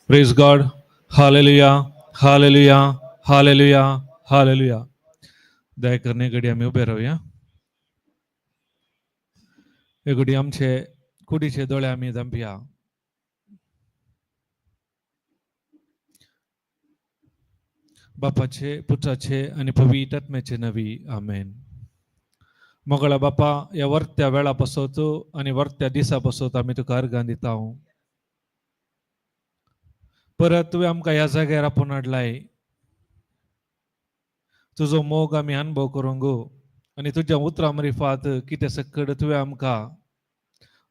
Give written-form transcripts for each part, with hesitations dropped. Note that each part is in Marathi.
Praise God. Hallelujah. Hallelujah. Hallelujah. Hallelujah. दया करने घडी आम्ही उभे राहूया. हे घडी आमचे कुडीचे दोळे आम्ही धांपिया. बापाचे, पुत्राचे आणि पवित्र आत्म्याचे नवी. आमेन. मोगळा बापा या वर्त्या वेळा बसवतो आणि वर्त्या दिसा बसवतो आम्ही तुका अर्गां दिता. परत तुवें आमकां ह्या जाग्यार आपोवन हाडलाय. तुजो मोग आमी अनुभव करूंक आणि तुज्या उतरां मरिफात कितें सकड तुवें आमकां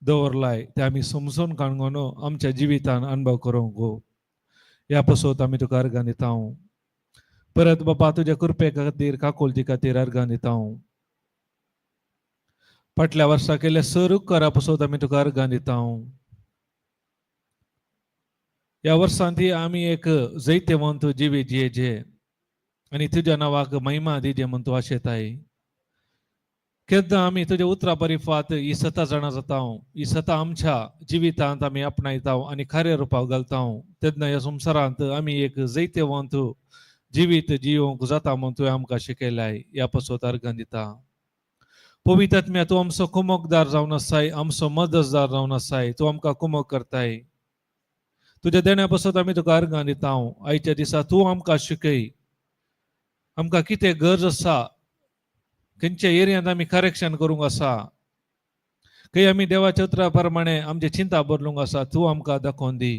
दवरलाय ते आमी समजून काणून आमच्या जिवितान अनुभव करूंक ह्या पासत आमी तुका अर्गां दिता. परत बापा तुज्या कृपे खातीर काकुलती खातीर अर्गां दिता. फाटल्या वर्सा केल्ले सर उपकारा पासत आमी तुका अर्गां दिता. ह्या वर्सांती आमी एक जैतेवंत जिवीत जियेचे आणि तुझ्या नावाक महिमा दिजे म्हण तूं आशेताय. केदां आमी तुज्या उतरां परिफात ही सता जाणां जाता, ही सता आमच्या जिवितांत आमी आपणायता आणि खऱ्या रुपाक घालता. तेन्ना ह्या संवसारांत आमी एक जैतेवंत जिवीत जियोंक जाता म्हण तुवें आमकां शिकयलाय. ह्या पासत अर्गां दिता. पवित्र आत्म्या तूं आमचो कुमकदार जावन आसाय, आमचो मदतदार जावन आसाय. तूं आमकां कुमक करताय. तुज्या देण्या पासत आमी तुका अर्गां दिता. आयच्या दिसा तूं आमकां शिकय. आमकां कितें गरज आसा, खंयच्या एरियांत आमी करेक्शन करूंक आसा, खंय आमी देवाच्या उतरा प्रमाणे आमची चिंता बदलूंक आसा, तूं आमकां दाखोवन दी.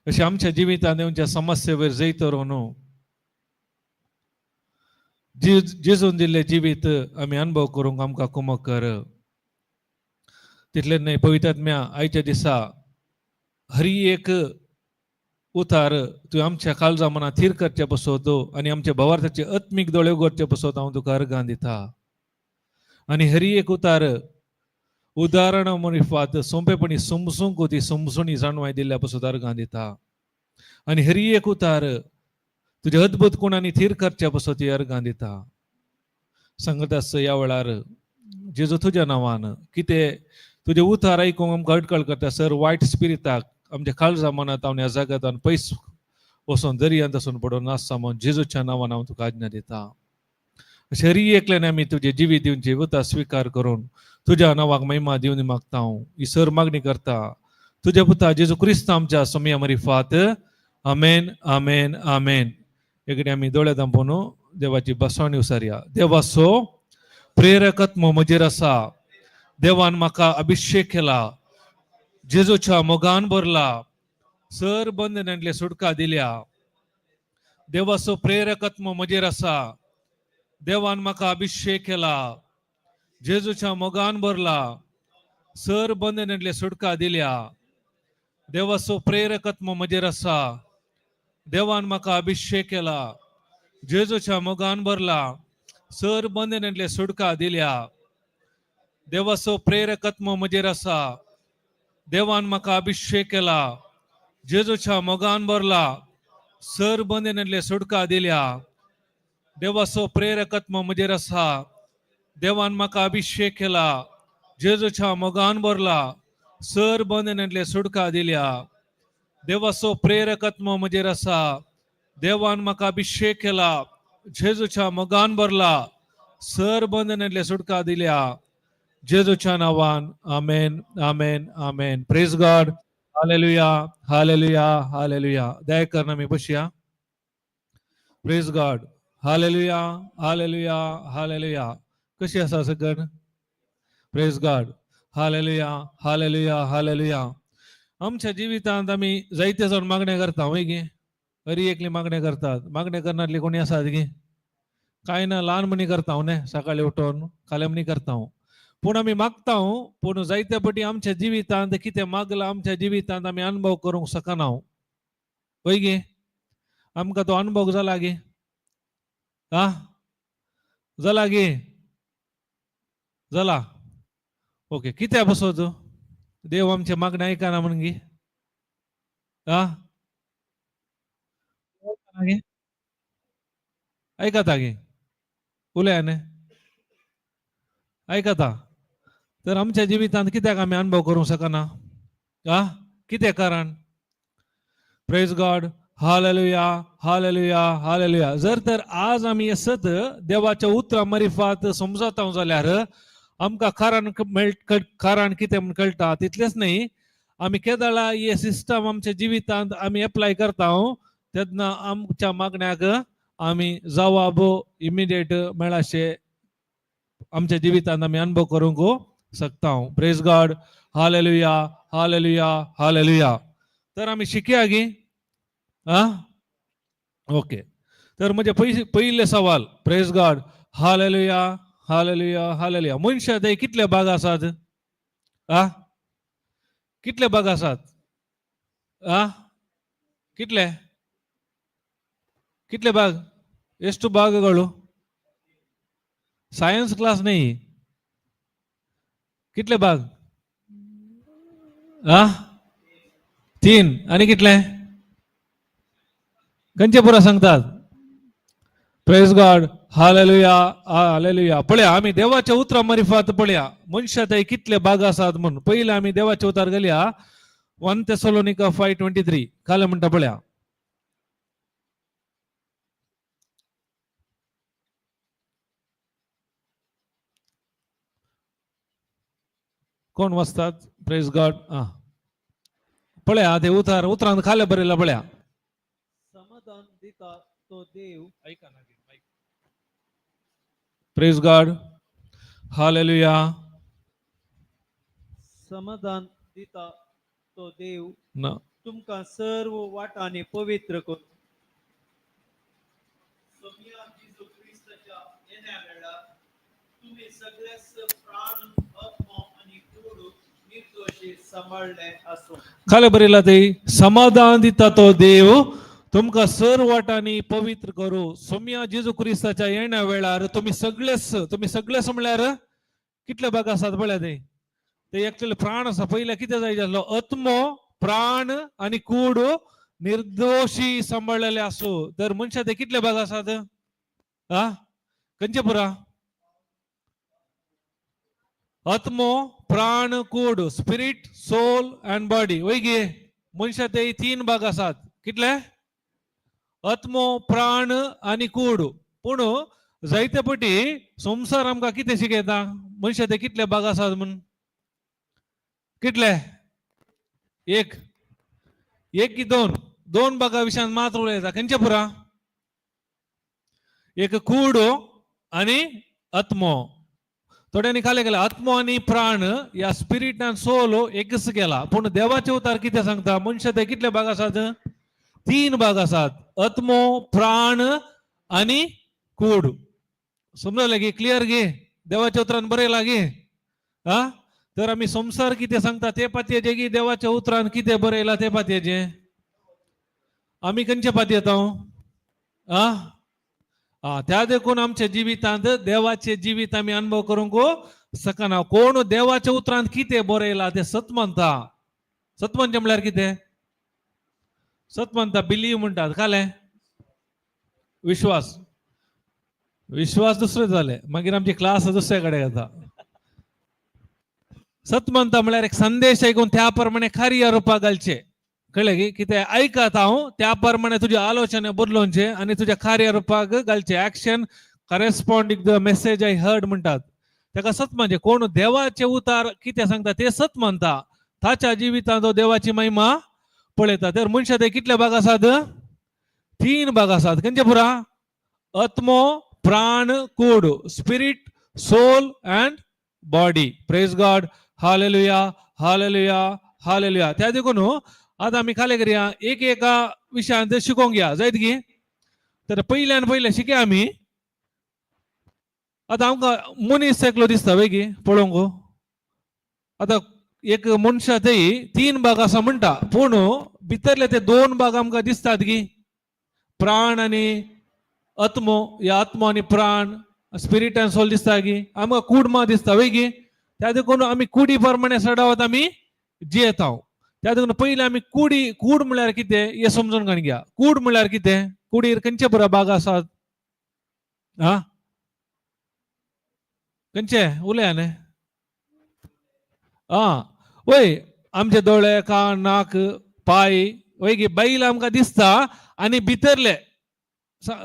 अशें आमच्या जिवितांत येवच्या समस्ये वयर जैत रावन जेजून दिल्ले जिवीत आमी अनुभव करूंक आमकां कुमक कर. तितलें न्हय पवित्र आत्म्या आयच्या दिसा हरी एक उतार तूं आमच्या काळजा मनात थीर करचे बसवतो आणि आमच्या भवार्थाचे आत्मीक दोळे उगडचे बसवता हांव तुका अर्गां दिता. आणि हरी एक उतार उदाहरण मरिफात सोंपेपणी समजूंक ती समजुणी जाणवाय दिल्ल्या पासून अर्गां दिता. आणि हरी एक उतार तुझ्या अद्भुत गुणांनी थीर करच्या पासून ती अर्गां दिता. सांगतास ह्या वेळार जेजू तुज्या नांवान कितें तुजे उतार आयकूंक आमकां अडकळ करता सर, वायट स्पिरिताक आमच्या काळजा मनात हांव ह्या जगांत पयस वचून दर्यांत वचून पडून नासता म्हण जेजूच्या नांवान हांव तुका आज्ञा दिता. शरी एकल्यान आमी तुजे जिवीत दिवची उतार स्वीकार करून तुज्या नांवाक महिमा दिवन मागता. ही सर मागणी करता तुज्या पुता जेजू क्रिस्त आमच्या समया मरिफात. आमेन आमेन आमेन. एक आमी दोळे धांपून देवाची बसवणी उसारया. देवाचो प्रेरकत्व म्हजेर आसा. देवान म्हाका अभिषेक केला. जेजूच्या मोगान भरला. सर बंधनांतले सुटका दिल्या. देवाचो प्रेरकत्व म्हजेर आसा. देवान म्हाका अभिषेक केला. जेजूच्या मोगान भरला. सर बंधनांतले सुटका दिल्या. देवाचो प्रेरकत्व म्हजेर आसा. देवान म्हाका अभिषेक केला. जेजूच्या मोगान भरला. सर बंधनांतले सुटका दिल्या. देवाचो प्रेरकत्व म्हजेर आसा. देवान म्हाका अभिषेक केला. जेजूच्या मोगान भरला. सर बंधनांतले सुटका दिल्या. देवाचो प्रेरकत्व म्हजेर आसा. देवान म्हाका अभिषेक केला. जेजूच्या मोगान भरला. सर बंधनांतले सुटका दिल्या. देवाचो प्रेरकत्व म्हजेर आसा. देवान म्हाका अभिषेक केला. जेजूच्या मोगान भरला. सर बंधनांतले सुटका दिल्या. जेजूच्या नावान amen amen amen. Praise God. Hallelujah hallelujah hallelujah. दया करना मी बसया. Praise God. Hallelujah hallelujah hallelujah. कशी आसा सगळं? Praise God. Hallelujah hallelujah hallelujah. आमच्या जिवितांत आमी जायते जावन मागण्या करता वय गे. हरी एकली मागण्या करतात. मागण्या करणारली कोणी आसात गे? काय ना, ल्हानपणी करता हांव न्ही, सकाळी उठोन कालेमणी करता हांव. पूण आमी मागता पूण जायत्या फाटी आमच्या जिवितांत कितें मागला आमच्या जिवितांत आमी अनुभव करूंक शकना. वय गे, आमकां तो अनुभव जाला गे. जाला गे जाला ओके कित्या बसवतो देव आमच्या मागण्या ऐका ना म्हणगी ऐकता गे उलयाने ऐकता तर आमच्या जिवितांत कित्याक आम्ही अनुभव करू शकना किती कारण praise God hallelujah hallelujah hallelujah जर तर आज आम्ही असत देवाच्या उतरा मारिफात समजता जाल्यार आमकां कारण कितें म्हण कळटा तितलेच नाही आम्ही केदाळा हे सिस्टम आमच्या जिवितांत आम्ही अप्लाय करता तेन्ना आमच्या मागण्याक आम्ही जवाब इमिडिएट मेळाशे आमच्या जिवितांत आम्ही अनुभव करूंक शकता praise God hallelujah hallelujah hallelujah तर आम्ही शिकया गी ओके तर म्हणजे पहिले सवाल praise God hallelujah hallelujah hallelujah मनशात कितले भाग आसात कितले भाग आसात कितले कितले भाग ಎಷ್ಟು ಭಾಗಗಳು सायन्स क्लास नाही कितले भाग 3 आणि कितले गंजेपुरा सांगतात प्रेज गॉड हालेलुया हालेलुया पळया आम्ही देवाच्या उतरा मारिफात पळया मनशात कितले भाग आसात म्हणून पहिले आम्ही देवाचे उतार गेल्या 1 Thessalonica 5:23 काय म्हणता पळया कोण वाचतात प्रेज गॉड पळया ते उतरांत खाले बरेला पळया समाधान दिता तो देव ऐका ना प्रेज गॉड हालेलुया समाधान दिता तो देव ना तुमका सर्व वाटाने पवित्र करून तुम्ही सगळ्यास प्राण आत्मा आणि क्रोध निर्दोषी सांभाळले असो खाले बरेला ते समाधान दिता तो देव तुमका सर्व वाटांनी पवित्र करू सोम्या जेजू ख्रिस्ताच्या येण्या वेळार तुम्ही सगळेच म्हणल्यार कितले भाग आसात पळया ते एक्चुअली प्राण आसा पहिले कितें जाय आसलो आत्मो प्राण आणि कूड निर्दोषी सांभाळलेले असो तर मनशा ते कितले भाग आसात खंयचे पुरा आत्मो प्राण कूड स्पिरिट सोल अँड बॉडी वय गे मनशा ते 3 भाग आसात कितले आत्मो प्राण आणि कूड पूण जायते पटी संसार आमकां कितें शिकयता मनशा ते कितले भाग आसात म्हण कितले एक की दोन भागा विशयान मात्र उलयता खंयचे पुरा एक कूड आणि आत्मो थोड्यांनी खाले गेला आत्मो आणि प्राण या स्पिरिट अँड सोल एकच केला पण देवाचे उतार कितें सांगता मनशा ते कितले भाग आसात 3 भाग आसात आत्मो प्राण आणि कूड समजले गे क्लियर गे देवाच्या उतरान बरयला गे तर आम्ही संसार कितें सांगता ते पातयेचे गी देवाच्या उतरान कितें बरयला ते पातयेचे आम्ही खंयचे पातयेता त्या देखून आमच्या जिवितांत देवाचे जिवीत आम्ही अनुभव करूंक शकना कोण देवाच्या उतरांत कितें बरयला ते सत म्हणता सत म्हणजे म्हळ्यार कितें सत म्हणता बिलीव म्हणतात काले विश्वास विश्वास दुसरे जाले मागीर आमची क्लास दुसरे कडेन येता सत म्हणता म्हळ्यार एक संदेश ऐकून त्या प्रमाणे कार्य रुपाक घालचे कळले की कितें ऐकत हांव त्या प्रमाणे तुझे आलोचने बदलोवचे आणि तुझ्या कार्य रुपाक घालचे action corresponding the message I heard म्हणतात ताका सत म्हणजे कोण देवाचे उतार कितें सांगता ते सत म्हणता ताच्या जिवितांत देवाची महिमा पळयता तर मनशा ते कितले भाग आसात 3 भाग आसात खंयचे पुरा आत्मो प्राण कूड spirit soul and body praise God hallelujah hallelujah hallelujah त्या देखून आता आम्ही खाले करूया एका विशयांत शिकोवंक या जायत गी तर पहिले शिके आम्ही आता आमकां मनीस एकलो दिसता वय गी पळोवंक आता एक मनशा थंय 3 भाग आसा म्हणटा पूण भितरले ते 2 भाग आमकां दिसतात गी प्राण आणि आत्मो या आत्मो आणि प्राण स्पिरीट एंड सोल दिसता की आमकां कूडमा दिसता वय की त्या देखून आमी कुडी प्रमाणे सडावत आमी जियेत आहोत त्या देखून पयलीं आमी कूड म्हळ्यार कितें हे समजून घेया कूड म्हळ्यार कितें कुडीर खंयचे बरो भाग आसात हा खंयचे उलया न्ही वय आमचे दोळे कान नाक पाय वय की बैल आमकां दिसता आनी भितरले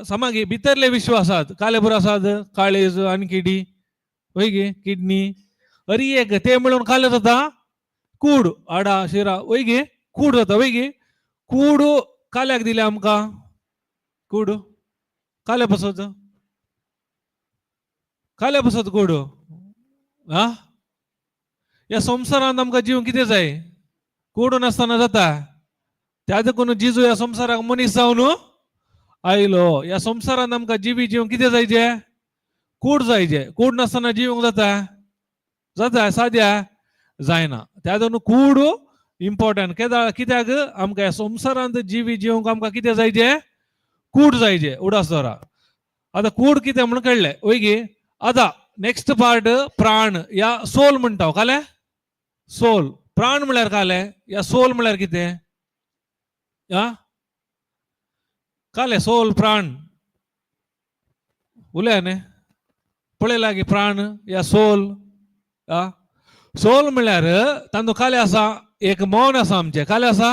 समागी भितरले विश्व आसात काले बरो आसात काळेज आनी किडी वय की किडनी अरी एक ते मिळून काले जाता कूड आडा शिरा वय की कूड जाता वय की कूड काल्याक दिले आमकां कूड काले बसत कूड हा या संवसारांत आमकां जीव कितें जाय कूड नासतना जाता त्या देखून जिजू ह्या संवसाराक मनीस जावन आयलो ह्या संवसारांत आमकां जिवी जीव कितें जायचे कूड जायचे कूड नासतना जिवंक जाता साद्या जायना त्या देखून कूड इम्पॉर्टंट कित्याक आमकां ह्या संवसारांत जिवी जिवंक आमकां कितें जायचे कूड जायचे उडास दोरा आतां कूड कितें म्हण कळ्ळें वय की आतां नेक्स्ट पार्ट प्राण या सोल म्हणटा काले सोल प्राण म्हळ्यार काले या सोल म्हळ्यार कितें काले सोल प्राण उलया न्ही पळयला की प्राण या सोल सोल म्हळ्यार तांदूळ काले आसा एक मन आसा आमचे काले आसा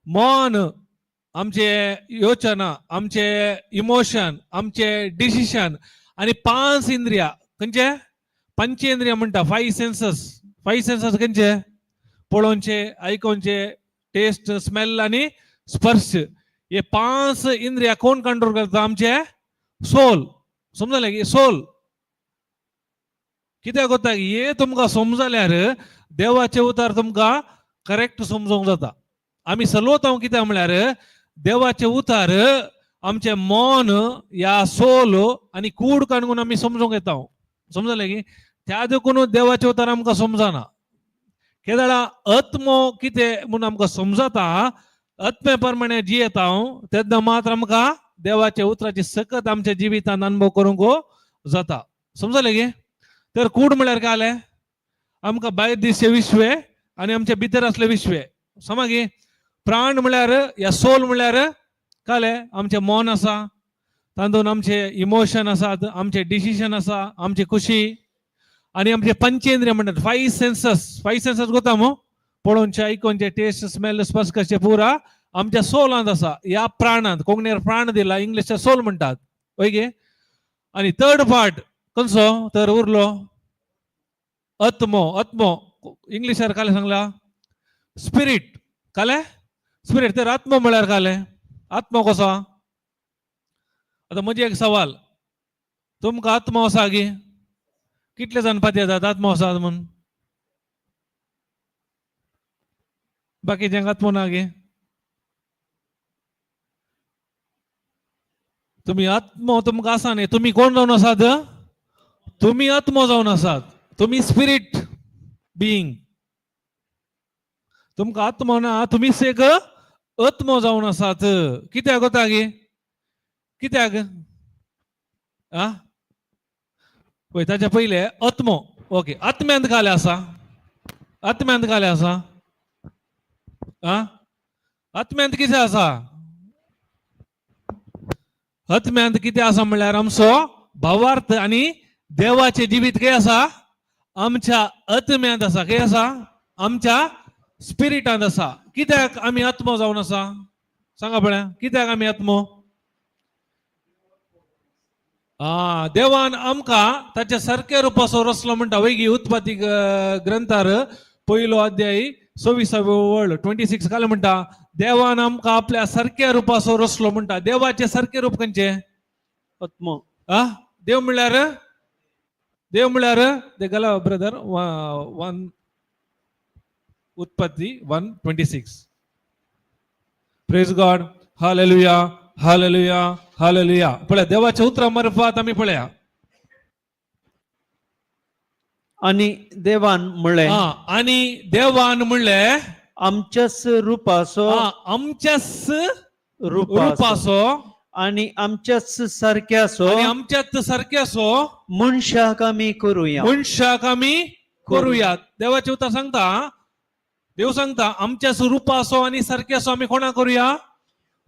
मन आमचे योचना आमचे इमोशन आमचे डिसिशन आणि 5 इंद्रिया खंयचे पंचेंद्रिया म्हणटा 5 सेन्सस खंयचे पळोवचे आयकोवचे टेस्ट स्मेल आणि स्पर्श हे 5 इंद्रिया कोण कंट्रोल करता आमचे सोल समजले की सोल कित्याक कोता हे तुमकां समजल्यार देवाचे उतार तुमकां करेक्ट समजूंक जाता आमी चलवता कित्याक म्हळ्यार देवाचे उतार आमचे मन या सोल आणि कूड काणून आमी समजूंक येता समजले की त्या देखून देवाचे उतार आमकां समजना केदाळा आत्मो कितें म्हूण आमकां समजता आत्मे प्रमाणे जियेता तेन्ना मात्र आमकां देवाचे उतराची सकत आमच्या जिवितांत अनुभव करूंक जाता समजले की तर कूड म्हळ्यार काय जालें आमकां भायर दिसचे विश्वे आनी आमचे भितर असले विश्वे समजी प्राण म्हळ्यार या सोल म्हळ्यार काले आमचे मन आसा तातूंत आमचे इमोशन आसात आमचे डिसिशन आसा आमची खुशी आणि आमचे पंचेंद्रिय म्हणटात 5 सेन्सस गोता मो पळोवचे आयकोवचे टेस्ट स्मेल स्पर्श करचे पुरा आमच्या सोलांत आसा या प्राणांत कोंकणीर प्राण दिला इंग्लिशात सोल म्हणटात ओके आणि थर्ड पार्ट खंयचो तर उरलो आत्मो इंग्लिशार काले सांगला स्पिरीट काले स्पिरीट तर आत्मो म्हळ्यार काले आत्मो कसो आता म्हजे एक सवाल तुमकां आत्मो आसा गे कितले जाण पाती येतात आत्मो आसा म्हणून बाकीच्यांक आत्मो ना गे तुम्ही आत्मो तुमकां आसा न्ही तुम्ही कोण जावन आसात तुम्ही आत्मो जावन आसात तुम्ही स्पिरीट बिईंग तुमकां आत्मो ना तुम्हीच एक आत्मो जावन आसात कित्याक कोता गे कित्याक पळय ताच्या पयले आत्मो ओके आत्म्यांत काले आसा आत्म्यांत कितें आसा आत्म्यांत कितें आसा म्हळ्यार आमचो भावार्थ आनी देवाचे जिवीत खंय आसा आमच्या आत्म्यांत आसा खंय आसा आमच्या स्पिरिटांत आसा कित्याक आमी आत्मो जावन आसा सांगा पळय कित्याक आमी आत्मो देवान आमकां ताच्या सारक्या रुपाचो रचलो म्हणटा वैगी उत्पत्ती ग्रंथार पयलो अध्याय 26 वळ 26 काले म्हणटा देवान आमकां आपल्या सारक्या रुपाचो रचलो म्हणटा देवाचे सारखे रूप खंयचे आत्मो देव म्हळ्यार ते गला ब्रदर 1 उत्पत्ती 1:26 praise God hallelujah hallelujah hallelujah पळया देवाच्या उतरा मार्फत आमी पळया आणि देवान म्हणले आमच्याच रूपाचो रूपाचो आणि आमच्याच सारख्या असो आणि आमच्यात सारखे असो मनशाक आमी करूया. मनशाक आमी करूयात. देवाचे उतर सांगता, देव सांगता आमच्या स्वरूपा असो आणि सारखे असो आम्ही कोणा करूया,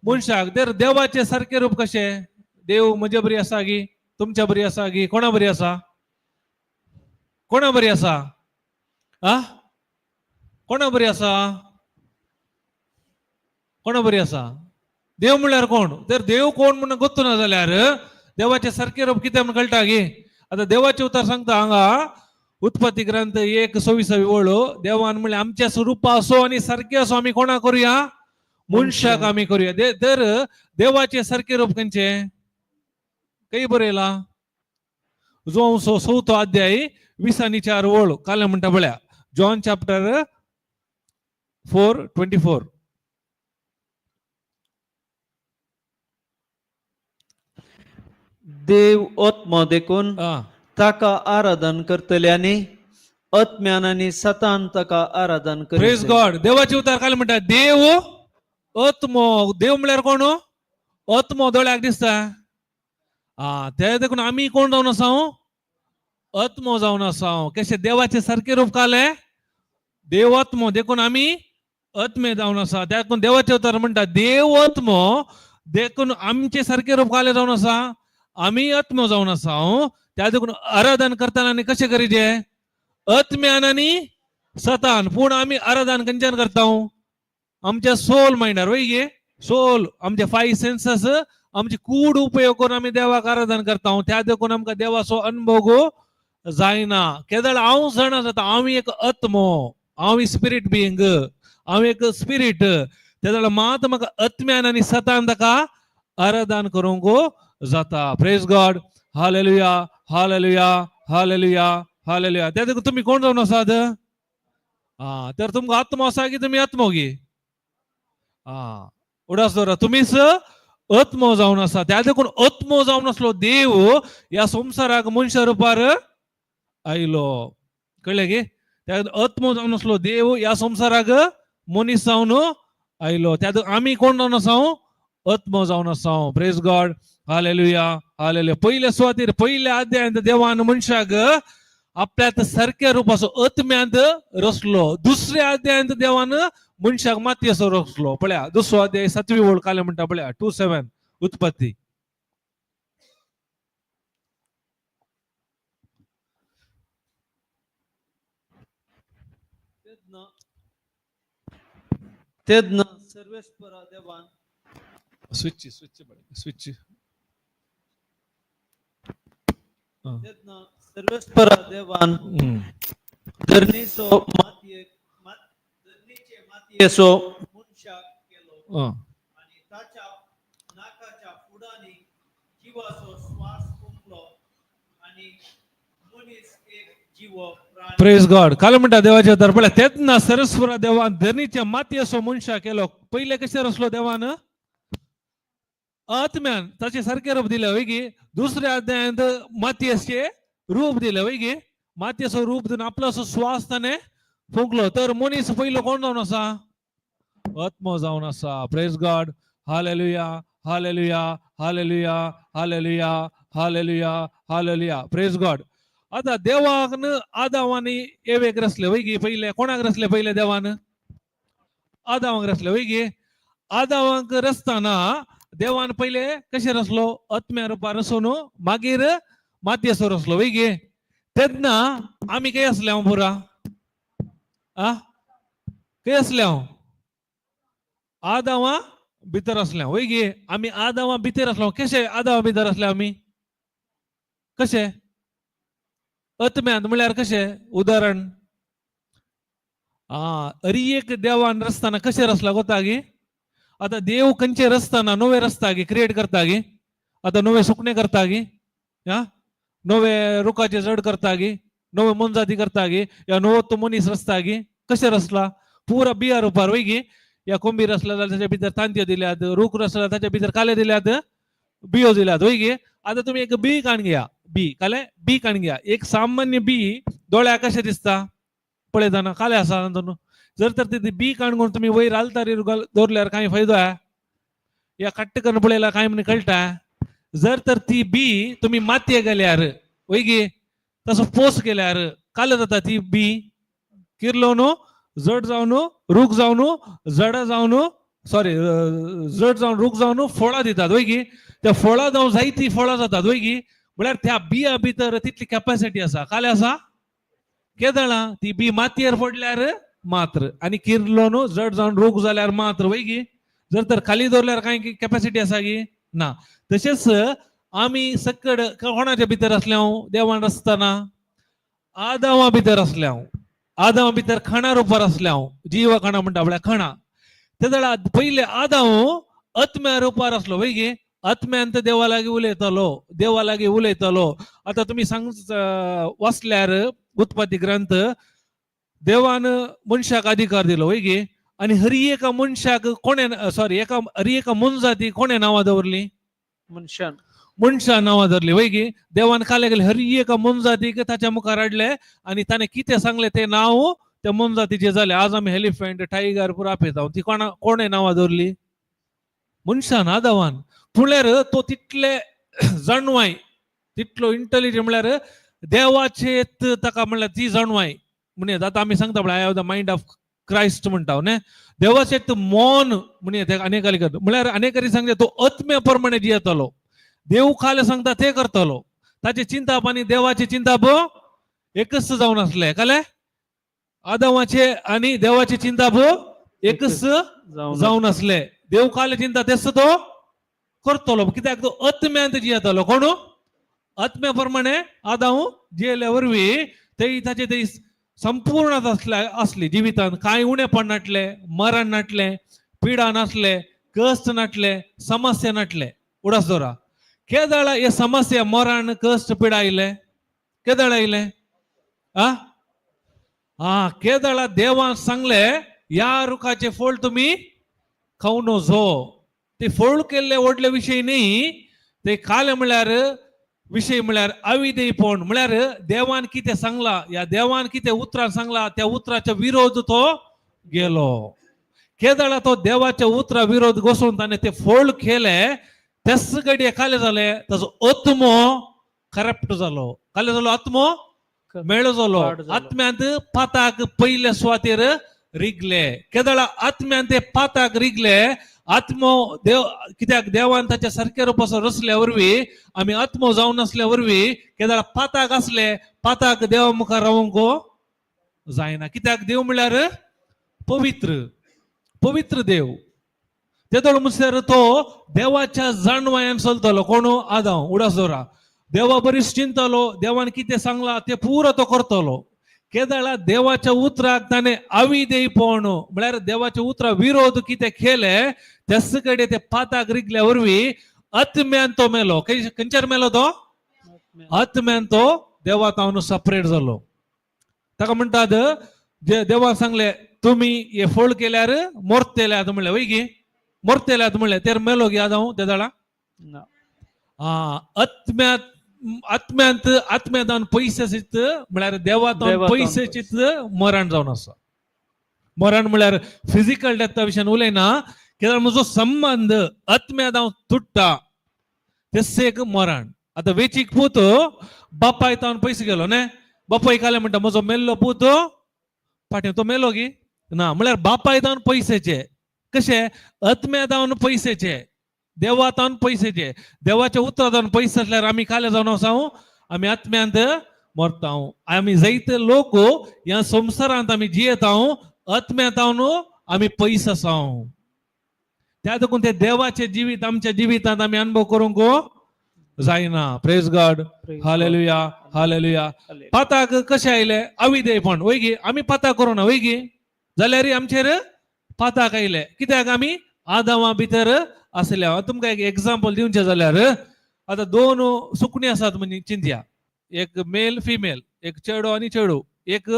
मनशाक. तर देवाचे सारखे रूप कसे? देव म्हजे बरी असा गी, तुमच्या बरी असा गी, कोणा बरी असा? कोणा बरी असा? आ कोणा बरी असा? कोणा बरी असा? देव म्हणल्यार कोण? तर देव कोण म्हणून गोत्तू ना जाल्यार देवाचे सारखे रूप कितें म्हणून कळटा गे. आता देवाचे उतर सांगता हांगा उत्पत्ती ग्रंथ 1:26 वळो. देवान म्हणले आमच्या स्वरूपा असो आणि सारखे असो आम्ही कोणा करूया, मनशाक आम्ही करूया. तर देवाचे सारखे रूप खंयचे? काही बरयला जो 6 अध्याय 20 वळ काल म्हणटा बळ्या. John chapter 4:24. देव आत्मा देखून आ ताका आराधन करतल्यानी आत्म्यान आणि सतान ताका आराधन प्रेज करीत. गॉड. देवाचे उतार काय म्हणटा? देव आत्मो. देव म्हळ्यार कोण? आत्मो दोळ्याक दिसता. ते देखून आम्ही कोण जावन आसा? आत्मो जावन आसा. कशे देवाचे सारखे रूप काले? देव आत्मो देखून आम्ही आत्मे जावन आसा. त्याकून देवाचे उतार म्हणटा देव आत्मो देखून आमचे सारखे रूप काले जावन आसा, आम्ही आत्मो जावन आसा. त्या देखून आराधन करताना कशे करीचे? आत्म्यान आणि सतान. पूण आम्ही आराधन खंयच्यान करता? आमच्या सोल माइंडार वय गे. सोल आमचे 5 सेन्सेस आमचे कूड उपयोग करून आम्ही देवाक आराधन करता. त्या देखून आमकां देवाचो अनुभव जायना. केदळ हांव जाणा जाता हांव एक आत्मो, हांव स्पिरीट बिईंग, हांव एक स्पिरीट. तेदळ मात म्हाका आत्म्यान आणि सतान ताका आराधन करूंक जाता. Praise God. Hallelujah, hallelujah, hallelujah, hallelujah. त्या देखून तुम्ही कोण जावन आसात? तर तुमकां आत्मो आसा की तुमी आत्मो गे? उडास दवरा. तुम्हीच आत्मो जावन आसा. त्या देखून आत्मो जावन असलो देव या संसाराक मनशा रुपार आयलो. कळले गे? त्या आत्मो जावन असलो देव या संसाराक मनीस जावन आयलो. त्या आम्ही कोण जावन आसा? आत्मो जावन आसा. Praise God. Hallelujah, hallelujah. पयल्या सुवातेर पयल्या अध्यायांत देवान मनशाक आपल्यात सारख्या रुपाचो आत्म्यांत रचलो. दुसऱ्या अध्यायांत देवान मनशाक मातयेचो रचलो. पळया 2 अध्याय 7 वळ काले म्हणटा पळया 2:7 उत्पत्ती. तेदना सर्वेस्पर देवान स्विच स्विच. तेदना सर्वेस्पर देवान धरणीचो धरणीचे मातयेचो मनशाक केलो आणि ताच्या नाकाच्या फुडांनी जीवाचो श्वास फुंकलो आणि मनीस एक जीव प्राणी. Praise God. काल म्हणटा देवाचे उतार पळया. तेदना सरस्वरा देवान धरणीच्या मातयेचो मनशा केलो. पहिले कशे रचलो देवान? आत्म्यान ताचे सारखे रूप दिले वय गे. दुसऱ्या अध्यायांत मातयेचे रूप दिले वय गे. मातयेचो रूप दिवन आपलो श्वास ताणे फुंकलो. तर मनीस पयलो कोण जावन आसा? आत्मो जावन आसा. Praise God. Hallelujah, hallelujah, hallelujah, hallelujah, hallelujah, hallelujah. Praise God. आता देवान आदामानी एवेक रचले वय गे. पहिले कोणाक रचले? पहिले देवान आदामाक रचले वय गे. आदामाक रचताना देवान पहिले कशे रचलो? आत्म्या रुपार रचून मागीर मातयेचो रचलो वय गे. तेदना आम्ही काही असले हांव पुरा काही असले हांव आदामा भितर असले वय गे. आम्ही आदामा भितर असलो. कशे आदामा भितर असले आम्ही? कशे? आत्म्यान म्हळ्यार कशे? उदाहरण एक देवान रचताना कशे रचला गोता गे? आता देव खंयचे रचताना नवे रचता गे, क्रिएट करता गे. आता नवे सुकणे करता गे, नवे रुखाचे जड करता गे, नवे मनजाती करता गे, या नवो तो मनीस रचता गे. कशे रचला? पुरा बिया रुपार वय गे. या कोंबी रचला जाल्यार ताच्या भितर तांत्यो दिल्यात, रूख रचला ताच्या भितर काले दिल्यात, बियो दिल्यात वय गे. आता तुम्ही एक बी काण घ्या. बी काले बी काण घ्या. एक सामान्य बी दोळ्या कशे दिसता पळयताना? काले आसा. जर तर ते बी काणून तुम्ही वयर आलतारीर दवरल्यार काही फायदो आहे? या काट्टकन पळयला काय म्हणे कळटा जर तर ती बी तुम्ही मातये गेल्यार वय गे तसं पोस केल्यार काल जाता ती बी किरलो न्हू जड जावन रूख जावन जड जावन सॉरी जड जावन रूख जावन फळां दितात वय गी त्या फळां जावन जायती फळां जातात वय गी म्हळ्यार त्या बिया भितर तितली कॅपॅसिटी आसा काल आसा केदळा ती बी मातयेर पडल्यार मात्र आणि किरलो न्हू जड जावन रूख जाल्यार मात्र वय गी जर तर खाली दवरल्यार काय कॅपॅसिटी आसा गी ना तशेंच आमी सकड कोणाच्या भितर असल्याव देवान आसतना आदामा भितर असल्याव आदामा भितर खणा रुपार असल्याव जीव खणा म्हणटा म्हळ्यार खणा तेदळा पहिले आदाम आत्म्या रुपार असलो वय गे आत्म्यांत देवा लागी उलयतलो आता तुम्ही वाचल्यार उत्पत्ती ग्रंथ देवान मनशाक अधिकार दिलो वय गे आणि हरी एका मनशाक कोणे हरी एका मनजाती कोणे नांवां दवरली मनशा नांवां धरली वय गे देवान काले गेले हरी एका मनजातीक ताच्या मुखार हाडले आणि ताणे कितें सांगले ते नांव त्या मनजातीचे जाले आज आमी एलिफंट टायगर पुरो आपयता ती कोणे नांवां दवरली मनशान आदामान फुडल्यार तो तितले जाणवाय तितलो इंटेलिजंट म्हळ्यार देवाचे ताका म्हळ्यार ती जाणवाय म्हणजे आता आमी सांगता म्हळ्यार I have the mind of Christ म्हणटा न्ही देवाचे मौन म्हणजे अनेकाली म्हळ्यार अनेकारी सांगता तो आत्म्या प्रमाणे जियेतलो देव खाले सांगता ते करतलो ताची चिंता पाणी देवाची चिंता एकच जावन असले काले आदामाचे आणि देवाची चिंता एकच जावन असले देव खाले चिंता तेच तो करतलो कित्याक तो आत्म्यांत जियेतलो कोण आत्म्या प्रमाणे आदाम जियेल्या वरवीं ते ताचे ते संपूर्ण असली जिवितांत कांय उणेपण नाटले मरण नाटले पिडा नासले कष्ट नाटले समस्या नाटले उडास दोरा केदळा हे समस्या मरण कष्ट पिडा आयले केदळ आयले केदळा देवान सांगले या रुखाचे फळ तुम्ही खाऊ नजो ते फळ केल्ले व्हडले विषय न्ही ते खाले म्हळ्यार विषय म्हळ्यार अविधेयपण म्हळ्यार देवान कितें सांगला या देवान कितें उतरां सांगला त्या उतराच्या विरोध तो गेलो केदळा तो देवाच्या उतरा विरोध घोसून ताणें ते फळ केले तेच घडये काले जाले ताजो आत्मो करप्ट जालो काले जालो आत्मो मेळो जालो आत्म्यांत पाताक पयले सुवातेर रिगले केदळा आत्म्यांत ते पाताक रिगले आत्मो देव कित्याक देवान ताच्या सारक्या रुपाचो रचल्या वरवीं आमी आत्मो जावन असल्या वरवीं केदळा पाताक असले पाताक देवा मुखार रावंक जायना कित्याक देव म्हळ्यार पवित्र पवित्र देव तेदोळ म्हणसर तो देवाच्या जाणवायान चलतलो कोण आदाम उडास दोरा देवा बरीच चिंतलो देवान कितें सांगला ते पुरो तो करतलो केदळा देवाच्या उतराक ताणें अविधेयपण म्हळ्यार देवाच्या उतरा विरोध कितें केले तेच कडेन ते पाताक रिगल्या वरवीं आत्म्यान तो मेलो खंयच्यार मेलो तो आत्म्यान तो देवा तावन सेपरेट जालो ताका म्हणटात देवाक सांगले तुम्ही हे फळ केल्यार मोरतेले आतां म्हणलें वय गी मोरतेले आतां म्हणलें तेर मेलो गी आदाम तेदळा आत्म्यांत आत्म्यादान पयशे चित्त म्हळ्यार देवातान पयशे चित्त मरण जावन आसा मरण म्हळ्यार फिजिकल डेथा विशयान उलयना कित्याक म्हजो संबंध आत्म्यादान तुट्टा तेच एक मरण आता वेचीक पूत बापाय तावन पयशे गेलो न्ही बापाय काले म्हणटा म्हजो मेल्लो पूत फाटीं तो मेलो गी ना म्हळ्यार बापाय तावन पयशेचे कशे आत्म्यादान पयशेचे देवातान पयशेचे देवाच्या उतरादान पयशे असल्यार आमी काले जावन आसा आमी आत्म्यांत मरता आमी जायते लोक ह्या संवसारांत आमी जियेता आत्म्यांत आमी पयस आसा त्या देखून ते देवाचे जिवीत आमच्या जिवितांत आमी अनुभव करूंक जायना प्रेज गॉड हालेलुया हालेलुया पाताक कशे आयले अविधेयपण वय गी आमी पाताक करूना वय गी जाल्यार आमचेर पाताक आयले कित्याक आमी आदामा भितर असल्या तुमकां एक एग्जाम्पल दिवचें जाल्यार आता दोन सुकणी आसात म्हणजे चिंतया एक मेल फिमेल एक चेडो आनी चेडू एक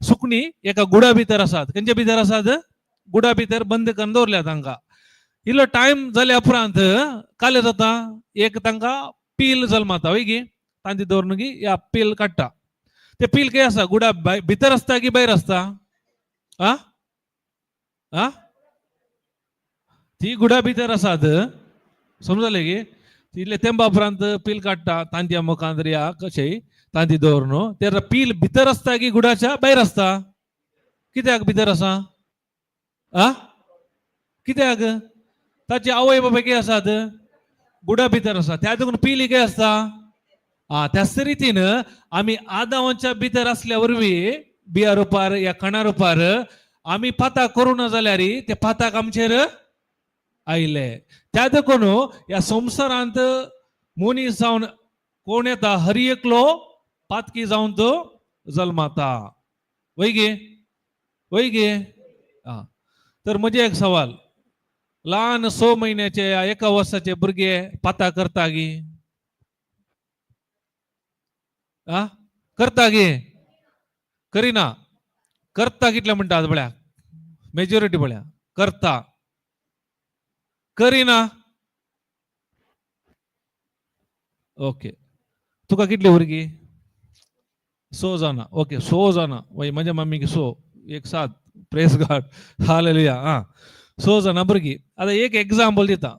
सुकणी एका गुडा भितर आसात खंयच्या भितर आसात गुडा भितर बंद करून दवरल्या तांकां इल्लो टायम जाल्या उपरांत काले जाता एक तांकां पील जल्माता वय गी तांती दवरून गी या पील काडटा ते पील खंय आसा गुडा भितर आसता की भायर आसता ती गुडा भितर आसात समजले की तिथले तेंबा उपरांत पील काडटा तांतया मुखांत या कशें तांती दवर न्हू ते पील भितर आसता की गुडाच्या भायर आसता कित्याक भितर आसा आ कित्याक ताचे आवय बापाय कितें आसात गुडा भितर आसा त्या देखून पील ही कितें आसता त्याच रितीन आमी आदावांच्या भितर असल्या वरवीं बिया रुपार या कणा रुपार आमी पाताक करूं ना जाल्यार ते पाताक आमचेर आयले त्या देखून ह्या संवसारांत मनीस जावन कोण येता हरी एकलो पातकी जावन तो जल्माता वय गे तर म्हजे एक सवाल ल्हान 6 महिन्याचे या 1 वर्साचे भुरगे पाता करता गी करता गे करिना करता कितले म्हणटात बळ्या मेजॉरिटी बळ्या करता करिना ओके तुका कितली भुरगीं 6 जाणां ओके 6 जाणां वय म्हज्या मम्मीक 6 एक 7 प्रेस गॉड हालेलुया 6 जाणां भुरगीं आतां एक एग्जाम्पल दिता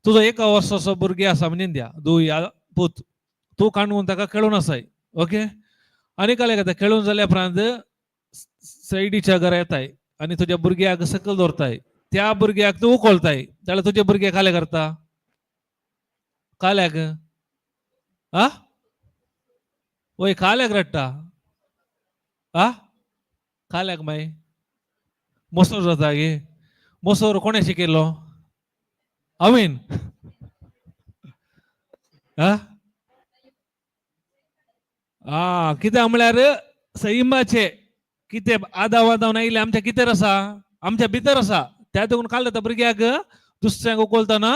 तुजो 1 वर्साचो भुरगे आसा म्हणजे द्या दुया पूत तू काणून ताका खेळून आसाय ओके आनी काले घेता खेळून जाल्या उपरांत सायडीच्या घरा येताय आनी तुज्या भुरग्याक सकयल दवरताय त्या भुरग्याक तूं उखलताय जाल्यार तुजे भुरगे काले करता काल्याक वय काल्याक रडटा काल्याक माय मोसोर जाता गे मोसोर कोणे शिकयलो हांवेन कित्याक म्हळ्यार सैमाचे कितें आदाव आदावन आयले आमच्या कितें आसा आमच्या भितर आसा त्या देखून काल जाता भुरग्याक दुसऱ्यांक उखलतना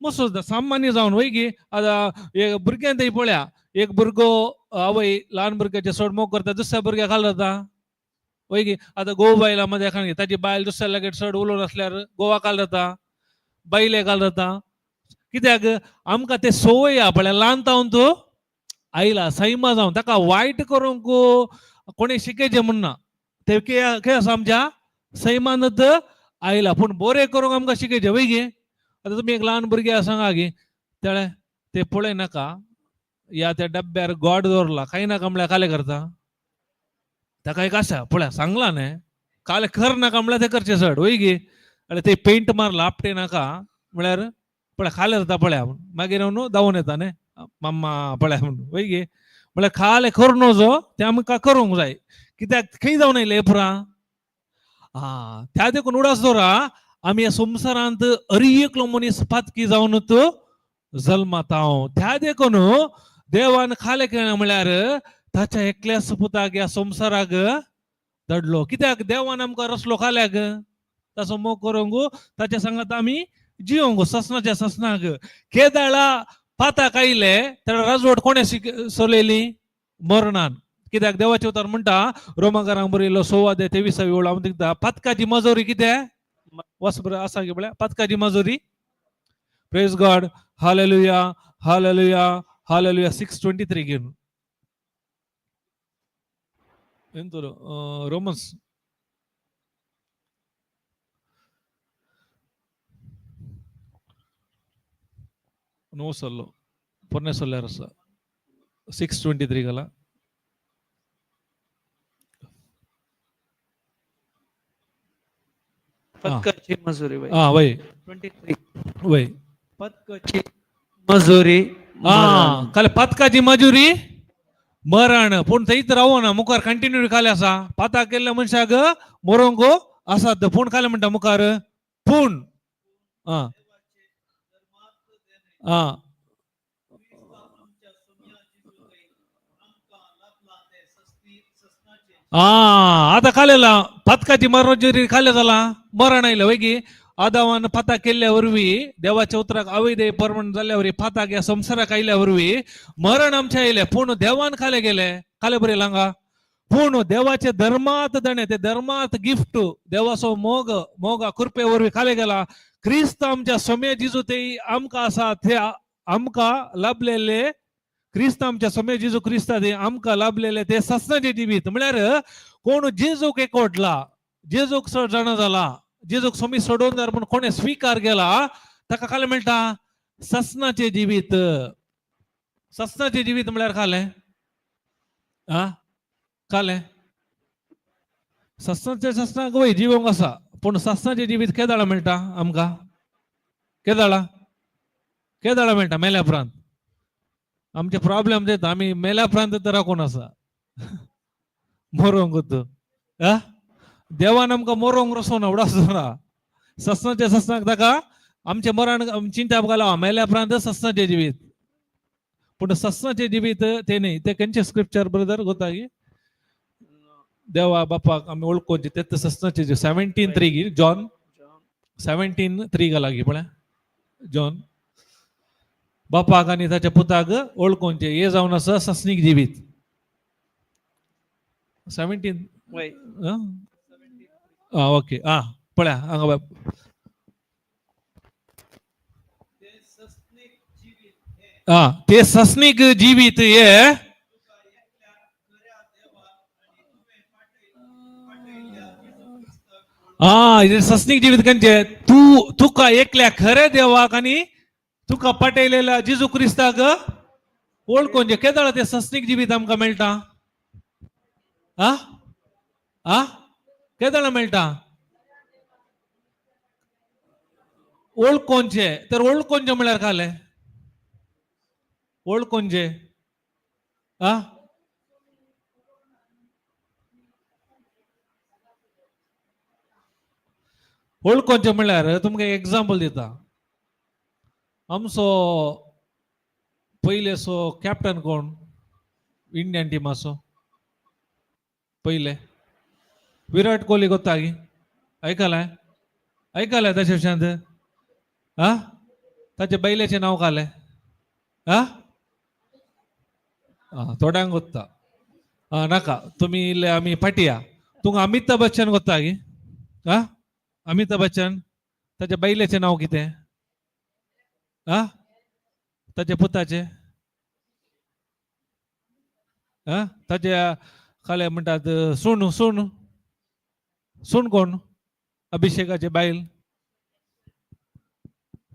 मोसो जाता सामान्य जावन वय गे आतां भुरग्यांत पळया एक भुरगो आवय ल्हान भुरग्याचे चड मोग करता दुसऱ्या भुरग्याक काल जाता वय गे आतां गोव बायला मध्ये एखादी ताची बायल दुसऱ्या लागीं चड उलोवन आसल्यार गोवा काल जाता बायले काल जाता कित्याक आमकां ते संवय आहा पळय ल्हान तावन तूं आयला सैमा जावन ताका वायट करूंक कोणी शिकयचें म्हणना ते खंय आसा आमच्या सैमानत आयला पूण बरें करूंक आमकां शिकयचें वय गे आतां तुमी एक ल्हान भुरगे सांगा गे ते पळय नाका या त्या डब्यार गॉड दवरला काही नाका म्हळ्यार काले करता ताका एक आशा पळया सांगला न्ही काले कर नाका म्हळ्यार ते करचे चड वय गे जाल्यार ते पेंट मारला आपटे नाका म्हळ्यार पळया खाले जाता पळया मागीर न्हू धांवून येता न्ही मम्मा पळया म्हणून वय गे म्हळ्यार खाले करूं जो ते आमकां करूंक जाय कित्याक खंय जावन येयले पुरा त्या देखून उडास दवरा आमी ह्या संवसारांत हरी एकलो मनीस पातकी जावन जल्मात हांव त्या देखून देवान खाले केलें म्हळ्यार ताच्या एकल्याच पुताक ह्या संवसाराक धाडलो कित्याक देवान आमकां रचलो खाल्याक ताचो मोग करूंक ताच्या सांगात आमी जियोंक ससनाच्या ससनाक केदाळा पाताक आयले तेन्ना राजवट कोणे चलयली मरणान कित्याक देवाचे उतार म्हणटा रोमाकारांक बरयलो 6:23 हांव दिता पातकाची मजुरी कितें वस बरें आसा गे म्हळ्यार पातकाची मजुरी praise God hallelujah hallelujah hallelujah 6:23 घेवन रोमन्स नो सल्लो ಪೊನ್ನೆ ಸೊಲ್ಲಾರಸ 6:23 ಗಲ पदकाची मजुरी वय वय 23 वय पदकाची मजुरी काले पदकाची मजुरी मरण पूण थंयच रावना मुखार कंटिन्यू काले आसा पाता केल्ल्या मनशाक मरोंक आसा पूण काले म्हणटा मुखार पूण आता कालेला पदकाची मजुरी काले जाला मरण आयलं वय गी आदावान पाता केल्ल्या वरवीं देवाच्या उतराक आवय परमण जाल्ल्या वरवीं पाताक ह्या संवसाराक आयल्या वरवीं मरण आमच्या आयले पूण देवान काले गेले काले बरें लांगा पूण देवाचे धर्मात दणे ते धर्मात गिफ्ट देवाचो मोग मोगा कृपे वरवीं काले गेला क्रिस्त आमच्या समय जिजू ते आमकां आसा ते आमकां लाभलेले क्रिस्त आमच्या समय जेजू क्रिस्ता ते आमकां लाभलेले ते ससनाचे जिवीत म्हळ्यार कोण जेजूक एकवटला जेजूक चड जाणा जाला जेजूक समी सोडून जर म्हण कोणे स्वीकार केला ताका काले मेळटा ससनाचे जिवीत. ससनाचे जिवीत म्हळ्यार खाले खाले ससनाक वय जिवंक आसा, पूण ससनाचे जिवीत केदाळा मेळटा आमकां? केदाळा मेळटा मेल्या उपरांत. आमचे प्रॉब्लेम जाता आमी मेल्या उपरांत तर राखून आसा मोरोंक देवान आमकां मोरोंक रसोना उडासोना. ससनाक ताका आमचे मरण चिंता घाला मेल्या उपरांत ससनाचे जिवीत. पूण ससनाचे जिवीत ते न्ही. ते खंयचे स्क्रिप्चर ब्रदर गोतागी? देवा बापाक आमी ओळखोवचे ते ससनाचे 17:3 जॉन 17:3 लागीं पळय जॉन. बापाक आनी ताच्या पुताक ओळखोवचे हे जावन आसा ससनीक जिवीत. 17 ओके पळया हांगा ते सस्निक जीवित हे ते ससनीक जिवीत हे तुका एकल्या खऱ्या देवा आणि तुवें पाठयल्या येशू क्रिस्ताक हे ससनीक जिवीत खंयचे? तुका एकल्या खऱ्या देवाक आनी तुका पाठयलेल्या जेजू क्रिस्ताक ओळखोवचे. केदाळ ते ससनीक जिवीत आमकां मेळटा? केदाळ मेळटा? ओळखोवचे. तर ओळखोवचे म्हळ्यार खाले ओळखोवचे ओळखोवचे म्हळ्यार तुमकां एक एग्जाम्पल दिता. आमचो पयलेसो कॅप्टन कोण इंडियन टिमाचो? पहिले विराट कोहली गोतागी? ऐकलाय ताच्या विशयांत? ताचे बैलेचे नाव काले? थोड्यांक गोत्ता. नाका तुमी इल्ले आमी फाटिया. तुमकां अमिताभ बच्चन गोतागी? अमिताभ बच्चन ताच्या बैलेचे नाव कितें? ताच्या पुताचे? ताच्या खाले म्हणटात सूण कोण? अभिषेकाचे बायल.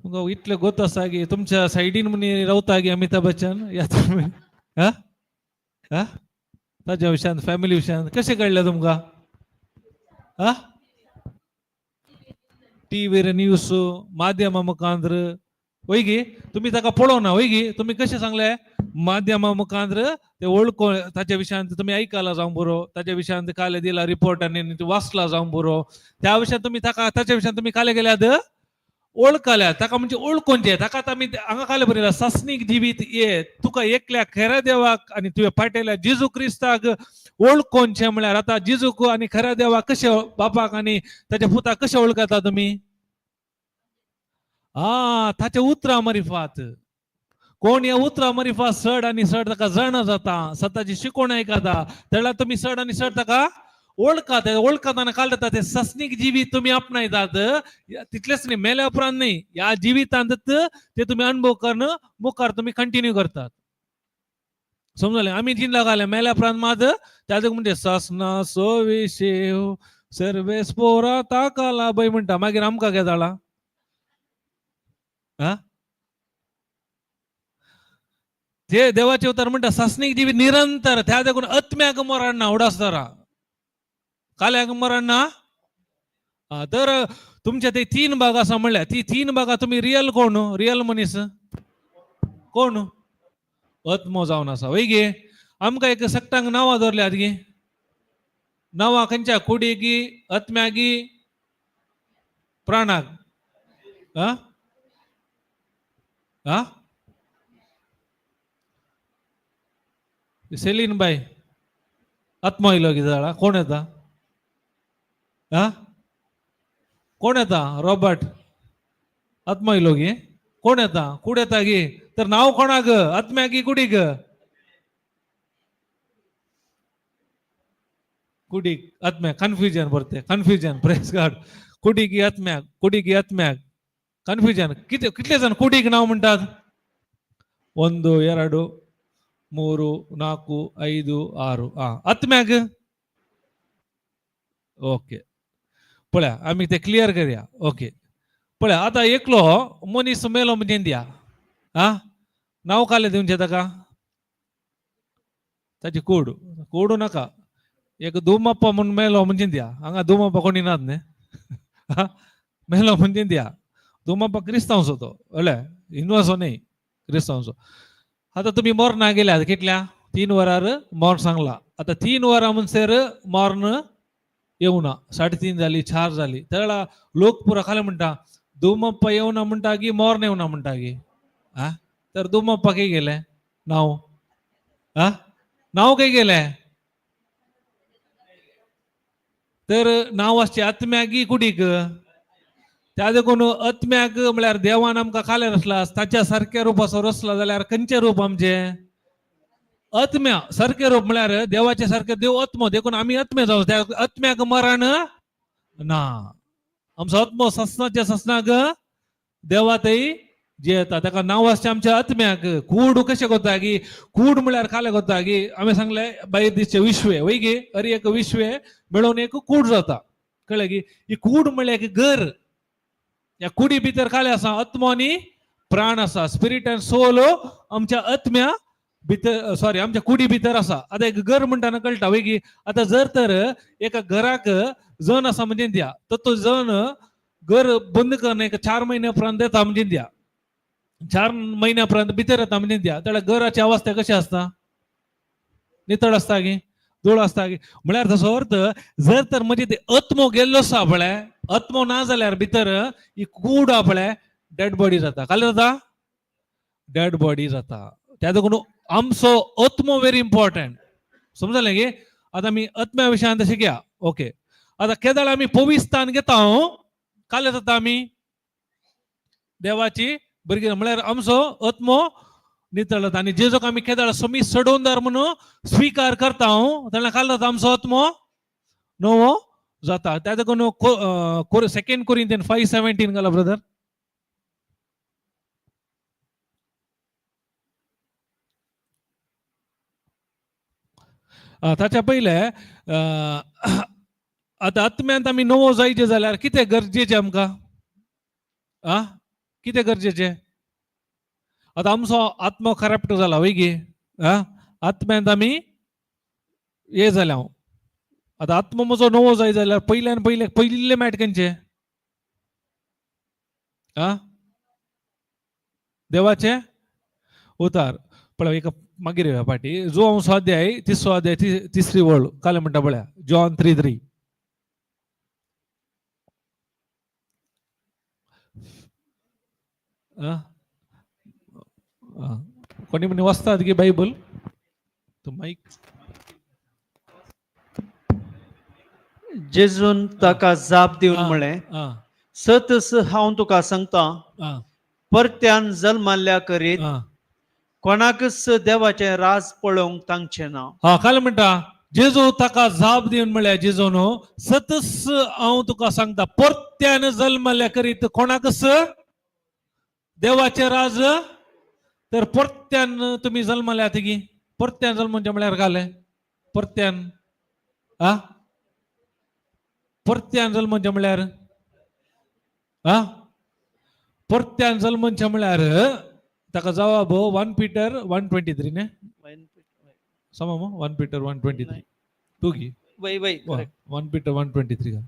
तुमकां इतले गोत आसा की तुमच्या सायडीन मनी रावता की अमिताभ बच्चन या तुमी ताच्या विशयांत फॅमिली विशयांत कशें कळ्ळें तुमकां? टीव्हीर न्यूज माध्यमा मुखांत्र वैगी तुम्ही ताका पळोवना वैगी तुम्ही कशें सांगले माध्यमा मुखांत्र ते वळखो ताच्या विशयांत तुम्ही ऐकला जावं बरो ताच्या विशयांत काले दिला रिपोर्ट आनी वाचला जावं बरो त्या विशयांत तुम्ही ताका ताच्या विशयांत तुम्ही काले गेल्यात ओळखल्यात ताका म्हणजे ओळखोवचे ताका आमी हांगा काले बरयला ससनीक जिवीत ये तुका एकल्या खऱ्या देवाक आनी तुवें पाठयल्या जेजू क्रिस्ताक ओळखोवचे म्हळ्यार आतां जेजूक आनी खऱ्या देवाक कशें बापाक आनी ताच्या पुताक कशें ओळखता तुमी? ताचे उतरां मरिफात. कोण या उतरां मरिफात सड आनी सड ताका जण जाता सताची शिकोवण आयकता तेन्ना तुमी सड आनी सड ताका ओळखताना काढता ते ससनीक जिवीत तुम्ही आपणायतात. तितलेच नाही मेल्या उपरांत नाही या जिवितांत ते तुम्ही अनुभव करणं मुखार तुम्ही कंटिन्यू करतात. समजले? आम्ही जिंदा घाले मेल्या उपरांत मात त्याच म्हणजे ससना सोविशेव सर्वे स्पोरा ताकाला बाई म्हणटा मागीर आमकां घेताला ते देवाचे उतर म्हणटा ससनीक जिवीत निरंतर त्या देखून आत्म्याक मरण ना उडासतारा काल्याक मरण ना. तर तुमच्या ते 3 भाग असा म्हणल्या ती 3 भागां तुम्ही रियल कोण रियल मनीस कोण आत्मो जावन आसा वैगे आमकां एक सक्तांक नांवां दवरल्यात गे नांवां खंयच्या कुडीगी आत्म्यागी प्राणाक सेलीन बाई आत्मा इलो कितें कोण येता कोण येता रॉबर्ट आत्मा इलो गे कोण येता कुड येता गे तर नाव कोणाक आत्म्या गी कुडीक कुडीक आत्म्याक कन्फ्युजन बरते कन्फ्युजन प्रेस गॉड कुडीक आत्म्याक कन्फ्युजन कितले जण कुडीक नाव म्हणटात 1 2 3 4 5 6 आत्म्याक ओके पळया आम्ही ते क्लियर करूया. ओके पळया आता एकलो मनीस मेलो म्हणजे द्या हा नाव काले तुमचे ताका ताची कूड कोडू नका एक धुमप्पा म्हणून मेलो म्हणजे द्या हांगा धुमप्पा कोणी नात न्ही हा मेलो म्हणजे द्या धुमप्पा क्रिस्तांवचो तो अले हिंदूचो न्ही क्रिस्तांवचो आता तुम्ही मोर गेल्या कितल्या 3 वरार मोर सांगला आता 3 वरां म्हणसर मोर्न येवना 3:30 जाली 4 जाली त्याला लोक पुरा खाले म्हणटा धुमप्पा येवना म्हणटा की मोर येवना म्हणटा की हा तर धुमप्पा काही गेले नाव हा नाव काही गेले तर नाव असचे आत्म्यागी कुडीक त्या देखून आत्म्याक म्हळ्यार देवान आमकां खाले रचला ताच्या सारख्या रुपाचो रचला जाल्यार खंयचे रूप आमचे आत्म्या सारखे रूप म्हळ्यार देवाचे सारखे देव आत्मो देखून आमी आत्मे जावं त्या आत्म्याक मरण ना आमचो आत्मो ससनाच्या ससनाक देवातय जियेता ताका नाव आसचें आमच्या आत्म्याक कूड कशें कोता की कूड म्हळ्यार खाले कोता की आमी सांगले बायर दिसचे विश्वे वय गे अरे एक विश्वे मेळून एक कूड जाता कळ्ळें की ही कूड म्हळ्यार एक घर या कुडी भितर खाले आसा आत्मो आनी प्राण आसा स्पिरीट अँड सोल आमच्या आत्म्या भितर सॉरी आमच्या कुडी भितर आसा आता एक घर म्हणटाना कळटा वय की आता जर तर एका घराक जण आसा म्हणजे द्या तर तो जण घर बंद करून एक 4 महिन्यापर्यंत येता म्हणजे द्या 4 महिन्यापर्यंत भितर येता म्हणजे द्या त्याला घराची अवस्था कशी असता नितळ असता की धूळ असता की म्हळ्यार तसो अर्थ जर तर म्हणजे ते आत्मो गेल्लो आसा पळय आत्मो ना जाल्यार भितर ही कूड हा पळय डेड बॉडी जाता काल जाता डेड बॉडी जाता त्या देखून आमचो आत्मो व्हेरी इम्पॉर्टंट समजलें की आता आमी आत्म्या विशयान शिकया ओके आता केदाळ आमी पवित्र स्थान घेता काल जाता आमी देवाची भुरगीं म्हळ्यार आमचो आत्मो नितळ जाता आनी जेजूक आमी केदाळ समी सडोवंदार म्हणून स्वीकार करता तेन्ना काल जाता आमचो आत्मो नवो जाता त्या देखून 2 कोरिंथियन 5:17 घाला ब्रदर ताच्या पयले आता आत्म्यांत आमी नवो जायचे जाल्यार कितें गरजेचें आमकां कितें गरजेचें आता आमचो आत्मो करप्ट जाला वय गे आत्म्यांत आमी हे जाल्या आता आत्मो म्हजो नवो जाय जाल्यार पयल्यान पयले मेळट खंयचे देवाचे उतार पळय एक मागीर ह्या फाटी जो हांव स्वाध्याय 3रो अध्याय 3री वळ काल म्हणटा पळय जॉन 3:3 कोणी म्हणे वाचतात की बायबल तो माईक जेजून ताका जाप दिवन म्हळें सतस हांव तुका सांगता परत्यान जल्माल्या करीत कोणाकच देवाचें राज पळोवंक तांचें ना काल म्हणटा जेजू ताका जाप दिवन म्हळ्यार जेजून सतस हांव तुका सांगता परत्यान जल्माल्या करीत कोणाकच देवाचे राज तर परत्यान तुम्ही जल्माल्या तिगी परत्यान जल्म म्हणजे म्हळ्यार घाले परत्यान परत्यान जल्म म्हणजे म्हळ्यार परत्यान जल्म म्हणजे म्हळ्यार ताका जवाब 1 पीटर 1:23 ने समम 1 पीटर 1:23 तू घे वय वय 1 पीटर 1:23 घाल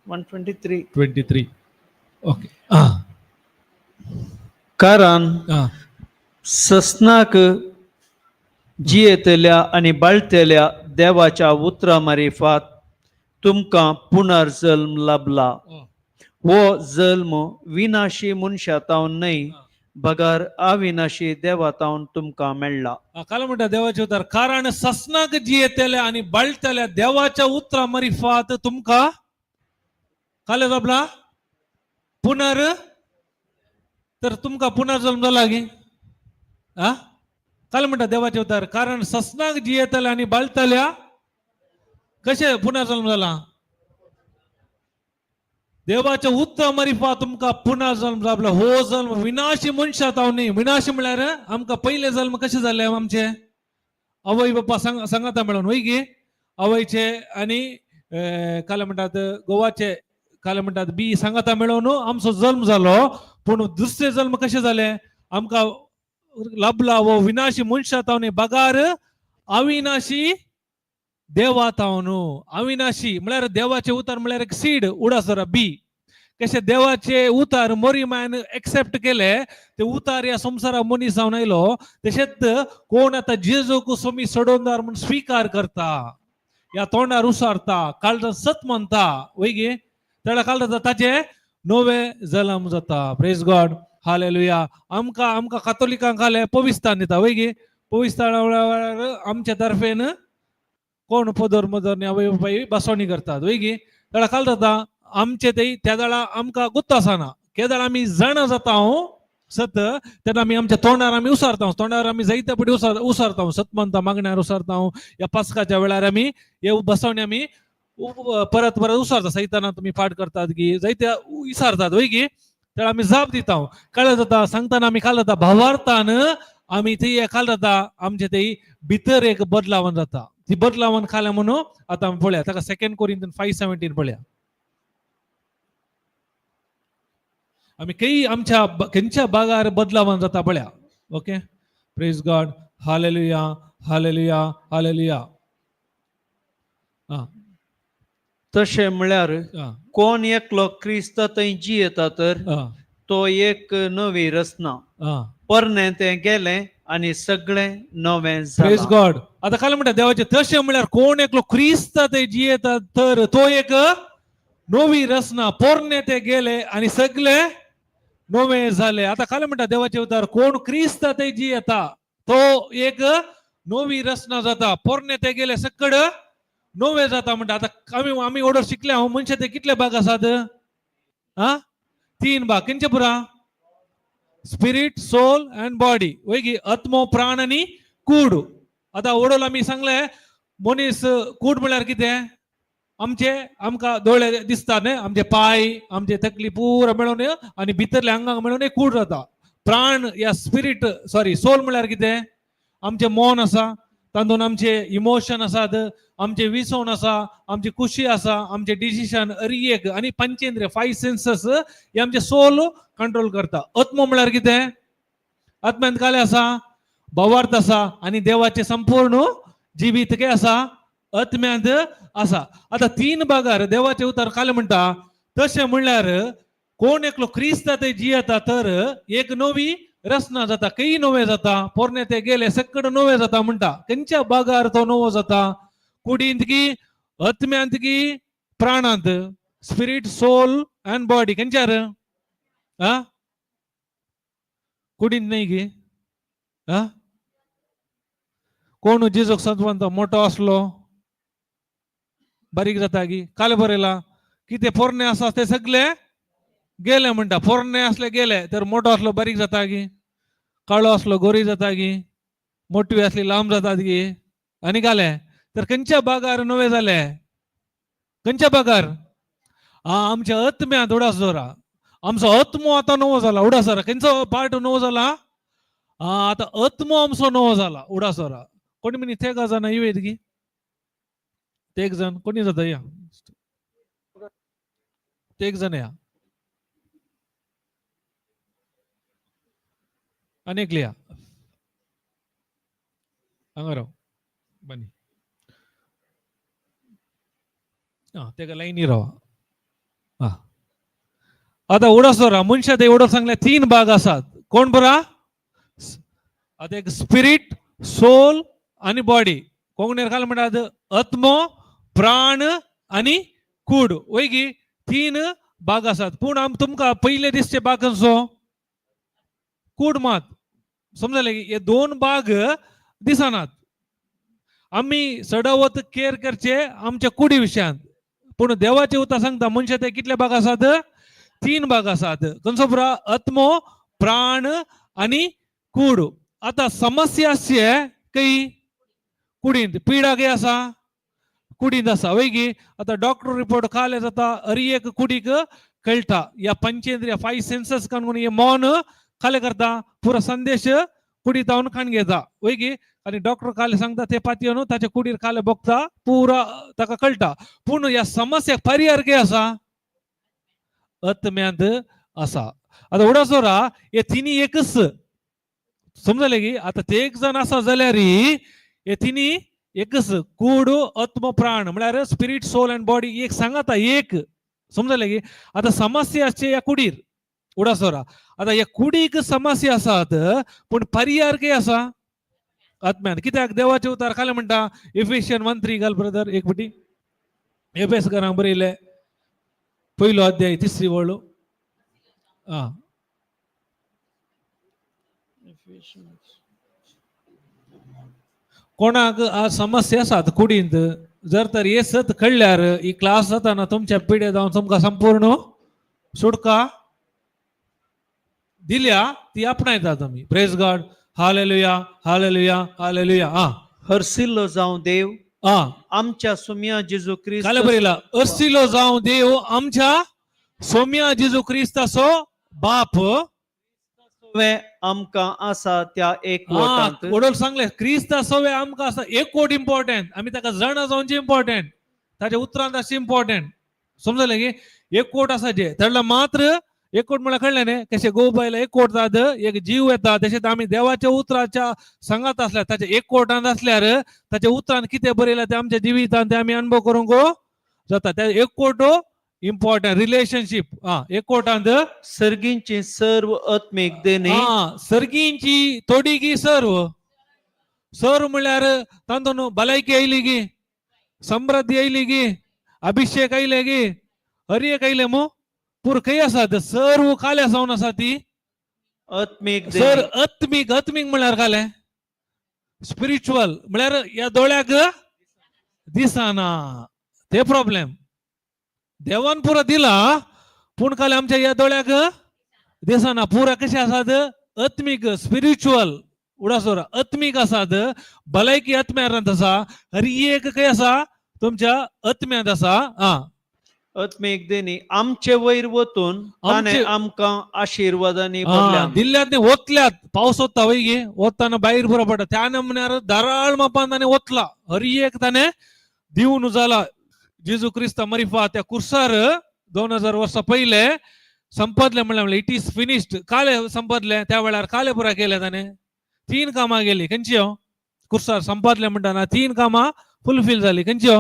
1:23 ओके कारण ससनाक जियेतल्या आणि बाळतेल्या देवाच्या उतरा मारिफात तुमकां पुनर्जल्म लाभला हो जल्म विनाशी मनशातावन न्हय बगार अविनाशी देवातावन तुमकां मेळ्ळा काल म्हणटा देवाचे उतार कारण ससनाक जियेतल्या आणि बाळतेल्या देवाच्या उतरा मारिफात तुमकां काल लाभला तर तुमकां पुनर्जल्म जाला गे काल म्हणटा देवाचे उतार कारण ससनाक जियेतल्या आणि बाळतल्या कशे पुनर्जल्म जाला देवाच्या उत्तम मारिफा तुमकां पुनर्जल्म लाभला हो जल्म विनाशी मनशात हांव न्ही विनाशी म्हळ्यार आमकां पयले जल्म कशे जाले आमचे आवय बाप्पा सांगाता मेळून वय गे आवयचे आणि काय म्हणतात गोवाचे काय म्हणतात बी सांगाता मेळून आमचो जन्म झालो पण दुसरे जन्म कसे झाले आमका लाभला व विनाशी मनशा तावने बगार अविनाशी देवा तावनो अविनाशी म्हळ्यार देवाचे उतार म्हळ्यार एक सीड उडासरा बी कसे देवाचे उतार मोरी मायन एक्सेप्ट केले ते उतार या संसारा मनीस जावन आयलो तशेंच कोण आता जेजूक सोमी सोडोनदार म्हणून स्वीकार करता या तोंडार उसारता काळजात सत म्हणता वय गे त्याला काळजात ताचे नवे जन्म जाता प्रेज गॉड हालेलुया आमका कातोलिकांक खाले पवित्रान दिता वय गे पवित्रान आमच्या तर्फेन कोण पदर मदर आवय बापाय बसवणी करतात वय गे त्याला काळजात आमचे ते त्या जाळा आमका गुत्त आसाना केदाळ आम्ही जाणा जाता सत तेन्ना आमी आमच्या तोंडार आमी उसारता तोंडार आमी जायते पटी उसारता सत म्हणता मागण्यार उसारता या पास्काच्या वेळार आमी हे बसवणी आमी परत परत उसारता सैताना तुम्ही पाठ करतात की जायते विसारतात वय की तर आमी जाप दिता कळत जाता सांगताना आमी काल जाता भावार्थान आमी थंय काल जाता आमचे थंय भितर एक बदलावन जाता ती बदलावन खाल्या म्हणून आता आमी पळया ताका 2 कोरिंथियन 5:17 पळया आम्ही काही आमच्या खंयच्या बागार बदलावन जाता पळया okay praise God hallelujah hallelujah hallelujah तशें म्हळ्यार कोण एकलो क्रिस्त थंय जियेता तर तो एक नवी रचना परणे ते गेले आणि सगळे नवे प्रेज गॉड आता काय म्हणतात देवाचे तशें म्हळ्यार कोण एकलो क्रिस्त थंय जियेता तर तो एक नवी रचना परणे ते गेले आणि सगळे नवे झाले आता काय म्हणतात देवाचे उद्धार कोण क्रिस्त ते जी येता तो एक नवी रचना जाता पोरणे ते गेले सकड नवे जाता म्हणटा आता आम्ही ऑर्डर शिकले हांव मनशा ते कितले भाग आसात 3 भाग खंयचे पुरा स्पिरिट सोल अँड बॉडी वय की आत्मो प्राण आणि कूड आता ओडोल आम्ही सांगले मनीस कूड म्हळ्यार कितें आमचे आमका दोळे दिसतात न्ही आमचे पाय आमचे तकली पुरा मेळून आणि भितरल्या अंगांक मेळून एक कूड जाता प्राण या स्पिरिट सॉरी सोल म्हळ्यार कितें आमचे मन आसा तातूंत आमचे इमोशन आसात आमचे विसवण आसा आमची खुशी आसा आमचे डिसिशन एक आणि पंचेंद्रिय 5 सेन्सेस हे आमचे सोल कंट्रोल करता आत्मो म्हळ्यार कितें आत्म्यांत काय आसा भावार्थ आसा आणि देवाचे संपूर्ण जिवीत काय आसा आत्म्यांत आसा आता 3 भागार देवाचे उतार काय म्हणटा तशें म्हणल्यार कोण एकलो क्रिस्त ते जियेता तर एक नवी रचना जाता काही नवे जाता पोरणे ते गेले सकड नवे जाता म्हणटा खंयच्या भागार तो नवो जाता कुडींत की आत्म्यांत की प्राणांत स्पिरिट सोल अँड बॉडी खंयच्यार कुडींत नाही गे कोण जेजूक सांगता मोठो असलो बारीक जाता की काल बरयला कितें पोरणे आसा ते सगळे गेले म्हणटा पोरणे असले गेले तर मोठो असलो बारीक जाता की काळो असलो गोरी जाता की मोठी असली लांब जातात की आणि गाले तर खंयच्या भागार नवे जाले खंयच्या भागार आमच्या आत्म्यांत उडासोरा आमचो आत्मो आता नवो जाला उडासोरा खंयचो पार्ट नवो जाला आता आत्मो आमचो नवो जाला उडासोरा कोणी म्हणी ते जाणा येवेत की ते एक जण कोणी जाता या ते एक जण या अनेक लिया हांगा बनी तेका लाईनी रावा आता उडसोरा मनशा ते एवढं सांगले 3 भाग आसात कोण बरा आता एक स्पिरिट सोल आणि बॉडी कोंगणेर काय म्हणतात आत्मो प्राण आणि कूड वय की 3 भाग आसात पूण तुमका पहिले दिसचे भाग खंयचो कूड मात समजले की हे 2 भाग दिसनात आम्ही सडवत केअर करचे आमच्या कुडी विशयांत पूण देवाचे उतर सांगता मनशा ते कितले भाग आसात 3 भाग आसात खंयचो पुरा आत्मो प्राण आणि कूड आता समस्या आसचे काही कुडींत पिडा काय आसा कुडींत आसा वय की आता डॉक्टर रिपोर्ट खाले जाता एक कुडीक कळटा या पंचेंद्रिय 5 सेन्सेस काडून हे मन खाले करता पुरा संदेश कुडी जाऊन खाण घेता वय गे आणि डॉक्टर काले सांगता ते पातयो न्हू ताच्या कुडीर काले बघता पुरा ताका कळटा पूण ह्या समस्याक पर्याय कितें आसा आत्म्यांत आसा आता उडासोरा हे तिनी एकच समजले की आता ते एक जण आसा जाल्यार हे तिनी एकच कूड आत्म प्राण म्हळ्यार स्पिरिट सोल अँड बॉडी एक सांगाता एक समजले की आता समस्या असते या कुडीर उडासोरा आता या कुडीक समस्या आसात पण पर्याय कितें आसा आत्म्यान कित्याक देवाचे उतार खाले म्हणटा एफिशियन 1:3 घाल ब्रदर एक पटी एफएस घरांक बरयले पहिलो अध्याय 3री वळो कोणाक आ समस्या आसात कुडींत जर तर हे सत कळल्यार ही क्लास जाताना तुमच्या पिढे जावन तुमकां संपूर्ण सुटका दिल्या ती आपणायतात आमी praise God hallelujah hallelujah hallelujah हरसिल्लो जावं देव आ आमच्या सोम्या जेजू ख्रिस्त काले बरयला अर्सिलो जावं देव आमच्या सोम्या जेजू क्रिस्ताचो बाप आमकां आसा त्या एकवटांत वडोल सांगले क्रिस्ता सवे आमकां आसा एकवट इम्पॉर्टंट आमी ताका जाणा जावचे इम्पॉर्टंट ताच्या उतरांत अशें इम्पॉर्टंट समजले की एकवट आसा जे त्याला मात्र एकवट म्हळ्यार कळलें न्ही कशें गोव बायला एकवट जाता एक जीव येता तशेंच आमी देवाच्या उतराच्या संगात आसल्यार ताच्या एकवटांत आसल्यार ताच्या उतरांत कितें बरयलां तें आमच्या जिवितांत ते आमी अनुभव करूंक जाता त्या एकवट इम्पॉर्टंट रिलेशनशिप एकवटांत सर्गींची सर्व आत्मीक देणे सर्गींची तोडीगी सर्व म्हळ्यार तातूंत भलायकी आयली गी समृद्धी आयली गी अभिषेक आयले गी हरयेक आयले मो पूर खंय आसा सर्व काल्या जावन आसा ती आत्मीक सर आत्मीक आत्मीक म्हळ्यार काले स्पिरिच्युअल म्हळ्यार ह्या दोळ्याक दिसना ते प्रॉब्लेम देवान पुरा दिला पूण काले आमच्या ह्या दोळ्याक दिसना पुरा कशें आसात आत्मीक स्पिरिच्युअल उडासोरा आत्मीक आसात भलायकी आत्म्यांत आसा हरयेक खंय आसा तुमच्या आत्म्यांत आसा आत्मीक देणी आमचे वयर वतून ताणें आमकां आशिर्वादांनी भरल्यात दिल्ल्यात वतल्यात पावस वता वय गे वताना भायर बरो पडटा त्या नमण्यार धाराळ मापान ताणें वतला हरयेक ताणें दिवन जाला जेजू क्रिस्त मरिफा त्या कुर्सार 2000 वर्सां पयले संपदले म्हणल्यार इट इज फिनिश्ड काले संपदले त्या वेळार काले पुरा केले ताणें 3 कामां गेली खंयची कुर्सार संपदले म्हणटाना 3 कामां फुलफिल जाली खंयची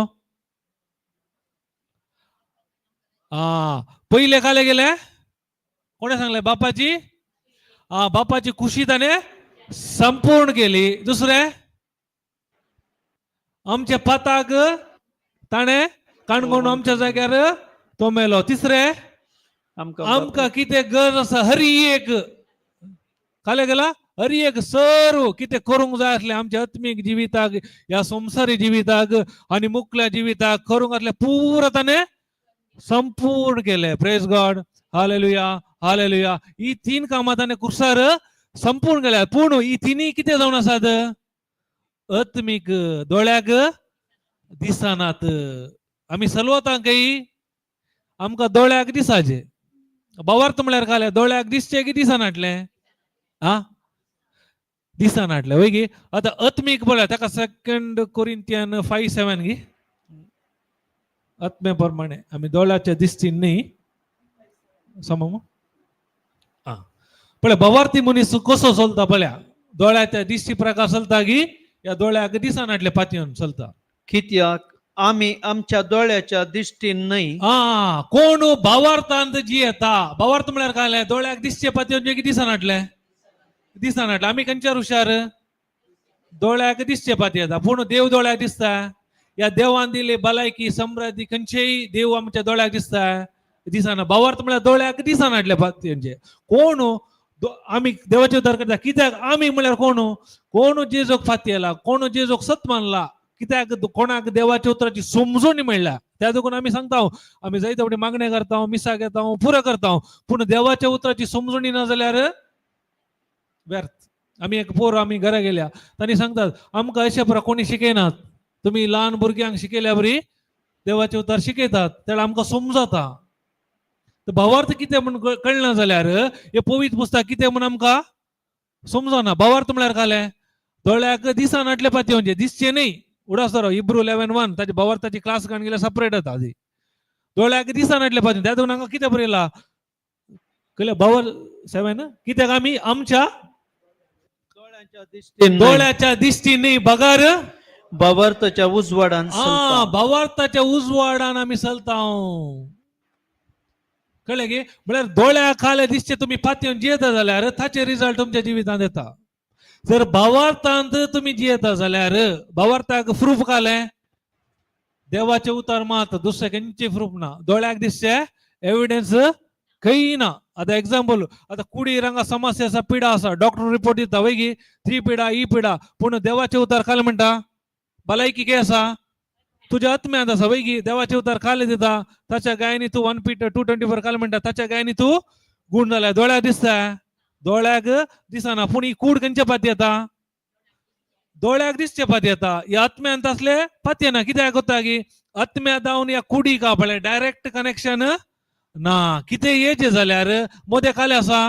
पहिले काले गेले कोणे सांगले बापाची बापाची खुशी ताणे संपूर्ण केली दुसरे आमच्या पाताक ताणे काणकोण आमच्या जाग्यार तो मेलो तिसरे आमकां कितें गरज आसा हर एक काले गेला हर एक सर्व कितें करूंक जाय आसलें आमच्या आत्मीक जिविताक ह्या संवसारी जिविताक आनी मुखल्या जिविताक करूंक आसलें पुरा ताणें संपूर्ण केले प्रेज गॉड हालेलुया हालेलुया ही 3 कामां ताणें कुर्सार संपूर्ण केल्या पूण ही तिनी कितें जावन आसात आत्मीक दोळ्याक दिसनात आमी चलवतां काही आमकां दोळ्याक दिसाचे भावार्थ म्हळ्यार काले दोळ्याक दिसचे की दिसनाटले दिसनाटले वय गे आतां आत्मीक म्हळ्यार ताका 2 कोरिंथियन 5:7 गे आत्मे प्रमाणे आमी दोळ्याच्या दिसतीन न्ही समम पळय भवार्थी मनीस कसो चलता पळया दोळ्याच्या दिश्टी प्रकार चलता की या दोळ्याक दिसनाटले पातयेवन चलता कित्याक आमी आमच्या दोळ्याच्या दिश्टीन न्ही कोण भावार्थांत जी येता भावार्थ म्हळ्यार काय दोळ्याक दिसचे पातयेवन जे दिसनाटले दिसनाटले आमी खंयच्यार हुशार दोळ्याक दिसचे पातये येता पूण देव दोळ्याक दिसता या देवान दिले भलायकी समृद्धी खंयचेय देव आमच्या दोळ्याक दिसता दिसना भावार्थ म्हळ्यार दोळ्याक दिसनाटले पातयेंचे कोण आमी देवाचे उद्धार करता कित्याक आमी म्हळ्यार कोण जेजूक फातयेला कोण जेजूक सत मानला कित्याक कोणाक देवाच्या उतराची समजून मेळ्ळा त्या देखून आमी सांगता आमी जायते फावटी मागणे करता मिसा घेता पुरो करता पूण देवाच्या उतराची समजूनी ना जाल्यार व्यर्थ आमी एक पोर आमी घरा गेल्या तांणी सांगतात आमकां अशे प्रकार कोणी शिकयनात तुमी ल्हान भुरग्यांक शिकयल्या बरी देवाचे उतार शिकयतात तेन्ना आमकां समजता भावार्थ कितें म्हण कळना जाल्यार हे पवित्र पुस्तक कितें म्हण आमकां समजोना भावार्थ म्हळ्यार काले दोळ्याक दिसान नाटले पाती म्हणजे दिसचे नाही उडास धरो इब्रू 11:1 ताची भावार्थाची क्लास काण गेल्या सेपरेट येता आधी दोळ्याक दिसान नाटले पाती त्या दोन कितें बरयला कळलं भावर 7 कित्याक आमी आमच्या डोळ्यांच्या दिश्टीन डोळ्याच्या दिश्टीने बगार भावार्थाच्या उजवाडान चलता. भावार्थाच्या उजवाडान आमी चलता कळले की म्हळ्यार दोळ्या खाले दिसचे तुम्ही पातयेवन जियेता जाल्यार ताचे रिजल्ट तुमच्या जिवितांत येता जर भावार्थांत तुम्ही जियेता जाल्यार भावार्थाक प्रूफ काले देवाचे उतार मात दुसरे खंयचे प्रूफ ना दोळ्याक दिसचे एविडेन्स काही ना आता एक्झाम्पल आता कुडी रंगा समस्या असा पिडा असा डॉक्टर रिपोर्ट दिता वय की 3 पिडा ही पिडा पूण देवाचे उतार काल म्हणटा भलायकी काय असा तुझ्या आत्म्यात असा वय की देवाचे उतार काल दिता ताच्या गायनी तू 1 Peter 2:24 काल म्हणटा ताच्या गायनी तू गुण जाल्या दोळ्याक दिसता दोळ्याक दिसना पूण ही कूड खंयच्या पाती येता दोळ्याक दिसचे पाती येता या आत्म्यांत असले पाती येना कित्याक कोत्ता की आत्म्यात जावन या कुडी का पळय डायरेक्ट कनेक्शन ना कितें येचे जाल्यार मोदे काले आसा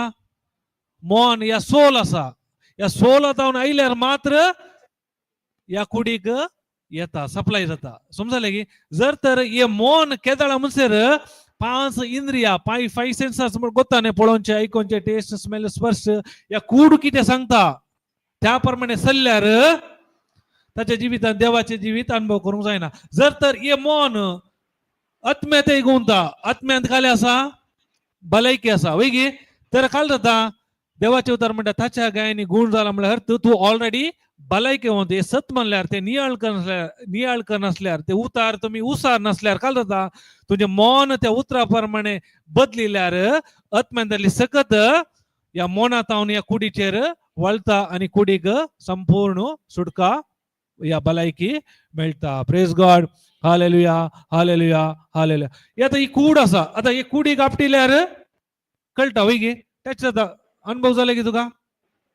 मोन या सोल आसा या सोल जावन आयल्यार मात्र या कुडीक येता सप्लाय जाता समजले की जर तर हे मोन केदळा म्हणसर 5 इंद्रिया 5 सेन्सर्स म्हण कोत्ता न्ही पळोवनचे आयकोनचे टेस्ट स्मेल स्पर्श या कूड कितें सांगता त्या प्रमाणे चल्ल्यार ताच्या जिवितांत देवाचे जिवीत अनुभव करूंक जायना जर तर हे मोन आत्म्यात गुंता आत्म्यांत काले आसा भलायकी आसा वय गी तर काल जाता देवाचे उतार म्हणटा ताच्या गायनी गुण जाला म्हळ्यार तू ऑलरेडी भलायकी वंत हे सत म्हणल्यार ते नियाळ नसल्यार ते उतार तुम्ही उसार नसल्यार काल जाता तुझे मन त्या उतरा प्रमाणे बदलिल्यार आत्म्यांतली सकत या मोनात या कुडीचेर वळता आणि कुडीक संपूर्ण सुटका या भलायकी मेळटा praise God hallelujah hallelujah hallelujah आता ही कूड आसा आता ही कुडी गापटिल्यार कळटा वय गे टच जाता अनुभव जाले की तुका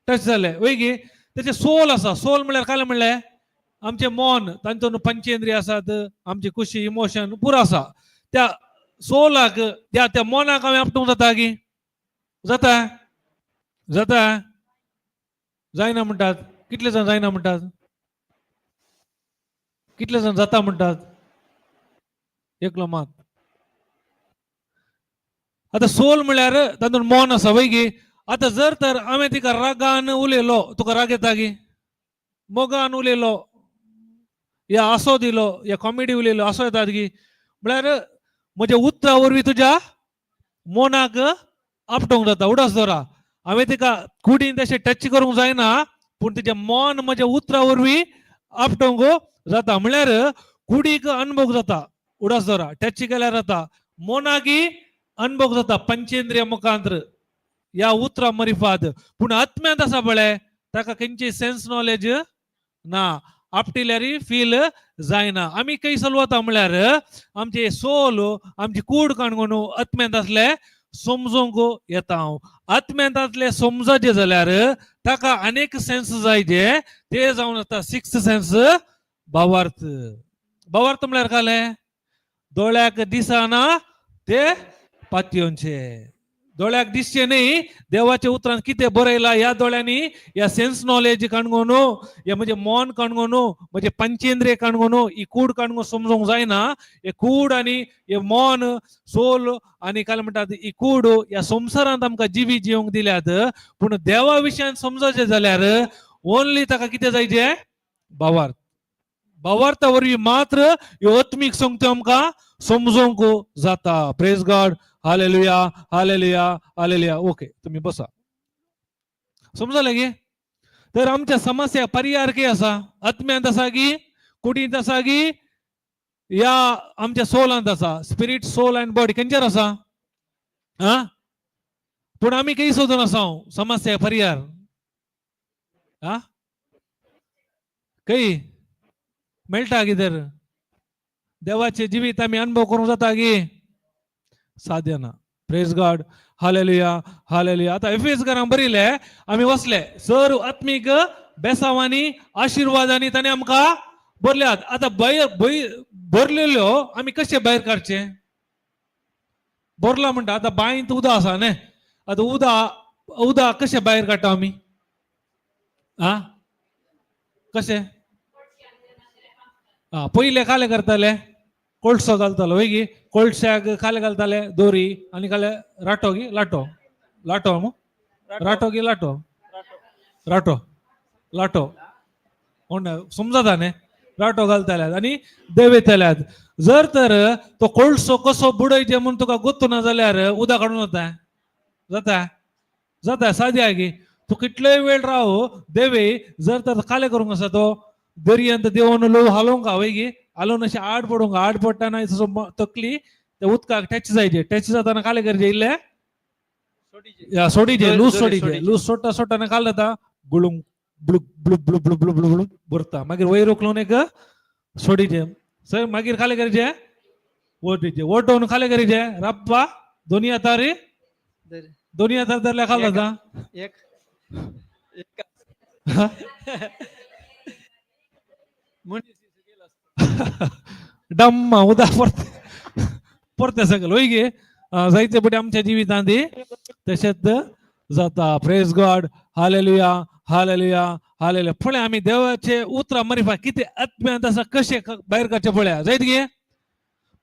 टच जाले वय गे त्याचे सोल आसा सोल म्हळ्यार काय म्हणले आमचे मन तांतून पंचेंद्रिय आसात आमची खुशी इमोशन पुरो आसा त्या सोलाक त्या मोनाक आमी आपटूंक जाता की जाता जाता जायना म्हणटात कितले जण जायना म्हणटात कितले जण जाता म्हणटात एकलो मात आता सोल म्हळ्यार तातूंत मन आसा वय गी आता जर तर आम्ही तिका रागान उलयलो तुका राग येता गी मोगान उलयलो या आसो दिलो या कॉमेडी उलयलो आसो येतात गी म्हळ्यार म्हज्या उतरा वरवीं तुज्या मोनाक आपटोंक जाता उडास दोरा हांवें तिका कुडीन तशें टच करूंक जायना पूण तिचें मन म्हज्या उतरा वरवीं आपटोंक जाता म्हळ्यार कुडीक अनुभव जाता उडास दोरा टच केल्यार जाता मोनाकी अनुभव जाता पंचेंद्रिय मुखांतर या उतरा मरिफाद पूण आत्म्यांत आसा पळय ताका खंयची सेन्स नॉलेज ना आपटिल्यारी फील जायना आमी खंय चलवता म्हळ्यार आमचे सोल आमची कूड काणकोण आत्म्यांत असले समजूंक येता आत्म्यांत असले समजचे जाल्यार ताका अनेक सेन्स जाय जे ते जावन आसता 6th सेन्स भावार्थ भावार्थ म्हळ्यार काले दोळ्याक दिसना ते पातयेवचे दोळ्याक दिसचे न्ही देवाच्या उतरांत कितें बरयला ह्या दोळ्यांनी या सेन्स नॉलेज काणकोन या म्हणजे मन काणकोन म्हणजे पंचेंद्रिय काणकोन ही कूड काणकोन समजूंक जायना हे कूड आनी हे मन सोल आनी काय म्हणटात ही कूड या संवसारांत आमकां जिवी जिवंक दिल्यात पूण देवा विशयान समजचे जाल्यार ओन्ली ताका कितें जायचे भावार्थ भावार्था वरवीं मात्र ह्यो आत्मीक संगत्यो आमकां समजूंक जाता praise God hallelujah hallelujah hallelujah okay तुम्ही बसा समजले गे तर आमच्या समस्या पर्याय कितें आसा आत्म्यांत आसा की कुडींत आसा की या आमच्या सोलांत आसा स्पिरीट सोल अँड बॉडी खंयचेर आसा हा पूण आमी खंय सोदून आसा समस्या पर्याय हा खंय मेळटा कितें देवाचे जिवीत आमी अनुभव करूंक जाता की साध्य ना प्रेज गॉड हालेलुया हालेलुया आता एफेसकारांक बरयले आमी वसले सर आत्मीक बेसावांनी आशिर्वादांनी ताणें आमकां भरल्यात आता भरलेल्यो आमी कशे भायर काडचे भरला म्हणटा आता बांयंत उदक आसा न्ही आता उदक कशे भायर काडटा आमी हा कसे हा पहिले काले करताले कोळसो घालतालो होय गी कोळश्याक काले घालताले दोरी आणि काले राटो गी लाटो लाटो मग राटो गी लाटो राटो लाटो समजता न्ही राटो घालताल्यात आणि देवेताल्यात जर तर तो कोळसो कसो बुडयचे म्हणून तुका गोत्तू ना जाल्यार उदक काडून जाता जाता जाता सादी आगी तू कितलोय वेळ राव देवे जर तर काले करूंक आसा तो दर्यांत देवन लो हालोवंक वय गी हालोवन अशें आड पडूंक आड पडटाना तकली त्या उदकाक टच जायचे टच जाताना काले करचे इल्ले सोडीचे लूज सोडीचे लूज सोडटा सोडटाना काल जाता गुळूंक book book book book book book book भरता मागीर वयर उखलून एक सोडीचे सर मागीर काले करचे वोटीचे वोटोवन काले करचे राप्पा दोनी हातारी दोनी हातार धरल्या काल जाता एक डम्मा उदा परते सकल वय गे जायते बटे आमच्या जिवितांत तशेंच जाता praise God hallelujah hallelujah hallelujah पळय आमी देवाचे उतरां मारिफा कितें आत्म्यांत आसा कशें भायर काडचे पळया जायत गे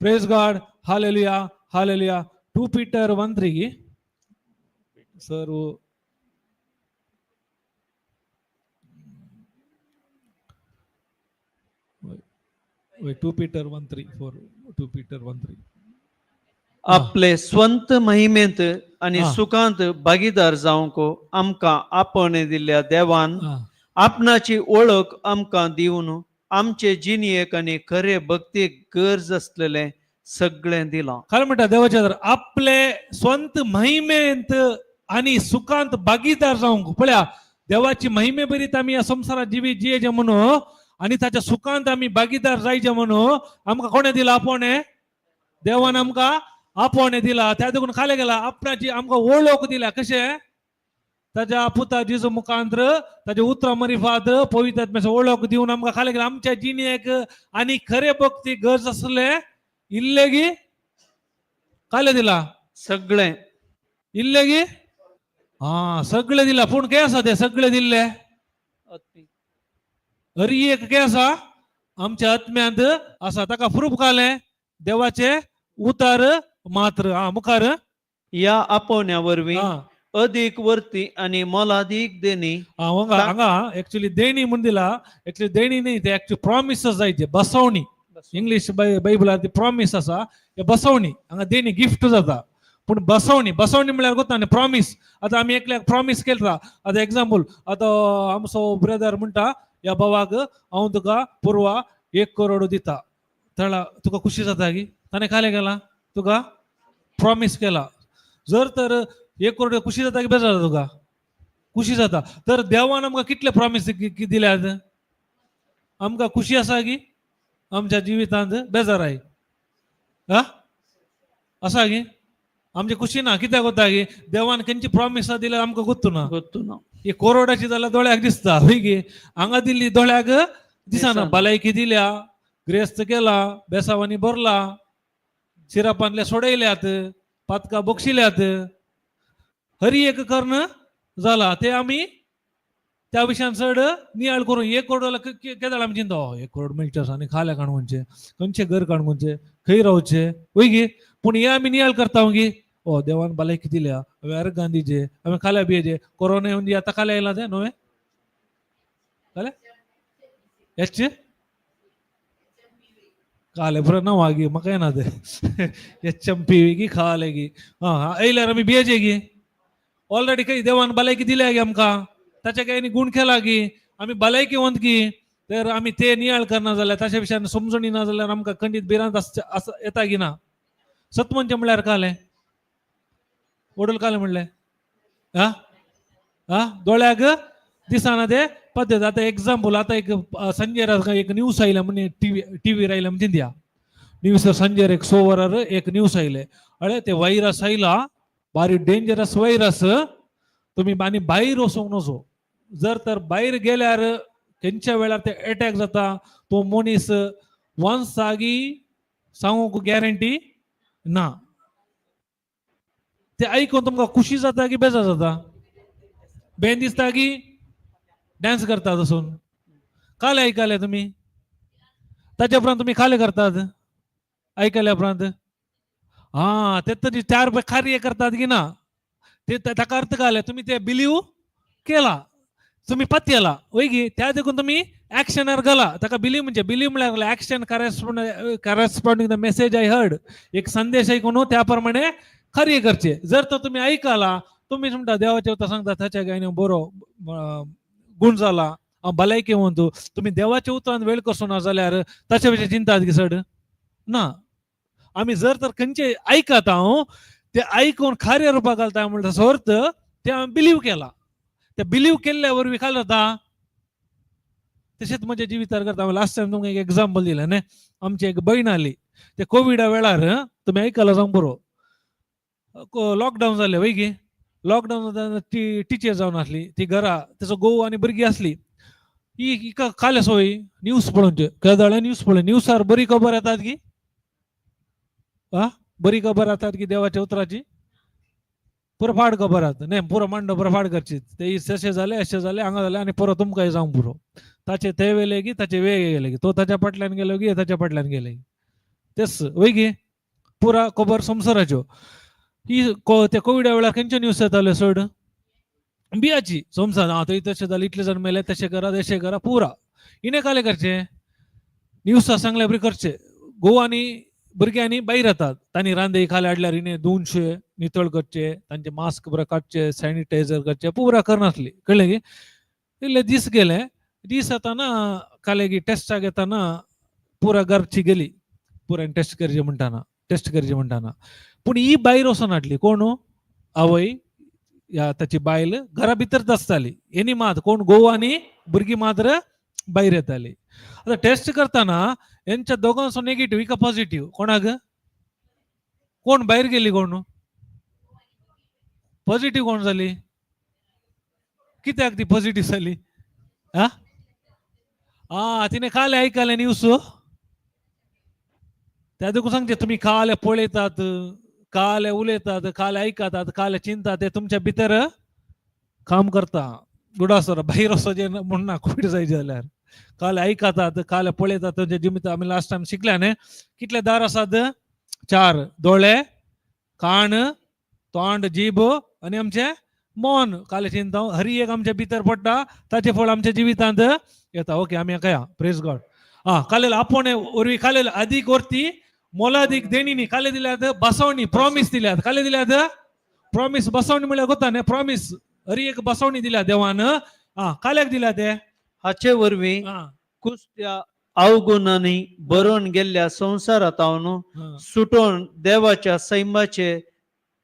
praise God hallelujah hallelujah 2 Peter 1:3 गे सर 2 Peter 1:3 for 2 Peter 1:3 आपले स्वंत महिमेंत आणि हा. सुखांत भागीदार जावंक आमकां आपण दिल्ल्या देवान आपणाची ओळख आमकां दिवन आमचे जिणयेक आणि खरे भक्तीक गरज असलेले सगळें दिलां काय म्हणटा देवाच्या तर आपले स्वंत महिमेंत आणि सुखांत भागीदार जावंक पळया देवाची महिमे बरीत आम्ही या संसारात जियेचे म्हणून आणि त्याच्या सुखांत आम्ही भागीदार जायचे म्हणून आमकां कोणे दिला आपण देवान आमकां आपण दिला त्या देखून खाले गेला आपणाची आमकां ओळख दिला कशे ताच्या पुता जेजू मुखांतर ताच्या उतरां मरिफात पवित्र आत्म्याची ओळख दिवन आमकां खाले गेला आमच्या जिणेक आणि खरे भक्ती गरज असले इल्ले गी काले दिला सगळें इल्ले गी हा सगळे दिला पूण काय आसा ते सगळे दिल्ले हरी एक काय आसा आमच्या आत्म्यांत आसा ताका प्रूफ काले देवाचे उतार मात्र हा मुखार या आपोवण्या वरवीं हा अधिक वर्ती आणि मोलादीक देणी हांगा एक्चुअली देणी म्हणून दिला एक्चुअली देणी नाही ते एक्चुअली प्रॉमिसच जायचे बसवणी इंग्लिश बायबलात ती प्रॉमिस आसा हे बसवणी हांगा देणी गिफ्ट जाता पण बसवणी बसवणी म्हळ्यार कोता न्ही प्रॉमिस आता आमी एकल्याक प्रॉमिस केला आता एक्झाम्पल आता आमचो ब्रदर म्हणटा या भावाक हांव तुका पुरवा 1 करोड दिता त्याला तुका खुशी जाता की ताणें काले केला तुका प्रॉमिस केला जर तर 1 करोड खुशी जाता की बेजार जाता तुका खुशी जाता तर देवान आमकां कितले प्रॉमिस दिल्यात आमकां खुशी आसा की आमच्या जिवितांत बेजार आहे हा आसा की आमची खुशी ना कित्याक कोता की देवान खंयची प्रॉमिस दिल्यार आमकां गुत्तू ना ही करोडाची जाल्यार दोळ्याक दिसता हय गे हांगा दिल्ली दोळ्याक दिसना भलायकी दिल्या ग्रेस्त केला बेसावांनी भरला शिरापांतले सोडयल्यात पातका बक्षिल्यात हरी एक कर्ण जाला ते आमी त्या विशयान चड नियाळ करून 1 करोड केदाळ आमी चिंता 1 करोड मेळटा आनी खाल्या काणकोणचे खंयचे घर काणकोणचे खंय रावचे वय गे पूण हे आमी नियाळ करता गे ओ देवान भलायकी दिल्या हांवें आर गांधीचे हांवें खाल्या बियेचे कोरोना येवन आतां खाल्या येयला ते नवे खाल्या याचे काले बरं नांव गे म्हाका येना ते HMP गी खाले गी हा येयल्यार आमी बियेचे गी ऑलरेडी काही देवान भलायकी दिल्या गे आमकां ताच्या काही गुण केला की आमी भलायकीवंत की तर आमी ते नियाळ करना जाल्यार ताच्या विशयान समजणी ना जाल्यार आमकां खंडीत भिरांत येता की ना सत्वंचे म्हळ्यार काले वडोल काले म्हणले हा हा दोळ्याक दिसना ते पद्दत आता एक्झाम्पल आता एक संजय एक न्यूज आयला म्हणजे टीव्ही आयला म्हणजे द्या न्यूज संजय एक सोवरार एक न्यूज आयले अरे ते व्हायरस आयला बारी डेंजरस व्हायरस तुम्ही आनी भायर वचोंक नजो जर तर भायर गेल्यार खंयच्या वेळार ते अटॅक जाता तो मनीस वन्स जागी सांगूंक गॅरंटी ना ते ऐकून तुमकां खुशी जाता की बेजार जाता बेन दिसता की डॅन्स करतात असून काले ऐकायला तुम्ही ताच्या उपरांत तुम्ही काले करतात ऐकल्या उपरांत हा ते तरी 4 रुपये कार्य करतात की ना ते ताका अर्थ काय तुम्ही ते बिलीव केला तुम्ही पत्याला वय गी त्या देखून तुम्ही ऍक्शनर गेला ताका बिलीव म्हणजे बिलीव म्हळ्यार action corresponding the message I heard एक संदेश ऐकून त्याप्रमाणे कार्य करचे जर तो तुम्ही ऐकाला तुम्ही म्हणता देवाचे उतर सांगता त्याच्या गायने बरो गुण झाला भलायकी म्हणतो तुम्ही देवाचे उतरान वेळ कसो ना जाल्यार ताच्या विषयी चिंता की सड ना आम्ही जर तर खंयचे ऐकत आहो ते ऐकून कार्य रूपाक घालता म्हणटा ताचो अर्थ ते आम्ही बिलीव केला ते बिलीव केल्ल्या वरवीं काय जाता तशेंच म्हज्या जिवितार करता लास्ट टाइम तुमकां एक एग्जाम्पल दिलें न्ही आमची एक भयण आली ते कोविडा वेळार तुम्ही ऐकला सांग बरो लॉकडाऊन जालें वय गी लॉकडाऊन ती टिचर जावन आसली ती घरा तेचो घोव आनी भुरगीं आसली ही काले सोय न्यूज पळोवचे केदळे न्यूज पळय न्यूजार बरी खबर येतात की बरी खबर येतात की देवाच्या उतराची पुरो फाड खबर आहात न्ही पुरो मांडो पुरो फाड करची ते तशें जालें अशें जालें हांगा जालें आनी परत तुमकांय जावं पुरो ताचे ते वेले की ताचे वे गेले की तो ताच्या फाटल्यान गेलो की ताच्या फाटल्यान गेले तेच वय गी पुरा खबर संवसाराच्यो ही ते कोविडा वेळार खंयच्यो न्यूज येताल्यो चड बियाची संवसार थंय तशें जालें इतले जण मेले तशें करा पुरा इने काले करचे न्यूज सांगल्या बरी करचे घोव आनी भुरग्यांनी भायर येतात तांणी रांदे खाले हाडल्यार इने धुवनशे नितळ करचे तांचे मास्क बरे काडचे सॅनिटायझर करचे पुरा करनासली कळ्ळें की इल्ले दीस गेले दीस येताना काले की टेस्टाक येताना पुरा घरची गेली पुरा टेस्ट करचे म्हणटाना पूण ही भायर वचून हाडली कोण आवय या ताची बायल घरा भितरच आसताली एनी मात कोण घोव आनी भुरगीं मात्र भायर येताली आता टेस्ट करताना यांच्या दोघांचो नेगेटिव्ह का पॉझिटिव्ह कोणाक कोण भायर गेली कोण पॉझिटिव्ह कोण जाली कित्याक ती पॉझिटिव्ह जाली तिने काले ऐकले न्यूज त्या देखून सांगते तुम्ही काले पळयतात काले उलयतात काले ऐकतात काले चिंतात ते तुमच्या भितर काम करता गुडासर भायर वचचे म्हणना कोविड जायचे जाल्यार काले ऐकतात काले पळयतात तुमच्या जिमीत आम्ही लास्ट टाइम शिकल्या न्ही कितले दार आसात 4 दोळे कान तोंड जीभ आणि आमचे मन काले चिंता हरी एक आमच्या भितर पडटा ताचे फळ आमच्या जिवितांत येता ओके आम्ही काय प्रेज गॉड कालेल आपण वरवी कालेल अधिक वरती मोलाधिक देणीनी काले दिल्यात बसवणी प्रॉमिस दिल्यात काले दिल्यात प्रॉमिस बसवणी म्हळ्यार गोता न्ही प्रॉमिस हरी एक बसवणी दिल्या देवान काल्याक दिल्या ते हाचे वरवीं कुस्त्या अवगुणांनी बरोवन गेल्ल्या संवसारांतावन सुटोन देवाच्या सैमाचे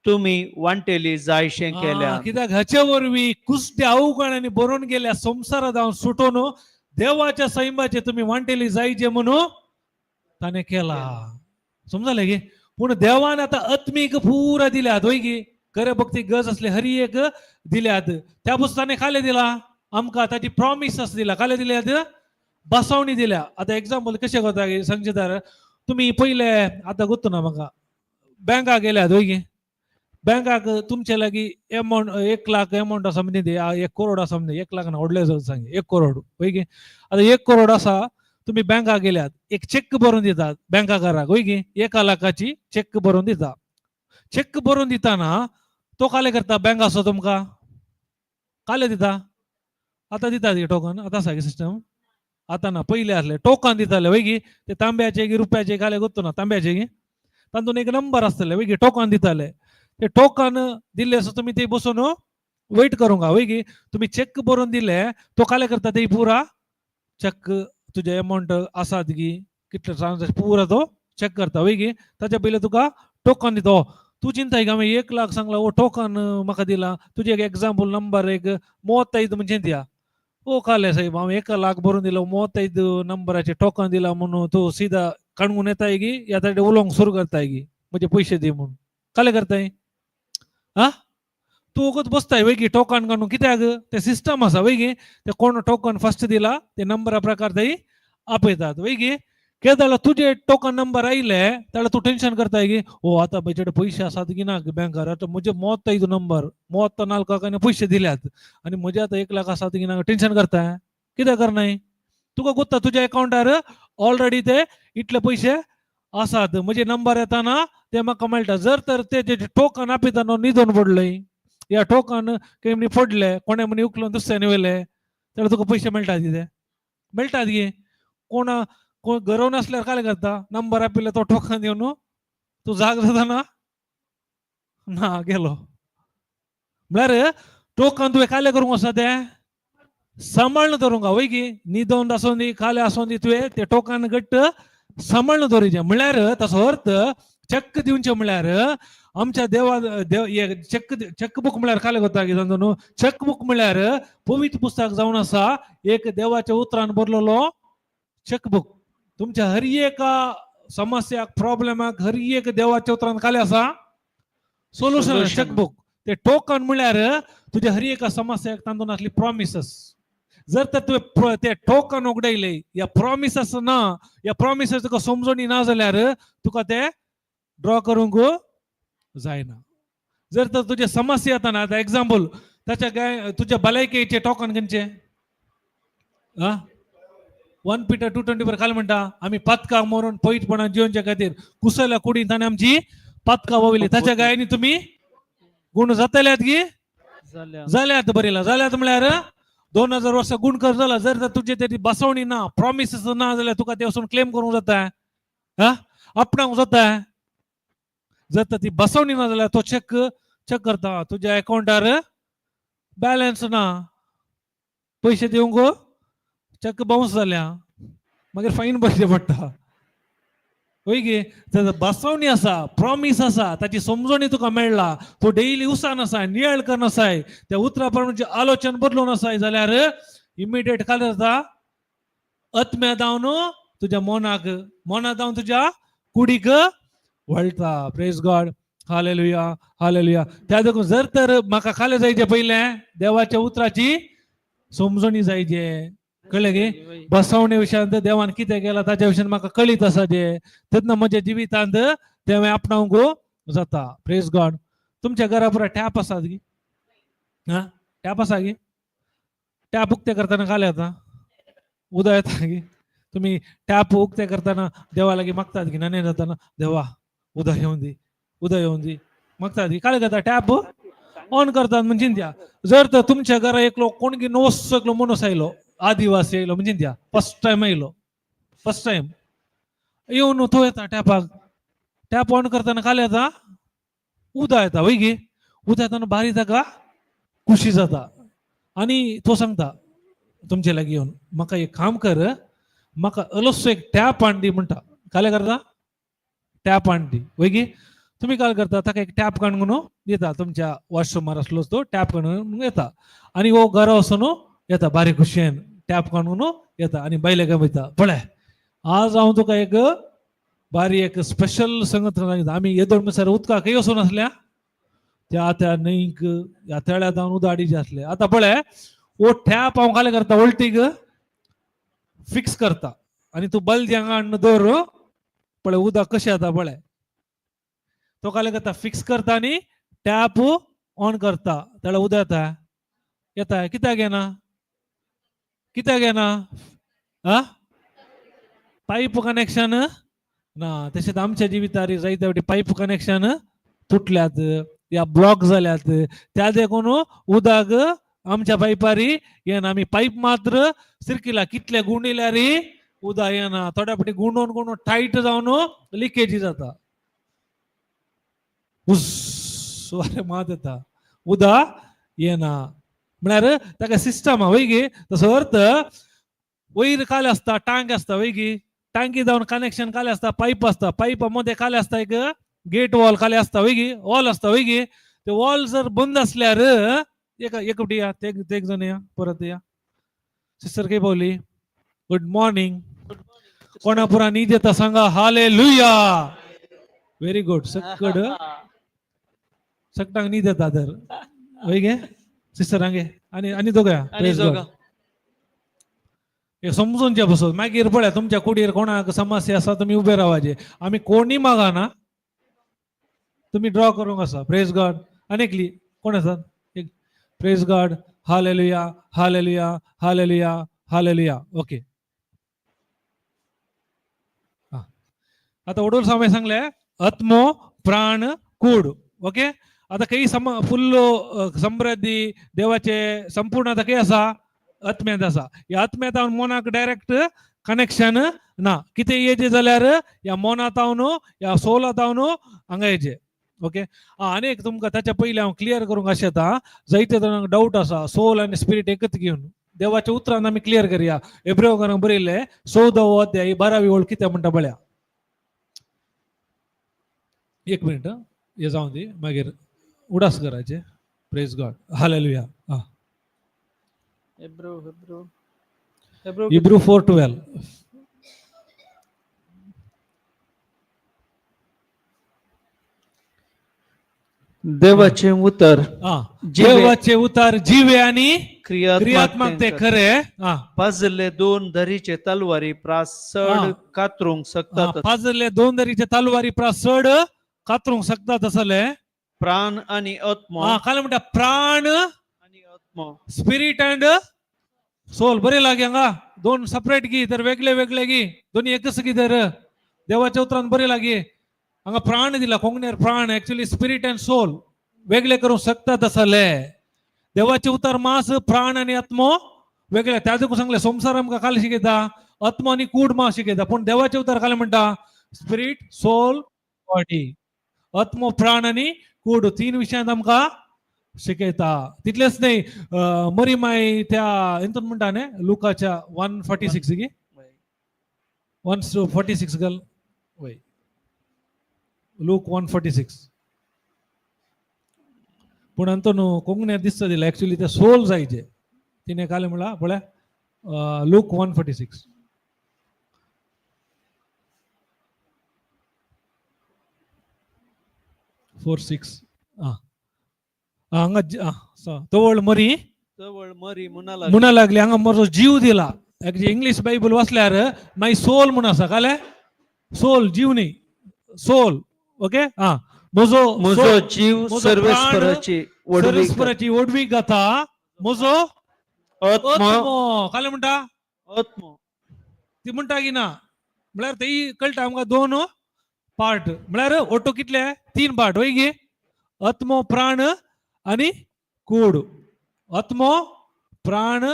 तुम्ही वांटेली जायशें केल्या कित्याक हाचे वरवीं कुस्त्या अवगुणांनी बरोवन गेल्या संवसारांतावन सुटोन देवाच्या सैमाचे तुम्ही वांटेली जायचे म्हणून ताणे केला समजले की पूण देवान आता आत्मीक पुरा दिल्यात वय की खरे भक्ती गज असले हरी एक दिल्यात त्या पुस्तकाने काले दिला आमकां ताची प्रॉमिस दिला काले दिल्यात बसवणी दिल्या आता एक्झाम्पल कशें करता संगीतार तुम्ही पहिले आता गोत्तो ना म्हाका बँकाक गेल्यात वय की बँकाक तुमचे लागीं अमाउंट 1 लाख अमाउंट आसा म्हणजे 1 करोड आसा म्हणजे 1 लाख ना व्हडले सांगे 1 करोड वय की आता 1 करोड आसा तुम्ही बँकाक गेल्यात एक चेक बरोवन दितात बँकाकाराक वय की 1 लाखाची चेक बरोवन दिता चेक बरोवन दिताना तो काले करता बँक आसा तुमकां काले दिता आता दितात टोकन आता आसा सिस्टम आता ना पहिले असले टोकन दिताले वय की ते तांब्याचे की रुपयाचे काले गोत्तो ना तांब्याचे की तातून एक नंबर आसतले वय की टोकन दिताले ते टोकन दिले असो तुम्ही ते बसून वेट करूंगा वय की तुम्ही चेक बरोवन दिले तो काले करता ते पुरा चेक तुझे अमाउंट आसात की कितले ट्रान्झॅक्शन पुरा तो चेक करता वय की ताच्या पयलीं तुका टोकन दिता तू चिंता का 1 लाख सांगला ओ टोकन म्हाका दिला तुझे एक एग्जाम्पल नंबर एक 35 म्हणजे दिया ओ काले साहेब हांव 1 लाख भरून दिलो 35 नंबराचे टोकन दिला म्हणून तू सीधा काणून येताय की या ताडे उलोवंक सुरू करताय की म्हणजे पैसे दी म्हणून काले करताय तू वगत बसताय वय की टोकन काढून कित्याक ते सिस्टम आसा वय की ते कोण टोकन फर्स्ट दिला ते नंबरा प्रकार थंय आपयतात वय की केदाला तुझे टोकन नंबर आयले त्याला तू टेन्शन करताय की ओ आता बजेट पैसे असतात की ना बँकार आता म्हणजे मोत ಇದು नंबर 34 पैसे दिल्यात आणि म्हणजे आता 1 लाख असतात की ना टेन्शन करताय किती करणार तुका ಗೊತ್ತಾ तुझ्या अकाउंटार ऑलरेडी ते इतले पैसे असतात म्हणजे नंबर येताना ते म्हाका मेळटा जर तर ते टोकन आपयताना निधन पडलंय या टोकन केमनी फोडले कोणे म्हणे उकलून दुसऱ्याने वेले त्याला तुका पैसे मेळटात कितें मेळटात गे कोण गरव नसल्यावर काय करता नंबर आपले तो टोकन येऊन तू जाग जाताना ना गेलो म्हळ्यार टोकन तुवें काय करूंक वचता तें सांबाळून धरूंक वय की न्हिदोन आसूं दी खाले आसूं दी तुवें ते टोकन घट्ट सांबाळून दवरिचें म्हळ्यार ताचो अर्थ चक्क दिवचें म्हळ्यार आमच्या देवा देव चेकबुक म्हळ्यार काय करता की न्हू चेकबुक म्हळ्यार पवित्र पुस्तक जावन आसा एक देवाच्या उतरान बरलेलो चेकबुक तुमच्या हर एक समस्याक प्रॉब्लेमाक हर एक देवाच्या उतरान काय आसा सोल्युशन चेकबुक ते टोकन म्हळ्यार तुझ्या हर एका समस्याक तांदून असली प्रॉमिसेस जर तर तुवें ते टोकन उगडयले या प्रॉमिसेस ना या प्रॉमिसेस तुका समजणी ना जाल्यार तुका ते ड्रॉ करूंक जायना जर तर तुझे समस्या येताना आता एक्झाम्पल त्याच्या तुझ्या भलायकेचे टोकन खंयचे 1 Peter 2:20 काय म्हणटा आम्ही पातका मरून पवित्रपणा जिवनच्या खातीर कुसल्या कुडी ताणे आमची पातका वविली त्याच्या गायनी तुम्ही गुण जातल्यात की जाल्यात बरेला जाल्यात म्हळ्यार 2000 वर्ष गुण कर जाला जर तुझे तरी बसवणी ना प्रॉमिसेस ना जाल्यार तुका ते वचून क्लेम करूंक जाता आपणाक जाता जर तर ती बसवणी ना जाल्यार तो चेक करता तुझ्या अकाउंटार बॅलन्स ना पैसे दिवंक चेक बाउन्स जाल्या मागीर फाईन भरचे पडटा होय गे बसवणी आसा प्रॉमिस आसा ताची समजणी तुका मेळ्ळा तो डेली उसान आसा नियळ करन आसाय त्या उतरा प्रमाणे आलोचन बदलून आसाय जाल्यार इमिडिएट काय जाता आत्म्या जावन तुझ्या मनाक जावन तुझ्या कुडीक वळटा प्रेज गॉड हालेलुया हालेलुया त्या देखून जर तर म्हाका खाले जायचे पयले देवाच्या उतराची समजणी जायचे कळले गे बसवणे विशयांत देवान कितें केला ताच्या विशयान म्हाका कळीत आसा जे तेन्ना म्हज्या जिवितांत तें आपणावंक जाता प्रेज गॉड तुमच्या घरा पुरा टॅप आसात गी टॅप आसा गी टॅप उक्ते करताना काय येता उदक येता गी तुम्ही टॅप उक्ते करताना देवा लागीं मागतात की नाने जाताना देवा उदक येऊन दी मागतात की काय करता टॅप ऑन करतात म्हणजे द्या जर तर तुमच्या घरा एकलो कोण नवस एकलो मनीस आयलो आदिवासी आयलो म्हणजे द्या फर्स्ट टाइम आयलो फर्स्ट टाइम येऊन तो येता टॅपाक टॅप ऑन करताना काय येता उदक येता वय गे उदक येताना बारी ताका खुशी जाता आणि तो सांगता तुमचे लागीं येऊन म्हाका एक काम कर म्हाका अलसो एक टॅप हाड दी म्हणटा काय करता टॅप हाड दी वय गे तुम्ही काय करता ताका एक टॅप काडून येता तुमच्या वॉशरूमार असलो तो टॅप काडून येता आणि वो घरा वचून येता बारीक खुशयेन टॅप काडून येता आणि बायले काय म्हणटा पळय आज हांव तुका एक बारी एक स्पेशल संगत सांगता आमी येदोळ मिसार उदकाक वचून आसल्या त्या न्हंयक ह्या तळ्यात जावन उदाडीचे आसले आता पळय वो टॅप हांव काय करता उलटीक फिक्स करता आणि तू बल्दी हांगा हाडून दवर पळय उदक कशें येता पळय तो काय करता फिक्स करता आणि टॅप ऑन करता त्याला उदक येता कित्याक येना पाईप कनेक्शन ना तशेंच आमच्या जिवितारी जायते फावटी पाईप कनेक्शन तुटल्यात या ब्लॉक जाल्यात त्या देखून उदक आमच्या पाईपारी येना आमी पाईप मात्र सिरकिला कितले गुंडिल्यार उदक येना थोड्या फावटी गुंडोवन टाईट जावन लिकेजी जाता वारे मात येता उदक येना म्हळ्यार ताका सिस्टम वय गे तसो अर्थ वयर काय आसता टांक आसता वय गे टांकी जावन कनेक्शन काय आसता पाईप आसता पाईपा मध्ये काय आसता एक गेट वॉल काय आसता वय गे वॉल आसता वय गे ते वॉल जर बंद असल्यार एक या ते जण या परत या सिस्टर काय पावली गुड मॉर्निंग कोणा पुरा न्हीद येता सांगा हालेलुया व्हेरी गुड सकटांक न्हीद येता तर वय गे सिस्टर हांगे आणि दोघं हे समजूनच्या बसत मागीर पळया तुमच्या कुडीर कोणाक समस्या आसा तुम्ही उभे रावाचे आम्ही कोणी मागा ना तुम्ही ड्रॉ करूंक आसा प्रेज गॉड अनेकली कोण आसात एक praise God hallelujah hallelujah hallelujah hallelujah okay आता वडूल स्वामी सांगले आत्मो प्राण कूड ओके आता काही फुल्ल समृद्धी देवाचे संपूर्ण काही असा आत्म्यात असा या आत्म्यात मोनाक डायरेक्ट कनेक्शन ना किती येजे जाल्यार या मोनात या सोलात हांगा येजे ओके अनेक तुमकां त्याच्या पयलीं हांव क्लियर करूंक अशें येता जायते जाणांक डाऊट आसा सोल आनी स्पिरीट एकच घेवन देवाच्या उतरान आमी क्लियर करया एब्रेवकारांक बरयल्ले 14 अध्याय 12वी ओळ कितें म्हणटा पळया एक मिनिट हे जाऊन दी मागीर उडास करायचे प्रेज गॉड हालेलुया हिब्रू 4:12 देवाचे उतर देवाचे उतार जिवे आणि क्रियात्मक क्रियात्मक ते खरे पाजले दोन धरीचे तलवारी प्रासड कातरूंक शकतात पाजले दोन दरीचे तलवारी प्रासड कातरूंक शकतात असले प्राण आणि आत्मा काय म्हणता प्राण आणि आत्मा स्पिरिट अँड सोल बरे लागे हांगा दोन सेपरेट गी तर वेगळे वेगळे गी दोन्ही एकच गी तर देवाच्या उतरान बरे लागे हांगा प्राण दिला कोंकणीर प्राण ऍक्च्युअली स्पिरिट अँड सोल वेगळे करूंक शकतात असले देवाचे उतार मास प्राण आणि आत्मो वेगळे त्याच सांगले संसार आमकां काल शिकयता आत्मा आणि कूड मास शिकयता पण देवाचे उतार काल म्हणटा स्पिरिट सोल बॉडी आत्मो प्राण आणि कूड 3 विशयांत आमकां शिकयता तितलेच नाही मरी माय त्या इंतून म्हणटा न्ही लुकाच्या 146 गी 146 गल वय लूक 146 पण अंतून कोंकण्यात दिसता दिला ऍक्च्युअली ते सोल जायचे तिने काल म्हणला पळय लूक 146 46 हांगा तवळ मरी म्हणा लागली हांगा म्हजो जीव दिला इंग्लिश बायबल वाचल्यार माय सोल म्हूण आसा काले सोल जीव न्ही सोल ओके म्हजो जीव सर्वेस्पराची ओडवीक घाता म्हजो आत्मो काले म्हणटा आत्मा ती म्हणटा की ना म्हळ्यार तेय कळटा आमकां 2 पार्ट म्हळ्यार ओटो कितले 3 पार्ट वय गे आत्मो प्राण आणि कूड आत्मो प्राण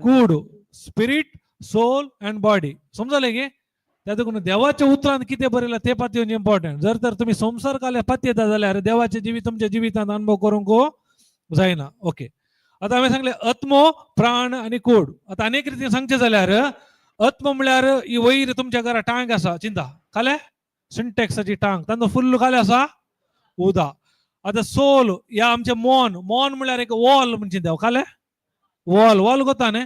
कूड स्पिरिट सोल अँड बॉडी समजले गे त्या देखून देवाच्या उतरान कितें बरयला ते पातयेवन इम्पॉर्टंट जर तर तुम्ही संसार काले पातयेता जाल्यार देवाचे जिवीत तुमच्या जिवितांत अनुभव करूंक जायना ओके आता हांवें सांगले आत्मो प्राण आणि कूड आता अनेक रितीन सांगचे जाल्यार आत्मो म्हळ्यार ही वयर तुमच्या घरा टांक आसा चिंता काले सिंटेक्साची टांक तांचो फुल्ल काले आसा उदा आता सोल या आमचे मॉन म्हळ्यार एक वॉल म्हणजे चिंता काले वॉल गोता न्ही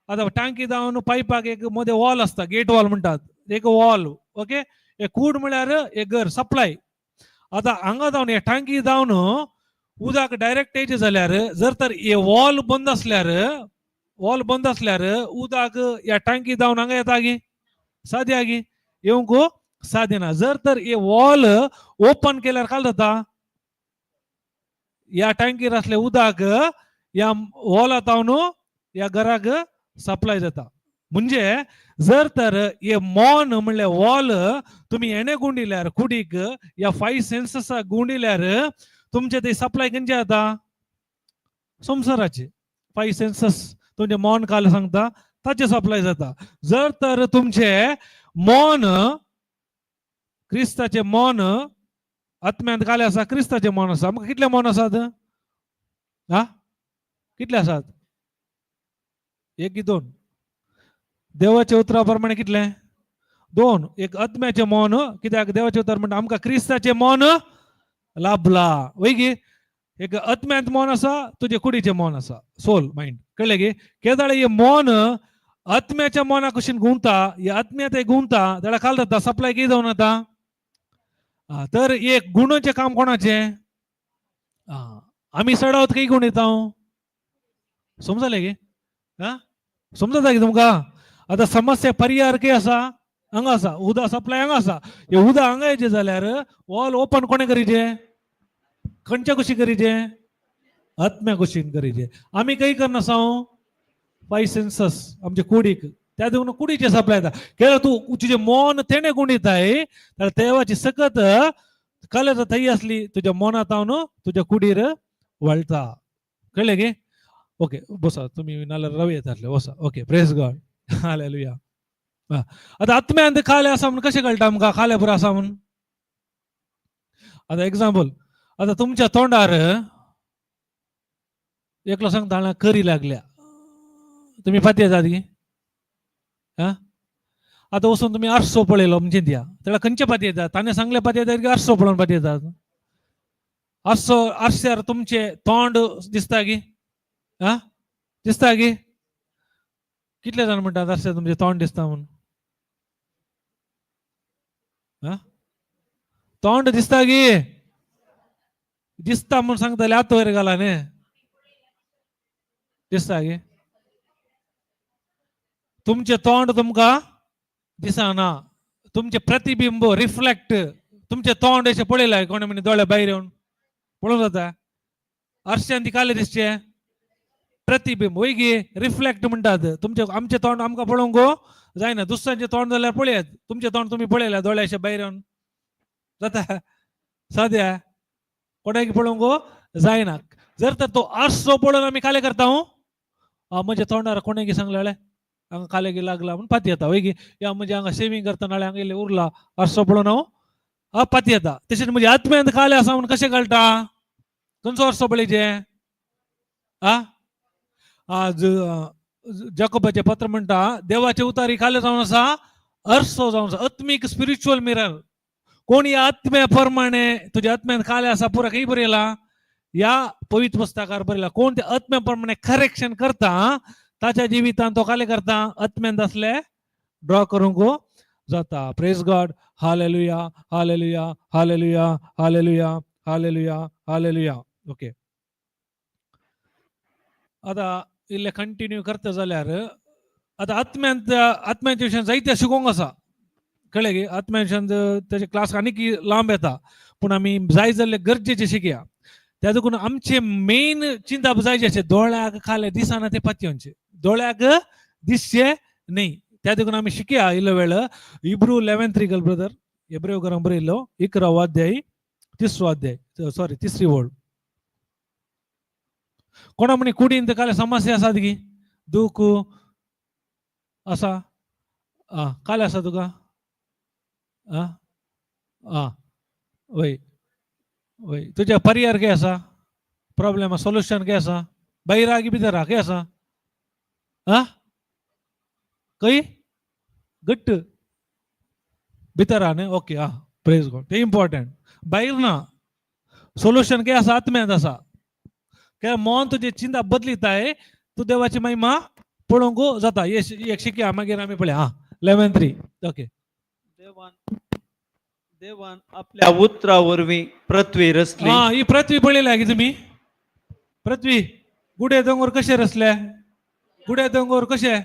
आता टांकी जावन पायपाक एक मध्ये वॉल असता गेट वॉल म्हणतात एक वॉल ओके एक कूड म्हळ्यार एक घर सप्लाय आता हांगा जावन हे टांकी जावन उदक डायरेक्ट येचे जाल्यार जर तर हे वॉल बंद असल्यार उदक या टांकी जावन हांगा येता गी साद्या गी येवंक साध्य ना जर तर हे वॉल ओपन केल्यार काय जाता या टँकीर असले उदक या वॉलात या घराक सप्लाय जाता म्हणजे जर तर हे मॉन म्हणले वॉल तुम्ही एणे गुंडिल्यार कुडीक या 5 सेन्सेस गुंडिल्यार तुमचे ते सप्लाय खंयचे जाता संसाराचे 5 सेन्सेस तुमचे मॉन काल सांगता ताचे सप्लाय जाता जर तर तुमचे मॉन क्रिस्ताचे मॉन आत्म्यांत काले आसा क्रिस्ताचे मॉन आसा आमकां कितले मॉन आसात कितले आसात 1 की 2 देवाच्या उतरा प्रमाणे कितले 2 एक आत्म्याचे मौन कित्याक देवाचे उतर म्हणटा आमकां क्रिस्ताचे मौन लाभला वय गे एक आत्म्यांत मौन आसा तुजे कुडीचे मौन आसा सोल माइंड कळले गे केदाळे हे मौन आत्म्याच्या मौना कशीन गुंता हे आत्म्यात गुंता त्याला काल जाता सप्लाय कितें जावन आता तर एक गुणाचे काम कोणाचे आम्ही सडावत काही गुण येता समजले गे समजता की तुमका आता समस्या परिहार के असा हांगा आसा उदक सप्लाय हांगा आसा हे उदक हांगा येचे जाल्यार वॉल ओपन कोणे करीचे खंयच्या कुशी करीचे आत्म्या कुशीन करीचे आमी काही करना साव फाय सेन्सस आमचे कुडीक त्या देखून कुडीचे सप्लाय येता केळ तू तुझे मन तेणे गुणिताय जाल्यार देवाची सकत कलर थंय असली तुझ्या मनात हांव न्हू तुझ्या कुडीर वळता कळले गे ओके बसा तुम्ही नाल्यार रवी येतातले बसा ओके प्रेज गॉड हालेलुया आता आत्म्यांत खाले आसा म्हणून कशें कळटा आमकां खाले पुरो आसा म्हणून आता एक्झाम्पल आता तुमच्या तोंडार एकलो सांगता हांगा करी लागल्या तुम्ही पातये जात गे आता वचून तुम्ही आरसो पळयलो म्हणजे द्या त्याला खंयचे पातये येतात ताणें सांगले पातये येतात की आरसो पळोवन पातये येतात आरसो आरश्यार तुमचे तोंड दिसता गी दिसता गी कितले जाण म्हणटात आरश्यार तुमचे तोंड दिसता म्हणून तोंड दिसता गी दिसता म्हणून सांगताले आत वयर घाला न्ही दिसता गे तुमचे तोंड तुमकां दिसना तुमचे प्रतिबिंब रिफ्लेक्ट तुमचे तोंड अशें पळयलाय कोणे म्हणे दोळे भायर येवन पळोवन जाता आरश्यान ती काले दिसचे प्रतिबिंब वय गे रिफ्लेक्ट म्हणटात तुमचे आमचे तोंड आमकां पळोवंक जायना दुसऱ्यांचे तोंड जाल्यार पळयात तुमचे तोंड तुम्ही पळयल्या दोळे अशे भायर येवन जाता साद्या कोणाक पळोवंक जायना जर तर तो आरसो पळोवन आमी काले करता म्हणजे तोंडार कोणाक सांगले हांगा काले गे लागला म्हणून पाती येता वय गे या म्हणजे हांगा शेविंग करता नाल्यार हांगा इल्ले उरला आरसो पळोवन हांव पाती येता तशेंच म्हणजे आत्म्यांत काले आसा म्हणून कशें कळटा खंयचो आरसो पळयचे जाकोबाचे पत्र म्हणटा देवाचे उतारी काले जावन आसा आरसो जावन आसा आत्मीक स्पिरिच्युअल मिरर कोण या आत्म्या प्रमाणे तुझ्या आत्म्यात काले आसा पुरा खंय बरयला या पवित्र पुस्तकार बरयला कोण त्या आत्म्या प्रमाणे करेक्शन करता ताच्या जिवितांत तो काले करता आत्म्यांत असले ड्रॉ करूंक जाता praise God hallelujah hallelujah hallelujah hallelujah hallelujah hallelujah okay आता इल्ले कंटिन्यू करता जाल्यार आता आत्म्यांच्या विशयान जायते शिकोवंक आसा कळ्ळे गे आत्म्याच्या त्याचे क्लास आनीक लांब येता पूण आमी जाय जाल्ले गरजेचे शिकया त्या देखून आमचे मेन चिंता जायचे अशें दोळ्याक खाले दिसना ते पातयेचे दोळ्याक दिसचे न्ही त्या देखून आमी शिकया इल्लो वेळ इब्रू 11:3 ब्रदर हेब्रेवकारांक बरयल्लो 11 अध्याय 3 अध्याय सॉरी 3 ओळ कोणा म्हणे कुडीन ते काले समस्या आसात गी दूख आसा काले आसा तुका वय वय तुझ्या पर्याय काय आसा प्रॉब्लेम सोल्युशन काय आसा भायर आगी भितर काय आसा खंय घट्ट भितर न्ही ओके प्रेज गॉड ते इम्पॉर्टंट भायर ना सोल्युशन काय आसा आत्म्यांत आसा काय मन तुझे चिंता बदलिताय तू देवाची महिमा पळोवंक जाता एक शिकया मागीर आमी पळया 11:3 ओके देवान आपल्या उतरा वरवीं पृथ्वी रचली ही पृथ्वी पळयल्या की तुम्ही पृथ्वी गुडे दोंगर कशे रचले गुडे दोंगर कशे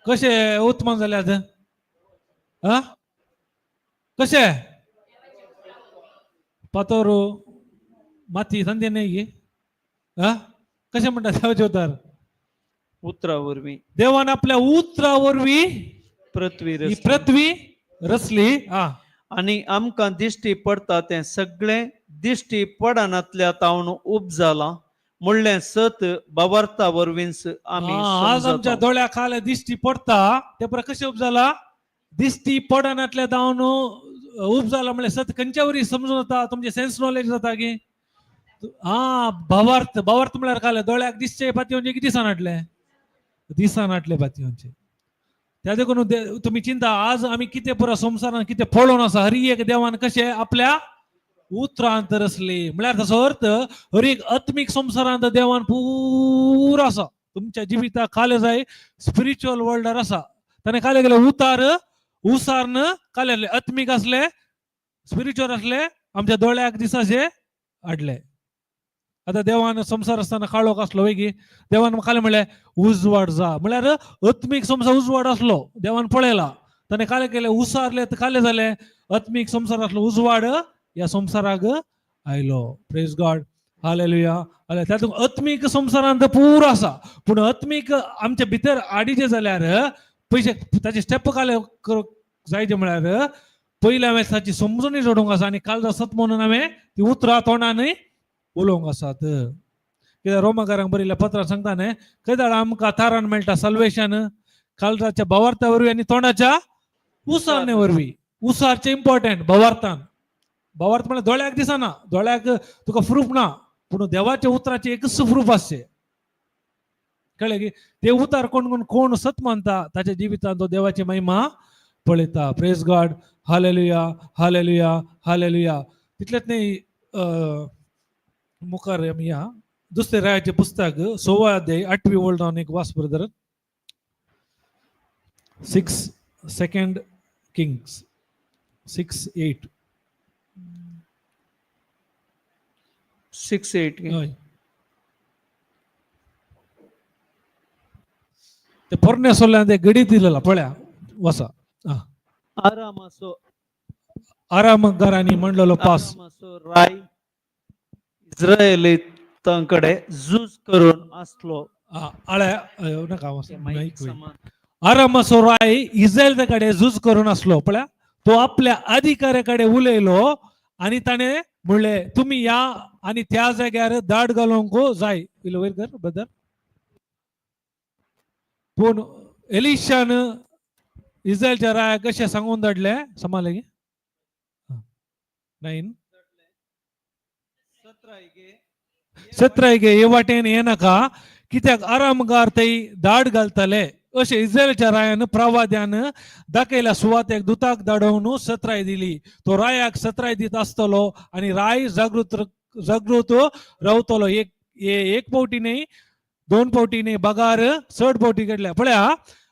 कशे उत्पन्न जाल्यात कशे पातोर माती संधी नाही गे कशे म्हणतात देवाचे उतार उतरा वरवीं देवान आपल्या उतरा वरवीं पृथ्वी रचली आणि आमकां दिश्टी पडता ते सगळे दिश्टी पडनातल्या तावन उपजाला म्हणलें सत बावार्था वरवींच आमी आज आमच्या दोळ्या खाले दिश्टी पडता ते पर कशे उपजाला दिश्टी पडनातल्या तावन उपजाला म्हणजे सत खंयच्या वरी समजून जाता तुमचे सेन्स नॉलेज जाता की भावार्थ म्हळ्यार काले दोळ्याक दिसचे पातयेवचे की दिसानाटले पातयेवचे त्या देखून तुम्ही चिंता आज आम्ही किती पुरा संसारान किती पळोवन आसा हरी एक देवान कशे आपल्या उतरांत रचले म्हळ्यार ताचो अर्थ हरी एक आत्मीक संसारांत देवान पुरो आसा तुमच्या जिविताक काले जाय स्पिरिच्युअल वर्ल्डार आसा ताणें काले गेले उसारन काले आत्मीक असले स्पिरिच्युअल असले आमच्या दोळ्याक दिसाचे हाडले आता देवान संसार असताना काळोख असलो वय की देवान काले म्हणले उजवाड जा म्हळ्यार आत्मीक संसार उजवाड असलो देवान पळयला ताणे काले केले उसारले तर काले जाले आत्मीक संसार असलो उजवाड या संसाराक आयलो प्रेज गॉड हालेलुया त्यातून आत्मीक संसारांत पुरो आसा पूण आत्मीक आमच्या भितर आडीचे जाल्यार पयशे ताचे स्टेप काले जायचे म्हळ्यार पयले हांवें ताची समजुनी जोडूंक आसा आनी काल सत म्हणून हांवें ती उतरां तोंडानय उलोवंक आसात कित्याक रोमाकारांक बरयल्या पत्रांत सांगता न्हय खंय आमकां थारान मेळटा सल्वेशन काळजाच्या भावार्था वरवीं आनी तोंडाच्या उसारणे वरवीं उसारचे इम्पॉर्टंट भावार्थान भावार्थ म्हळ्यार दोळ्याक दिसना दोळ्याक तुका प्रूफ ना पूण देवाच्या उतराचे एकच प्रूफ आसचे कळ्ळें की ते उतार कोण सत मानता ताच्या जिवितांत तो देवाची महिमा पळयता praise God hallelujah hallelujah hallelujah तितलेंच न्ही मुखार आमी या दुसरे रायाचे पुस्तक 16 अध्याय 8वी ओळ जावन एक वास ब्रदर 2 किंग्स 6:8 6:8 हय ते पोरण्या सोल्ल्यान ते गडी दिलेला पळया वसा आरामाचो आरामगारांनी म्हणलेलो पास आरामाचो राय इस्रायेलीतांकडे झूज करून असलो नका आरामाचो राय इस्रायल कडे झूज करून असलो पळया तो आपल्या अधिकाऱ्याकडे उलयलो आणि ताणे म्हणले तुम्ही या आणि त्या जाग्यार दाड घालूंक जाय वयर कर ब्रदर पूण एलिशान इस्रायलच्या राया कशें सांगून धाडले समाले की 9 17 हे वाटेन ये नाका कित्याक आरामगार थंय दाड घालतले अशें इस्रायलच्या रायान प्रवाद्यान दाखयल्या सुवातेक दुताक धाडोवन 17 दिली तो रायाक 17 दीत आसतलो आनी राय जागृत रावतलो एक पावटी न्ही 2 पावटी न्ही बगार 6 पावटी घडल्या पळया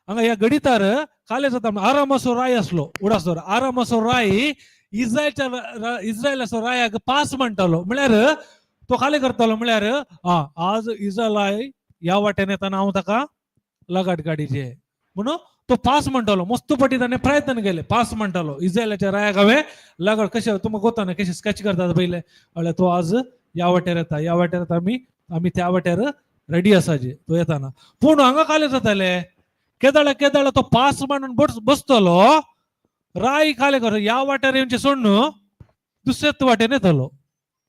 हांगा ह्या गडितार काले जाता आरामाचो राय आसलो उडासोर आरामाचो राय इस्रायलाचो रायाक पास म्हणटालो म्हळ्यार तो काले करतालो म्हळ्यार आज इस्रायल ह्या वाटेन येताना हांव ताका लगाट गाडीचे म्हणून तो पास म्हणटालो मस्त पटी ताणें प्रयत्न केले पास म्हणटालो इस्रायलाच्या रायाक हांवें लगाट कशें तुमकां कोता न्ही कशें स्केच करतात पयले म्हळ्यार तो आज ह्या वाटेर येता आमी त्या वाटेर रेडी आसाचे तो येताना पूण हांगा काले जाताले केदाळा तो पास म्हणून बसतलो राय काले कर ह्या वाटेर येवचे सोड न्हू दुसरेच वाटेन येतलो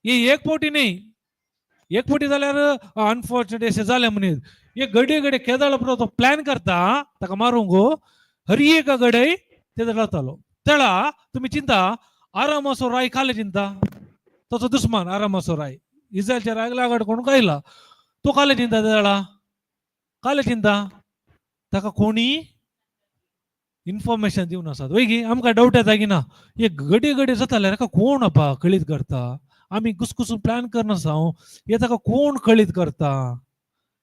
ही एक पावटी न्ही एक पावटी जाल्यार अनफॉर्च्युनेट अशें जालें मनीस एक घडये केदाळ पुरो तो प्लॅन करता ताका मारूंक हरी एक घडये ते रावतालो तेळा तुमी चिंता आरामाचो राय काले चिंता ताचो दुस्मान आरामाचो राय इस्रायलच्या रायाक लागाड कोण कायला तो काले चिंता तेळा काले चिंता ताका कोणी इन्फॉर्मेशन दिवन आसात वय आमकां डावट येता की ना हे घडये जाताले ताका कोण आपा कळीत करता आमी घुसघुसून प्लॅन करनासा हे ताका कोण कळीत करता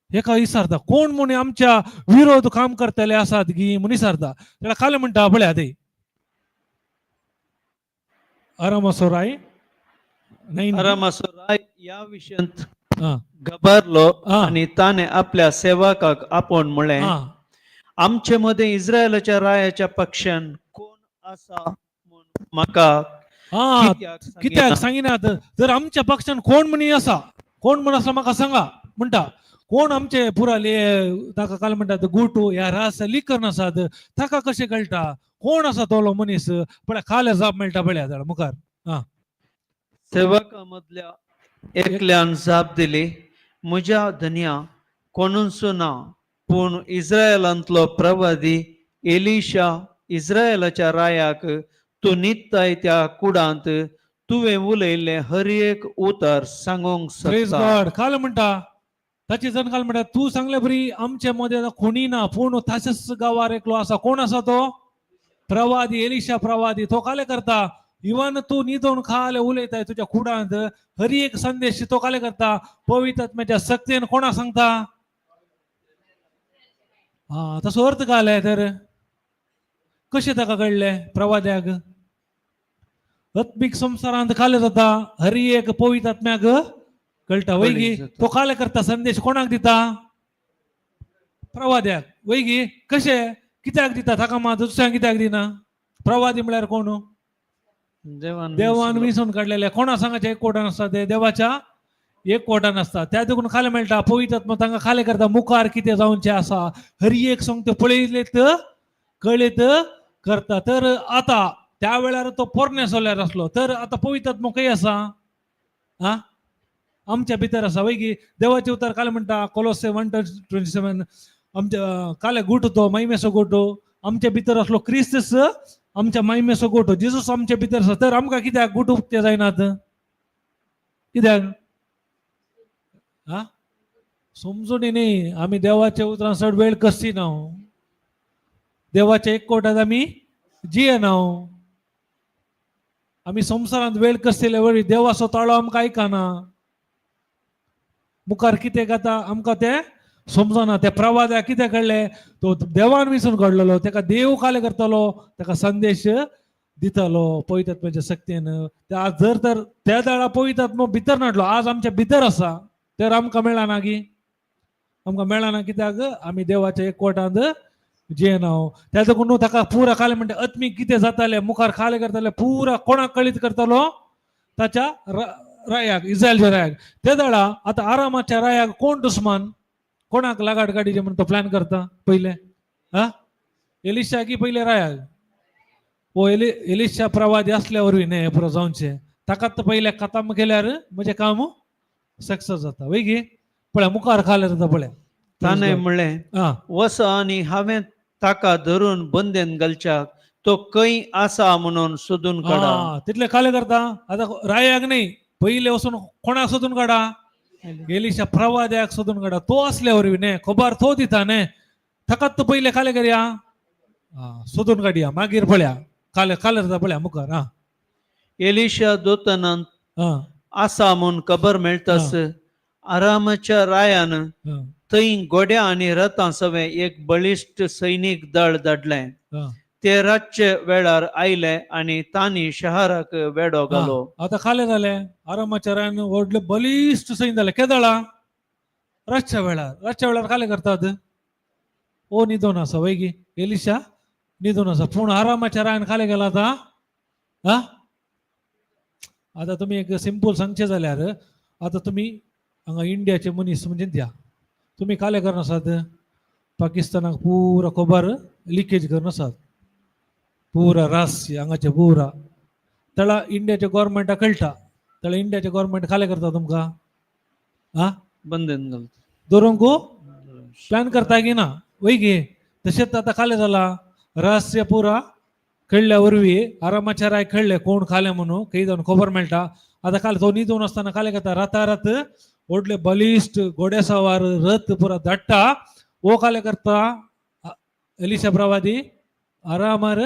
हेका विचारता कोण म्हूण आमच्या विरोध काम करतले आसात गी म्हूण विचारता तेका काले म्हणटा पळया ते आरामाचो राय आरामाचो राय या विशयांत घाबरलो आणि ताणे आपल्या सेवकाक आपण म्हळे आमचे मध्ये इस्रायलाच्या रायाच्या पक्षान कोण आसा म्हूण म्हाका कित्याक सांगिनात जर आमच्या पक्षान कोण म्हणी आसा कोण म्हण आसा म्हाका सांगा म्हणटा कोण आमचे पुराले ताका काल म्हणटात गुटू ह्या रास लीक करनासात ताका कशें कळटा कोण आसा तोलो मनीस पळय खाले जाप मेळटा पळया जाल्यार मुखार सेवका मदल्या एकल्यान जाप दिली म्हज्या धन्या कोणूच ना पूण इस्रायलांतलो प्रवादी एलिशा इस्रायलाच्या रायाक तू नित्ताय त्या कुडांत तुवें उलयल्ले हर एक उतर सांगूंक शकता काल म्हणटा ताची जण काल म्हणटा तू सांगले बरी आमच्या मध्ये कोणी ना पूण ताच्याच गांवार एकलो आसा कोण आसा तो प्रवादी एलिशा प्रवादी तो काले करता इवन तू न्हिदोन खाले उलयताय तुझ्या कुडांत हरी एक संदेश तो काले करता पवित्र आत्म्याच्या शक्तीन कोणा सांगता तसो अर्थ काले तर कशें ताका कळले प्रवाद्याक आत्मीक संवसारांत काले जाता हरी एक पवित्र आत्म्याक कळटा वैगी कळली जाता. तो काले करता संदेश कोणाक दिता प्रवाद्याक वैगी कशे कित्याक दिता ताका मात दुसऱ्यांक कित्याक दिना प्रवादी म्हळ्यार कोण देवान विसरून काढलेले कोणा सांगायचे एक कोटान असता ते देवाच्या एक कोटान असता त्या देखून खाले मेळटा पवित्र आत्मा तांकां खाले करता मुखार कितें जावचे आसा हरी एक सांग ते पळयलेत कळेत करता तर आता त्या वेळार तो पोरणे सोल्यार असलो तर आता पवित्र आत्मा खंय आसा हा आमच्या भितर आसा वैगी देवाचे उतार काले म्हणटा कोलोसे 1:27 आमच्या काले गोठो तो महिमेचो गोठो आमच्या भितर असलो क्रिस्तस आमच्या महिमेचो गोठो जेजूस आमच्या भितर आसा तर आमकां कित्याक गोठो ते जायनात कित्याक हा समजून न्ही आमी देवाच्या उतरां चड वेळ कसली ना देवाच्या एक कोटात आमी जियेना आमी संवसारांत वेळ कसलेले वळी देवाचो ताळो आमकां आयकना मुखार कितें जाता आमकां तें समजना त्या प्रवाद्याक कितें कळ्ळें तो देवान विसरून घडलेलो ताका देव काले करतलो ताका संदेश दितलो पवित्र आत्म्याच्या शक्तीन जर तर त्या दाळा पवित्र आत्मा भितर नाटलो आज आमच्या भितर आसा तर आमकां मेळना गी आमकां मेळना कित्याक आमी देवाच्या एक कोटांत जियेना त्या देखून न्हू ताका पुरा काले म्हणटा आत्मीक कितें जाताले मुखार खाले करताले पुरा कोणाक कळीत करतलो ताच्या रायाक इस्रायलच्या रायाक त्या दाळा आता आरामाच्या रायाक कोण दुस्मान कोणाक लागाड गाडीचे म्हणून तो प्लॅन करता पहिले हा एलिशा की पहिले रायाक ओ एलिशा प्रवादी असल्यावर न्ही पुरो जावचे ताकाच पहिले खतम केल्यार म्हणजे काम सक्सेस जाता वैगी पळय मुखार खाले जाता पळय ताणें म्हणलें हा वस आनी हांवें ताका धरून बंदेन घालच्याक तो खंय आसा म्हणून सोदून काडा हा तितले खाले करता आता रायाक नाही पहिले वचून कोणाक सोदून काडा एलिशा प्रवाद्याक सोदून काडा तो असल्यावर न्ही खबर तो दिता न्ही ताकाच तो पहिले खाले करया सोदून काडया मागीर पळया खाले जाता पळया मुखार हा एलिशा दोतनांत हा आसा म्हूण खबर मेळटास आरामाच्या रायान हा थंय गोड्या आनी रथां सवे एक बळिश्ट सैनीक दळ धाडलें हा ते रातचे वेळार आयले आनी तांणी शहराक वेडो घालो आता खाले जाले आरामाच्या रान व्हडले बलिश्ट सैन जाले केदळा रातच्या वेळार खाले करतात ओ निदोन आसा वैगी एलिशा निदोन आसा पूण आरामाच्या रान खाले गेला आता हा आता तुम्ही एक सिंपल सांगचे जाल्यार आता तुम्ही हांगा इंडियाचे मनीस म्हणजे द्या तुम्ही खाले करनासात पाकिस्तानाक पुरा खबर लिकेज करनासात पुरा रास्य हांगाचे पुरा तळा इंडियाच्या गव्हर्मेंटाक कळटा तळा इंडियाचे गव्हर्मेंट खाले करता तुमकां हा बंदेन घालता दोरोंक प्लॅन करता की ना वैगी तशेंच आता खाले जाला रहस्य पुरा कळल्या वरवीं आरामाच्या राय कळले कोण खाले म्हणून काही जावन खबर मेळटा आता काल तो न्हिदून आसतना खाले करता रात व्हडले बलिश्ट घोड्या सवार रथ पुरा धाडटा ओ खाले करता एलिशा प्रवादी आरामार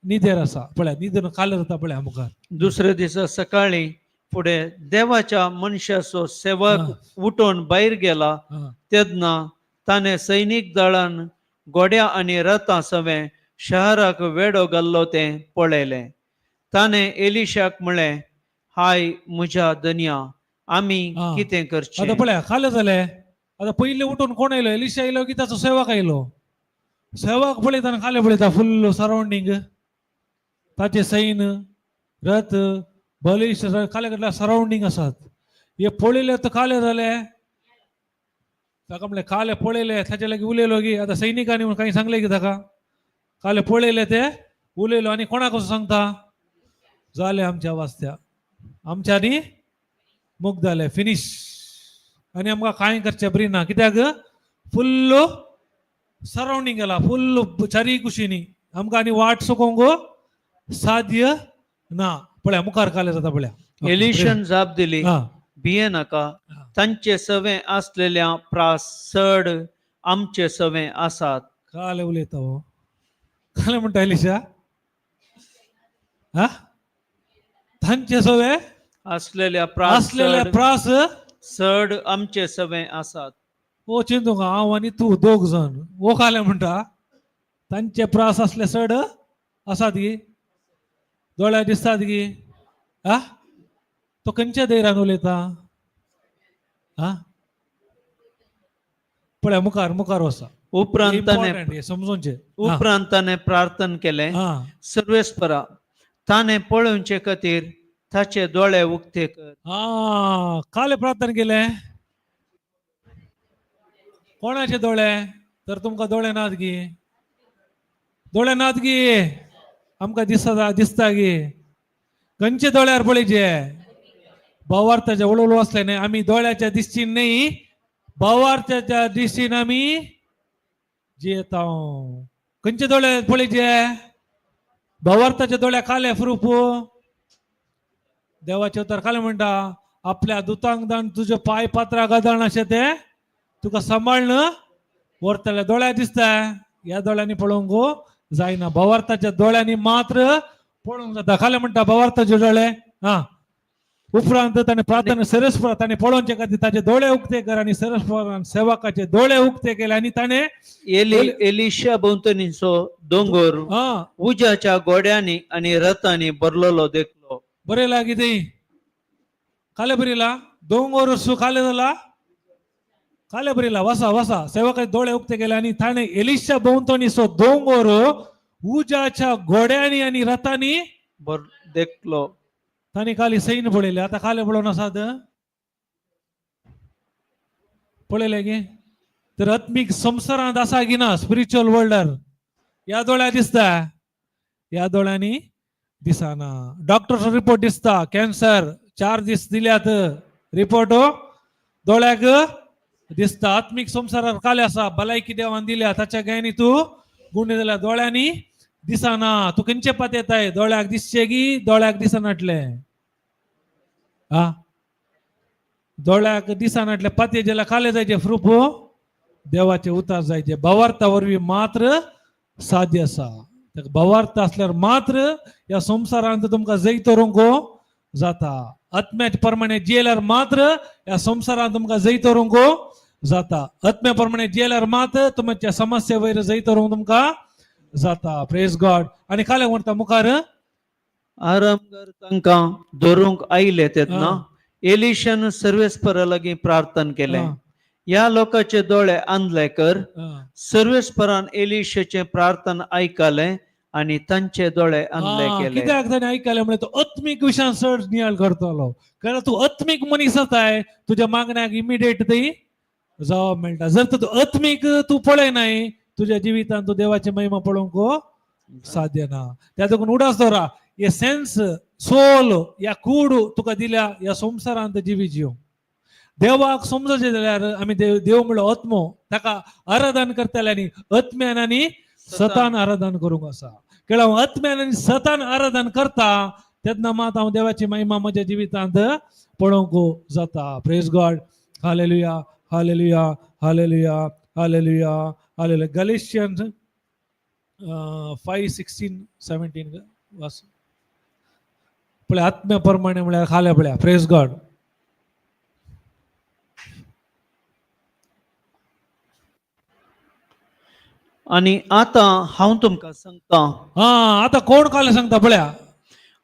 न्हिदेर आसा पळय न्हिदून खाले जाता पळय मुखार दुसरे दिसा सकाळी फुडें देवाच्या मनशाचो सेवक उठून भायर गेला हा तेदना ताणें सैनीक दळान गोड्या आनी रथां सवे शहराक वेडो घाल्लो तें पळयलें ताणें एलिशाक म्हळें हाय म्हज्या धन्या आमी कितें करचें आता पळय खाले जाले आता पयले उठून कोण आयलो एलिशा आयलो की ताचो सेवक आयलो सेवक पळयता आनी खाले पळयता फुल्ल सरावंडींग ताचे सैन रथ बलिश्ट खाले कडल्या सरावंडींग आसात हे पळयले तर खाले जाले ताका म्हणलें खाले पळयले ताचे लागीं उलयलो की आता सैनिकांनी म्हूण काही सांगले की ताका खाले पळयले ते उलयलो आनी कोणाक कसो सांगता जाले आमच्या वाचत्या आमच्यांनी मुक्त जाले फिनिश आनी आमकां कांय करचें बरी ना कित्याक फुल्ल सरावंडींग गेला फुल्ल चारी कुशीनी आमकां आनी वाट चुकोवंक साध्य ना पळया मुखार खाले जाता पळया एलिशान जाप दिली हा भिये नाका तांचे सवे आसलेल्या प्रास चड आमचे सवे आसात खाले उलयता हो खाले म्हणटा एलिशा हा तांचे सवे असलेल्या प्रास असलेल्या प्रास चड आमचे सवे आसात ओ चिंतूंक हांव आनी तूं दोग जण वो खाले म्हणटा तांचे प्रास असले चड आसात गी दोळ्या दिसतात गी हा तो खंयच्या धैर्यान उलयता हा पळया मुखार मुखार वसा उपरांताने Important हे समजूनचे उपरांताने प्रार्थना केले हा सर्वेस्परा ताने पळोवचे खातीर ताचे दोळे उक्ते कर. हा काले प्रार्थना केले कोणाचे दोळे तर तुमकां दोळे नात गी दोळे नात गी आमकां दिसता गी खंयचे दोळ्यार पळयचे भावार्थाचे उलवलो असले न्ही आमी दोळ्याच्या दिश्टीन नाही भावार्थाच्या दिश्टीन आमी जियेता खंयचे दोळे पळयचे भावार्थाचे दोळे काले फ्रूप देवाचे उतर काले म्हणटा आपल्या दुतांक दान तुझे पाय पात्रा गदाण अशें ते तुका सांबाळणं वरतल्या दोळ्या दिसता ह्या दोळ्यांनी पळोवंक जायना भावार्थाच्या दोळ्यांनी मात्र पळोवंक जाता काले म्हणटा भावार्थाचे दोळे हा उपरांत ताणें प्रार्थना सरस्वत ताणें पळोवचे खातीर ताचे दोळे उक्ते कर आनी सरस्वत सेवकाचे दोळे उक्ते केले आनी ताणें एलिशा भोंवतणीचो दोंगर हा उज्याच्या घोड्यांनी आणि रथांनी भरलेलो देखलो. बरेला कितें काले बरेला दोंगर काले जाला काले बरेला वसा वसा सेवकाचे दोळे उक्ते केले आनी ताणें एलिशा भोंवतणीचो दोंगर उज्याच्या घोड्यांनी आनी रथांनी देखलो. तांणी खाली सैन पळयले आता काले पळोवन आसात पळयले गे तर आत्मीक संवसारांत आसा की ना स्पिरिच्युअल वर्ल्डार ह्या दोळ्या दिसता ह्या दोळ्यांनी दिसना डॉक्टरचो रिपोर्ट दिसता कॅन्सर 4 दीस दिल्यात रिपोर्ट दोळ्याक दिसता आत्मीक संवसारार काले आसा भलायकी देवान दिल्या ताच्या गायनी तू गुणे जाल्या दोळ्यांनी दिसना तू खंयचे पात येताय दोळ्याक दिसचे की दोळ्याक दिसनाटले हा दोळ्याक दिसनाटले पातये जाल्यार काले जायचे फ्रूप देवाचे उतार जायचे भावार्था वरवीं मात्र साध्य आसा भावार्थ असल्यार मात्र ह्या संवसारांत तुमकां जैत व्हरूंक जाता आत्म्याचे प्रमाणे जियेल्यार मात्र ह्या संवसारांत तुमकां जैत व्हरूंक जाता आत्म्या प्रमाणे जियेल्यार मात्र तुमच्या समस्या वयर जैत व्हरूंक तुमकां जाता प्रेज गॉड आणि काले म्हणटा मुखार आरामगार तांकां धरूंक आयले तेन्ना एलिशान सर्वेस्परा लागीं प्रार्थना केले ह्या लोकांचे दोळे आंधळे कर सर्वेस्परान एलिशाचे प्रार्थना आयकले आणि तांचे दोळे आंधळे केले. कित्याक ताणें आयकले म्हळ्यार तो आत्मीक विशयान चड नियाळ करतलो कारण तूं आत्मीक मनीस आसाय तुज्या मागण्याक इमिडिएट थंय जवाब मेळटा जर तूं आत्मीक तूं पळयनाय तुझ्या जिवितांत तूं देवाची महिमा पळोवंक साध्य ना त्या देखून उडास दवरा हे सेन्स सोल या कूड तुका दिल्या ह्या संवसारांत जिवी जियो देवाक समजचे जाल्यार आमी देव म्हणलो आत्मो ताका आराधन करतले आनी आत्म्यान आनी सतान आराधन करूंक आसा केळा हांव आत्म्यान आनी सतान आराधन करता तेन्ना मात हांव देवाची महिमा म्हज्या जिवितांत पळोवंक जाता praise God hallelujah hallelujah hallelujah hallelujah hallelujah Galatians 5:16-17 वाच पळय आत्म्या प्रमाणे म्हळ्यार खाले पळया प्रेज गॉड आणि आता हांव तुमकां सांगता आता कोण काले सांगता पळया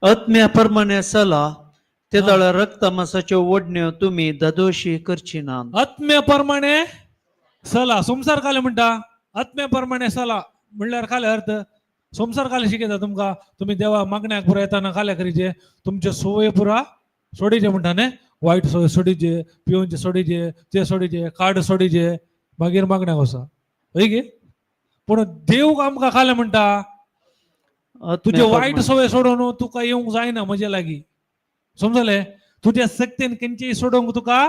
आत्म्या प्रमाणे चला ते दळ रक्त मांसाच्यो ओडण्यो तुम्ही ददोशी करची ना आत्म्या प्रमाणे चला संसार काले म्हणटा आत्म्या प्रमाणे चला म्हणल्यार काले अर्थ संसार काले शिकयता तुमकां तुमी देवा मागण्याक पुरो येताना काले करीचे तुमचे सवय पुरा सोडीचे म्हणटा न्ही वायट सवय सोडीचे पिवनचे सोडीचे ते सोडीचे कार्ड सोडीचे मागीर मागण्याक वचा हय गे पूण देव आमकां काले म्हणटा तुजे वायट सवय सोडून तुका येवंक जायना म्हजे लागीं समजले तुज्या सक्तीन खंयचीय सोडूंक तुका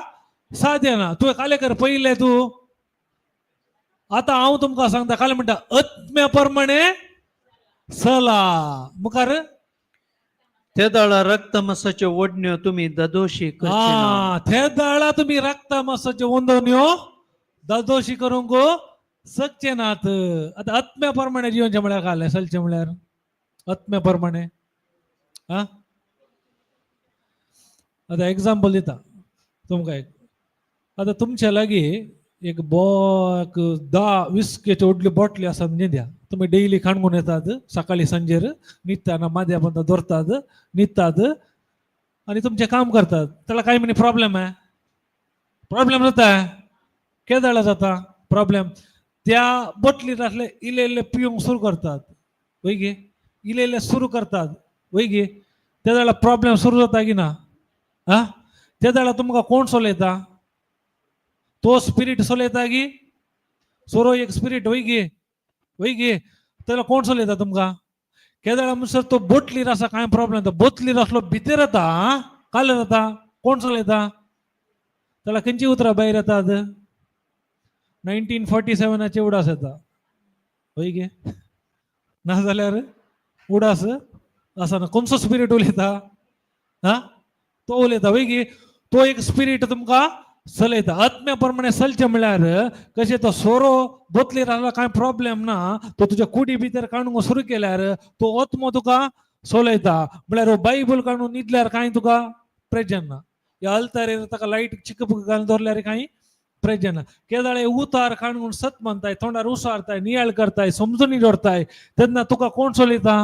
साध्य ना तुवें काले कर पयले तूं आता हांव तुमकां सांगता काले म्हणटा आत्म्या प्रमाणे चला मुखार ते दळा रक्त मांसाच्यो ओडण्यो तुम्ही ददोशी करची ना ते दाळा तुम्ही रक्त मांसाच्यो ओंदवण्यो ददोशी करूंक सकचे नात आता आत्म्या प्रमाणे जिवनचे म्हळ्यार काले चलचे म्हळ्यार आत्म्या प्रमाणे हा आता एग्जाम्पल दिता तुमकां एक आता तुमच्या लागीं एक 10-20 व्हडली बॉटली आसा न्हिद्या तुम्ही डेली खाणगून येतात सकाळी संजेर न्हिदताना माद्या बंद दवरतात न्हिदतात आणि तुमचे काम करतात त्याला काही म्हणे प्रॉब्लेम आहे प्रॉब्लेम जाता केदाळा जाता प्रॉब्लेम त्या बटलीत असले इले इले पिऊंक सुरू करतात वय गे इले इले सुरू करतात वय गे त्या जाळा प्रॉब्लेम सुरू जाता की ना हा त्या जाळा तुमका कोण सोलयता तो स्पिरिट सोलयता की सोरो एक स्पिरिट वय गे त्याला कोण सोलयता तुमका केदाळा म्हणसर तो बोटलीर असा काय प्रॉब्लेम बोतलीर असलो भितर येता काल जाता कोण सोलयता त्याला खंयची उतरां भायर येतात 1947 उडास येता वय गे ना जाल्यार उडास असा ना कोणसो स्पिरिट उलयता हा तो उलयता वय गे तो एक स्पिरिट तुमका चलयता आत्म्या प्रमाणे चलचे म्हळ्यार कशें तो सोरो बोतलीर आसला काय प्रॉब्लेम ना तो तुज्या कुडी भितर काडूंक सुरू केल्यार तो आत्मो तुका चलयता म्हळ्यार बायबल काडून न्हिदल्यार कांय तुका प्रेजन ना या अल्तारेर ताका लायट चिकप घालून दवरल्यार कांय प्रेजन ना केदाळे उतार काडून सत म्हणताय तोंडार उसारताय नियाळ करताय समजुनी दवरताय तेन्ना तुका कोण चलयता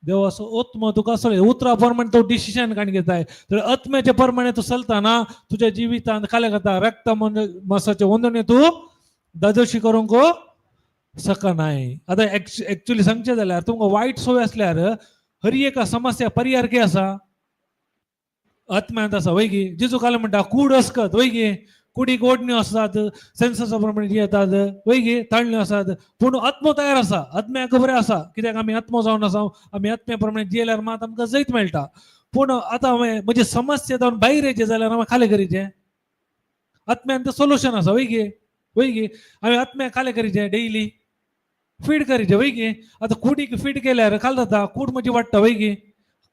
देवाचो आत्मो तुका चलयता उतरा प्रमाणे तो डिसिजन काण घेताय तर आत्म्याच्या प्रमाणे तू चलताना तुझ्या जिवितांत खाले घाता रक्त मासाचे वंदने तू दादोशी करूंक शकनाय आता एक्चुअली सांगचे जाल्यार तुमकां वायट सवय असल्यार हर एक समस्या पर्याय कितें आसा आत्म्यांत आसा वय गे जेजू काल म्हणटा कूड असकत वय गे कुडीक ओडण्यो आसतात सेन्ससा प्रमाणे जी येतात वय गे ताळण्यो आसात पूण आत्मो तयार आसा आत्म्याक बरें आसा कित्याक आमी आत्मो जावन आसा आमी आत्म्या प्रमाणे जियेल्यार मात आमकां जैत मेळटा पूण आतां म्हणजे समस्या जावन भायर येचे जाल्यार आमी खाले करीचे आत्म्यान सोल्युशन आसा वय गे आमी आत्म्याक खाले करीचे डेली फीड करीचे वय गे आतां कुडीक फीड केल्यार खाल जाता कूड म्हणजे वाडटा वय गे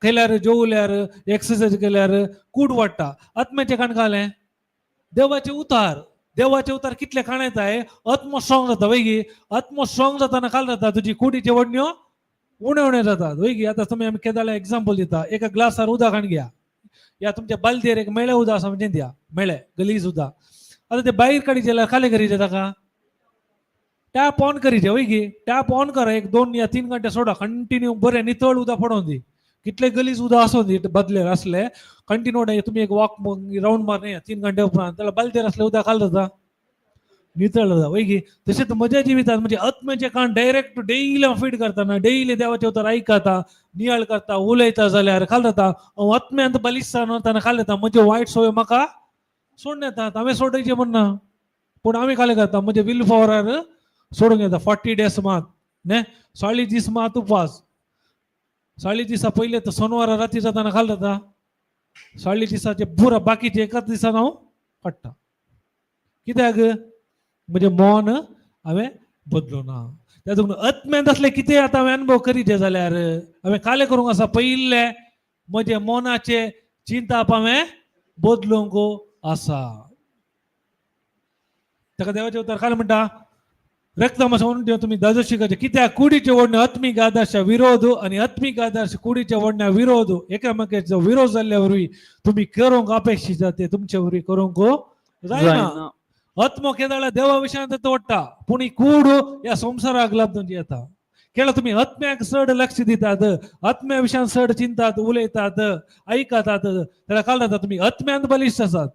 केल्यार जेवल्यार एक्सरसाइज केल्यार कूड वाडटा आत्म्याचें काण खालें देवाचे उतार कितले खाण येताय आत्मो स्ट्रॉंग जाता वय गे आत्मो स्ट्रॉंग जाताना काल जाता तुजी कुडीचे वडण्यो उणे उणे जातात वय गे आतां तुमी आमी केदाळ्या एग्जाम्पल दिता एका ग्लासार उदक हाडून घ्या या तुमच्या बालदेर एक मेळ्ळें उदक आसा म्हणजे द्या मेळ्ळें गलीज उदक आता ते भायर काडीचे जाल्यार खाले करीचे ताका टॅप ऑन करीचे वय गे टॅप ऑन करा एक 2 या 3 घंटे सोडा कंटिन्यू बरें नितळ उदक पडोवन दी कितले गलीज उदक आसोन दी बदलेर असले कंटिन्यू तुम्ही एक वॉक राउंड मारणे 3 घंटे उपरांत त्याला बालदेर असले उदक खाल जाता नितळ जाता वय गे तशेंच म्हज्या जिवितांत म्हणजे आत्म्याचें काण डायरेक्ट डेली फीड करतना डेली देवाचे उतर आयकता नियाळ करता उलयता जाल्यार खाल जाता हांव आत्म्यांत बलिश्ट जावन खाल येता म्हणजे वायट सवय म्हाका सोडून येतात हांवें सोडयचे म्हणना पूण आमी खाले करता म्हणजे विल पॉवरार सोडूंक येता 40 days मात ने 40 दीस मात उपवास 40 दिसा पयले तर सोनवारा राती जाताना खाल जाता 40 दिसाचे पुरा बाकीचे एकाच दिसान हांव काडटा कित्याक म्हणजे मन हांवें बदलो ना त्यातून आत्म्यांत असले कितें आतां हांवें अनुभव करीचे जाल्यार हांवें काले करूंक आसा पयले म्हजे मनाचे चिंताप हांवें बदलूंक आसा ताका देवाचे उतर काल म्हणटा रक्तमांस वडण्यो तुम्ही दादोशी करचे कित्याक कुडीचे वडण्यो आत्मीक आदर्शा विरोध आणि आत्मीक आदर्श कुडीच्या वडण्या विरोध एकामेकाचो विरोध जाल्ल्या वरवीं तुम्ही करूंक अपेक्षित ते तुमचे वरवीं करूंक जायना आत्मो केदाळा देवा विशयांत तोडटा पूण ही कूड ह्या संवसाराक लागून येता केळा तुम्ही आत्म्याक चड लक्ष दितात आत्म्या विशयान चड चिंतात उलयतात आयकतात जाल्यार काल जाता तुम्ही आत्म्यांत बलिश्ट आसात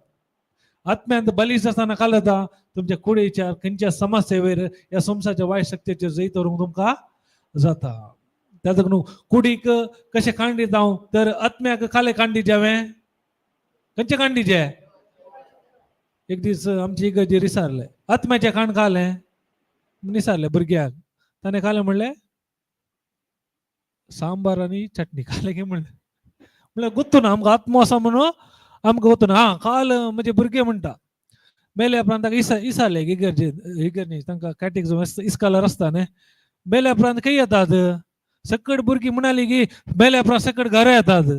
आत्म्यांत बलिश्ट आसतना काल जाता तुमच्या कुडीच्या खंयच्या समस्येवर या संसाराच्या वायट शक्तीचेर जैत करूंक तुमकां जाता त्यात कुडीक कशें कांडीत हांव तर आत्म्याक खाले कांडीचे हांवें खंयचे कांडीचे एक दीस आमची इगर्जेर विचारले आत्म्याचे काण खालें विचारले भुरग्याक ताणें खालें म्हणलें सांबार आनी चटणी खालें की म्हणलें गुत्तू ना आमकां आत्मो आसा म्हणून आमकां वतून हा काल म्हणजे भुरगे म्हणटा मेल्या उपरांत ताका इसारले इगर्जेन तांकां कॅटेकिझम इस्कालर आसता न्ही मेल्या उपरांत खंय येतात सकट भुरगीं म्हणाली की मेल्या उपरांत सकट घरा येतात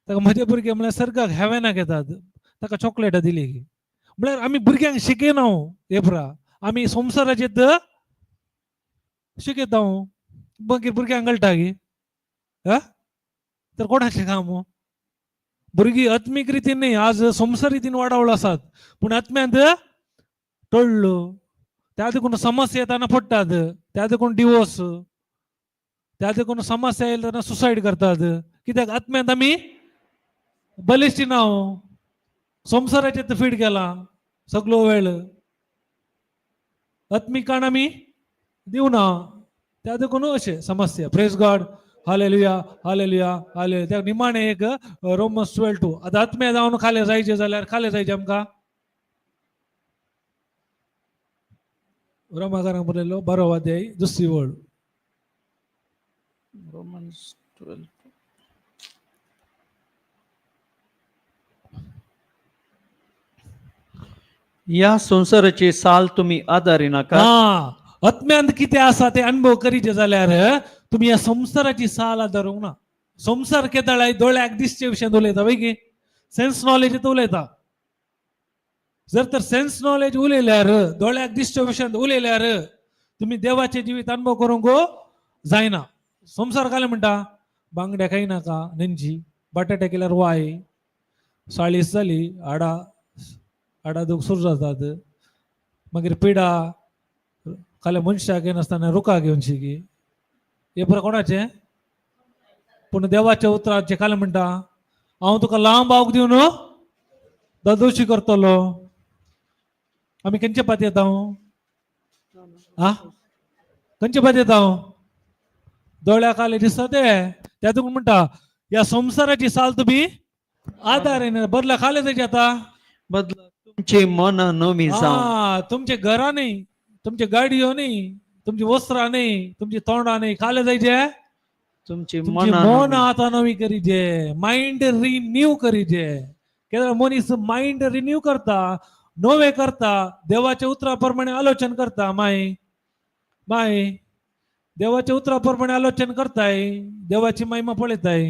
ताका म्हजे भुरगे म्हळ्यार सर्गाक हेवेनाक येतात ताका चॉकलेटां दिली की म्हळ्यार आमी भुरग्यांक शिकयना एपरा आमी संवसाराचेर शिकयता मागीर भुरग्यांक कळटा की तर कोणाचें काम भुरगीं आत्मीक रितीन न्ही आज संसार रितीन वाडावळ आसात पूण आत्म्यांत टळ्ळो त्या देखून समस्या येताना पडटात त्या देखून डिवोर्स त्या देखून समस्या येताना सुसायड करतात कित्याक आत्म्यांत आमी बलिश्ट ना संसाराचे तर फीड केला सगळो वेळ आत्मिकान आमी दिवना त्या देखून अशें समस्या. Praise God. Hallelujah hallelujah hallelujah. त्या निमाणे एक रोमन्स 12:2. आतां आत्मे जावन खाले जायचे जाल्यार खाले जायचे आमकां. रोमाकारांक बरयलो 12 अध्याय 2री ओळ. रोमन्स 12. या संसाराची साल तुम्ही आदारी नाका. हा आत्म्यांत कितें आसा ते अनुभव करीचे जाल्यार तुम्ही ह्या संसाराची साल आदारूंक ना. संसार केदाळाय दोळ्याक दिसचे विशयात उलयता वय की सेन्स नॉलेज उलयता. जर तर सेन्स नॉलेज उलयल्यार दोळ्याक दिसच्या विशयात उलयल्यार तुम्ही देवाचे जिवीत अनुभव करूंक जायना. संसार काले म्हणटा बांगड्या खाई नाका नेंजी बटाटे केल्यार वाय 40 जाली हाडा दूख सुरू जातात. मागीर पिडा खाले मनशाक येनासतना रुका घेवन शिकी हे बरं कोणाचे. पूण देवाच्या उतराचे काले म्हणटा हांव तुका लांब आवक दिवन दादोशी करतलो. आमी खंयचे पात येता हा खंयचे पात येता दोळ्या काले दिसता ते त्या तुका म्हणटा या संसाराची साल तुम्ही आदार बदला खाले त्याचे आता बदला तुमचे मन नवी जावं. हा तुमचे घरा नाही तुमचे गाडयो नाही तुमची वस्त्रां नाही तुमची तोंडां नाही खाले जायचे. तुमचे तुमची मन आता नवी करीचे माइंड रिन्यू करीचे. केदार मनीस माइंड रिन्यू करता नवे करता देवाच्या उतराप्रमाणे आलोचन करता. माय देवाच्या उतराप्रमाणे आलोचन करताय देवाची महिमा पळयताय.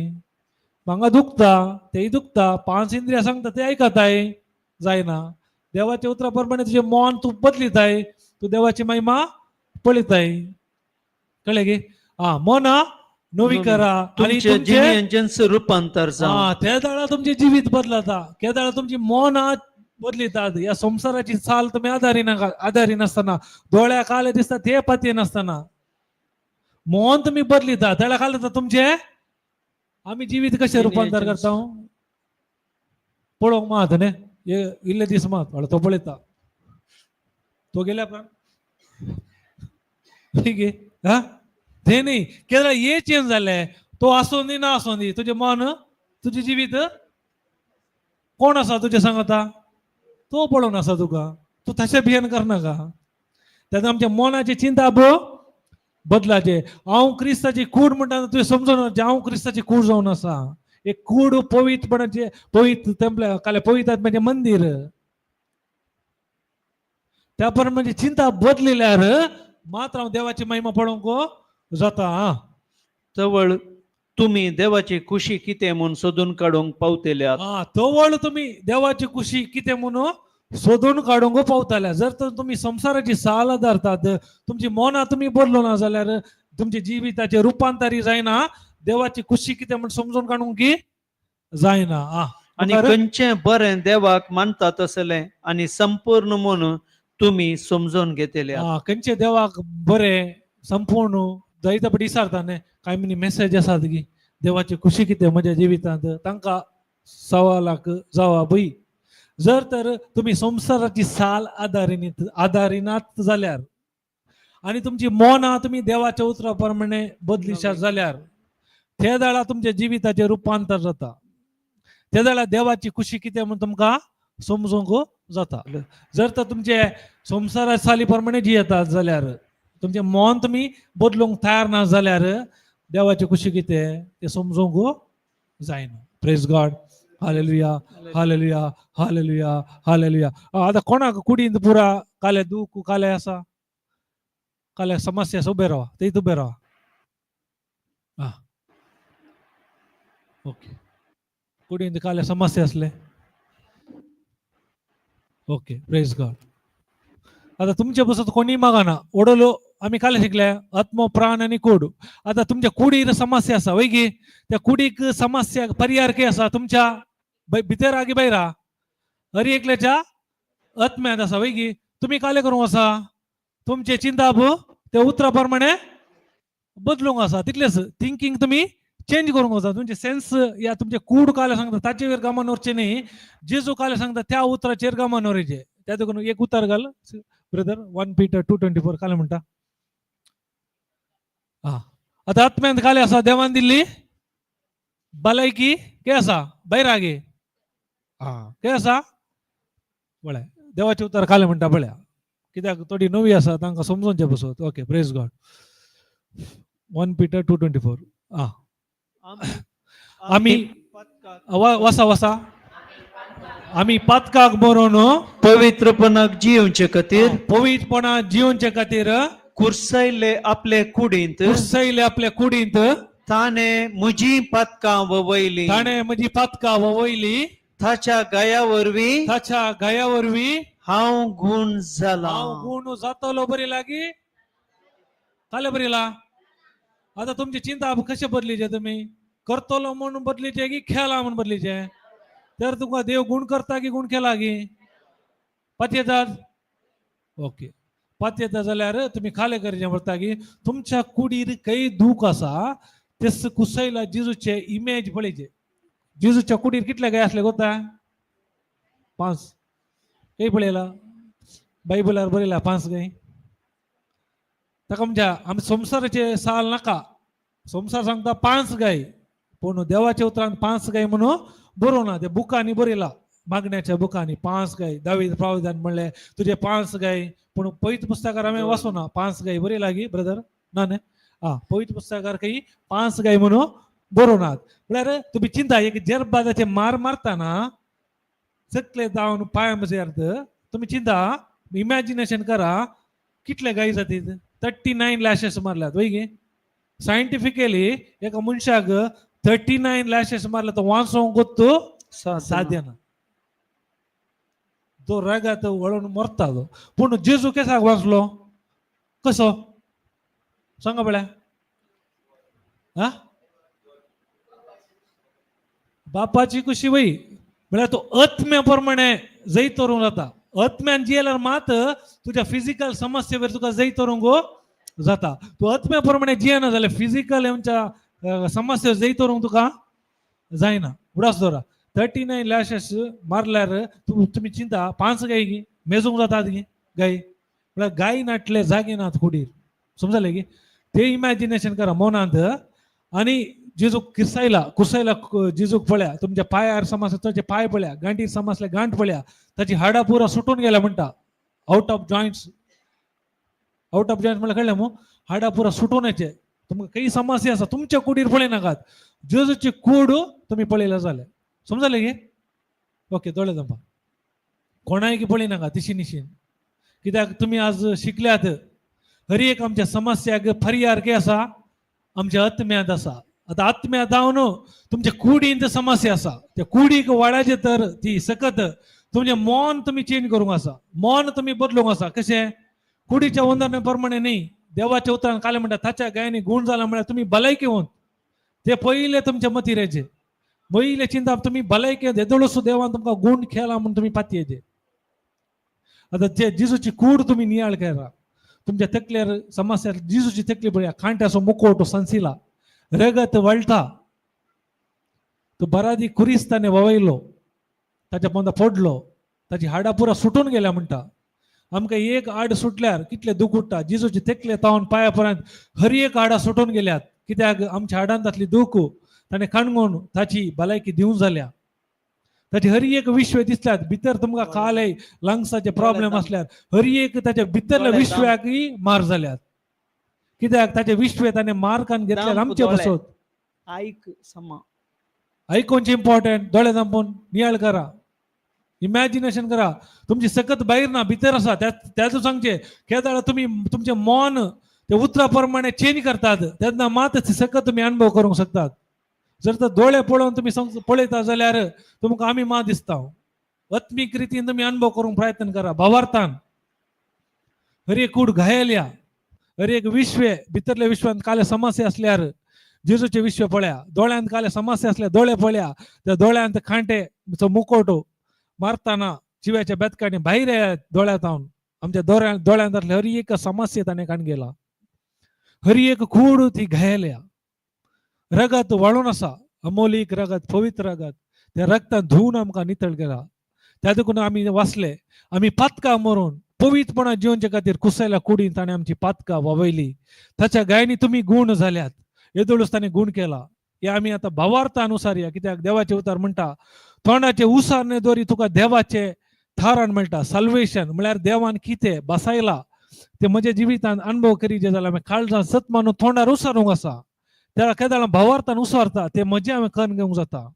भांगा दुखता तेही दुखता 5 इंद्रिया सांगता ते ऐकताय जायना. देवाच्या उतराप्रमाणे तुझे मन तू बदलिताय तू देवाची महिमा पळयताय. कळले गे. हा मन नवी करा आणि तुमचे रूपांतर जावं. त्या दाळा तुमचे जिवीत बदलता. त्या दाळा तुमची मन बदलितात. या संसाराची साल तुम्ही आधारी नसताना डोळ्या काले दिसतात ते पती नसताना मन तुम्ही बदलिता त्याला काय जाता तुमचे आम्ही जीवित कसे रूपांतर करता पळोवंक मात न्ही इल्ले दीस मात वाडा तो पळयता तो गेल्या पण ठीक आहे हा ते नाही केदार हे चेंज झाले तो असो दी ना असो दी तुझे मन तुझे जिवीत कोण असा तुझे सांगता तो पळोवन असा तुका तू तशें बिहेव करनाका. त्यात आमच्या मनाची चिंता बदलाचे. हांव क्रिस्ताची कूड म्हणटा तुवें समजून हांव क्रिस्ताची कूड जावन आसा. एक कूड पवित्रपणाचे पवित्र टेंपल काले पवित्र म्हणजे मंदिर त्या पर म्हणजे चिंता बदलिल्यार मात्र हांव देवाची महिमा पळोवंक जाता. तवळ तुम्ही देवाची खुशी कितें म्हूण सोदून काडूंक पावतेल्यात. तवळ तुम्ही देवाची खुशी कितें म्हणून सोदून काडूंक पावताल्या. जर तर तुम्ही संसाराची साल धरतात तुमची मनां तुम्ही बदलो ना जाल्यार तुमच्या जिविताचे रुपांतरी जायना. देवाची खुशी कितें म्हण समजून काडूंक की जायना. आणि खंयचें बरें देवाक मानतात असले आणि संपूर्ण म्हणून तुम्ही समजून घेतल्या. खंयचे देवाक बरें संपूर्ण जायते पटी विचारता न्ही कांय मनी मेसेज आसात की देवाची खुशी कितें म्हज्या जिवितांत तांकां सवालाक जवाबय. जर तर तुम्ही संसाराची साल आदारिनात जाल्यार आणि तुमची मनां तुम्ही देवाच्या उतराप्रमाणे बदलिशात जाल्यार त्या दाळा तुमच्या जिविताचे रूपांतर जाता. त्या दाळा देवाची खुशी कितें म्हूण तुमकां समजूंक जाता. जर तर तुमचे संसारा साली प्रमाणे जियेतात जाल्यार तुमचे मन तुम्ही बदलूंक तयार ना जाल्यार देवाची खुशी कितें ते समजूंक जायना. Praise God. Hallelujah hallelujah hallelujah hallelujah. आता कोणाक कुडींत पुरा काले दूख काले आसा काले समस्या उबे रावा ते उबे रावा. ओके कुडींत काले समस्या असले ओके प्रेज गॉड. आता तुमच्या बसत कोणी मागाना ओडलो आम्ही काले शिकले आत्म प्राण आणि कूड. आता तुमच्या कुडीर समस्या असा वय की त्या कुडीक समस्या पर्याय के असा तुमच्या भितर आगी बैरा हरी एकल्याच्या आत्म्यात असा वय की तुम्ही काले करूंक असा तुमचे चिंता ते उतराप्रमाणे बदलूंक असा. तितलेच थिंकिंग तुम्ही चेंज करूंक वता तुमचे सेन्स या तुमचे कूड काले सांगता ताचेर गमन उरचे न्ही जेजू काले सांगता त्या उतराचेर गमन उरचे त्या देखून एक उतर घाल ब्रदर 1 Peter 2:24 काले म्हणटा हा आता आत्म्यांत काले आसा देवान दिल्ली भलायकी के आसा बैरागी हा के आसा बळे देवाचे उतर काले म्हणटा बळ्या कित्याक थोडी नवी आसा तांकां समजोवचे बसत ओके प्रेज गॉड 1 Peter 2:24 हा आम्ही वसा वसा आम्ही पातकाक बरोवन पवित्रपणाक जिवचे खातीर पवित्रपणा जिवचे खातीर कुर्सयले आपले कुडींत कुर्सयले आपल्या कुडींत ताणे म्हजी पातकां ववयली ताणे म्हजी पातकां ववयली ताच्या गाया वरवीं ताच्या गाया वरवीं हांव गुण जाला हांव गुण जातलो बरी लागी काले बरी ला आता तुमची चिंता कशे बदलीचे तुम्ही करतलो म्हणून बदलीचे की खेळा म्हणून बदलीचे तर तुका देव गुण करता की गुण केला की पात येतात ओके पात येता जाल्यार तुम्ही खाले करचे पडटा की तुमच्या कुडीर काही दूख आसा तेस कुसयला जिजूचे इमेज पळयचे जिजूच्या कुडीर कितले गाय असले गोता 5 काही पळयला बायबलार बरयला 5 गाय ताका म्हणजे आमी संसाराचे साल नाका संसार सांगता 5 गाय पूण देवाच्या उतरान 5 गाय म्हणून बरोवना ते बुकांनी बरयला मागण्याच्या बुकांनी 5 गाय दावीद प्रावधान म्हणले तुझे 5 गाय पूण पवित्र पुस्तकार आम्ही वाचूना 5 गाय बरयला गी ब्रदर ना न्ही पवित्र पुस्तकार काही 5 गाय म्हणून बरोवनात म्हळ्यार तुम्ही चिंता एक जरबादाचे मार मारताना सकले जावन पांय अर्थ तुम्ही चिंता इमॅजिनेशन करा कितले गायी जातीत 39 लॅशेस मारल्यात वय गे सायंटिफिकली एका मनशाक 39 लॅशेस मारला तो वाचोवंक गोत्तू साध्य ना तो रागात वळून मरता तो पूण जेजू केसाक वाचलो कसो सांगा बळ्या हा बापाची कशी वय म्हळ्यार तो आत्म्याप्रमाणे जैत तरूंक जाता आत्म्यान जियेल्यार मात तुझ्या फिजिकल समस्येवर तुका जैत तरूंक जाता तू आत्म्याप्रमाणे जियेना जाल्यार फिजिकल हेंच्या समस्या जैत तरूंक तुका जायना उडास दवरा 39 लॅशेस मारल्यार तुम्ही चिंता 5 गाय गी मेजूंक जातात गी गाय म्हळ्यार गाय नाटले जागे नात कुडीर समजले की ते इमॅजिनेशन करा मनांत आणि जेजू कुसयला जेजूक पळया तुमच्या पायार समस्या ताचे पाय पळया गांठीर समस्या गांठ पळया ताची हाडा पुरा सुटून गेल्या म्हणटा आउट ऑफ जॉइंट्स म्हळ्यार कळले मग हाडा पुरा सुटून येचे तुमकां काही समस्या आसा तुमच्या कुडीर पळय नाकात जेजूची कूड तुम्ही पळयला जाले समजले गे ओके दोळे दंपा कोणाय की पळय नाका तिशी निशीन कित्याक तुम्ही आज शिकल्यात हर एक आमच्या समस्याक फरियार के आसा आमच्या आत्म्यांत आसा आता आत्म्यांत जावन तुमच्या कुडींत समस्या आसा त्या कुडीक वाड्याचे तर ती सकत तुमचे मन तुम्ही चेंज करूंक आसा मन तुम्ही बदलूंक आसा कशें कुडीच्या उदाहरणा प्रमाणे न्ही देवाच्या उतरान काले म्हणटा ताच्या गायनी गुण जाला म्हळ्यार तुम्ही भलायकी होत ते पयले तुमच्या मतीरेचे पयले चिंता तुम्ही भलायकी देदळूस देवान तुमकां गुण खेळा म्हणून तुम्ही पातयेचे आता ते जिजूची कूड तुम्ही नियाळ करा तुमच्या तकलेर समस्या जिजूची तकली पळया खांट्याचो मुकोट संसिला रगत वळटा तो बरादी कुरिस्ताने ववयलो ताच्या पोंदा पडलो ताची हाडा पुरा सुटून गेल्या म्हणटा आमकां एक हाड सुटल्यार कितले दुख उठटा जिजूची तकले तावन पांया पर्यंत हर एक हाडा सुटून गेल्यात कित्याक आमच्या हाडांत जातली दूख ताणें काणगोवन ताची भलायकी दिवंक जाल्या ताचे हर एक विश्व दिसल्यात भितर तुमकां कालय लंग्साचे प्रॉब्लेम असल्यार हर एक ताच्या भितरल्या विश्वाकय मार जाल्यात कित्याक ताचे विश्व ताणें मार्कान घेतल्यार आमचे बसत ऐक समा ऐकूनचे इम्पॉर्टंट दोळे दांपून नियाळ करा इमॅजिनेशन करा तुमची सकत भायर ना भितर आसा त्याच सांगचे केदाळ तुम्ही तुमचे मन ते उतरा प्रमाणे चेंज करतात तेन्ना मात सकत तुम्ही अनुभव करूंक शकतात जर तर डोळे पळोवन तुम्ही पळयता जाल्यार तुमकां आमी मा दिसता आत्मीक रितीन तुम्ही अनुभव करूंक प्रयत्न करा भावार्थान हर एक कूड घायल्या हर एक विश्व भितरल्या विश्वांत काले समस्या असल्यार जेजूचे विश्व पळया दोळ्यांत काले समस्या असल्यार दोळे पळया त्या दोळ्यांत खांटे मुकोटो मारताना चिव्याच्या बेतकांनी भायर येयात दोळ्यांत आमच्या दोळ्यांतले हर एक समस्या ताणें काण गेला हर एक कूड ती घायल्या रगत वाळून आसा, अमोलीक रगत, पवित्र रगत, त्या रगतान धुवन आमकां नितळ केला. त्या देखून आमी वाचले, आमी पातकां मरून पवित्रपणा जिवनचे खातीर कुसयल्या कुडीन ताणें आमची पातकां वावयली. ताच्या गायनी तुमी गुण जाल्यात, येदोळूच ताणें गुण केला. हे आमी आतां भावार्थानुसार या, कित्याक देवाचे उतार म्हणटा तोंडाचे उसार न्ही दोरी तुका देवाचे थारान मेळटा. सल्वेशन म्हळ्यार देवान कितें बसायला ते म्हज्या जिवितान अनुभव करी जे जाल्यार काळजां सत मानून तोंडार उसारूंक आसा. त्या केदाळां भावार्थान उसारता ते म्हजें हांवें कन्न घेवंक जाता.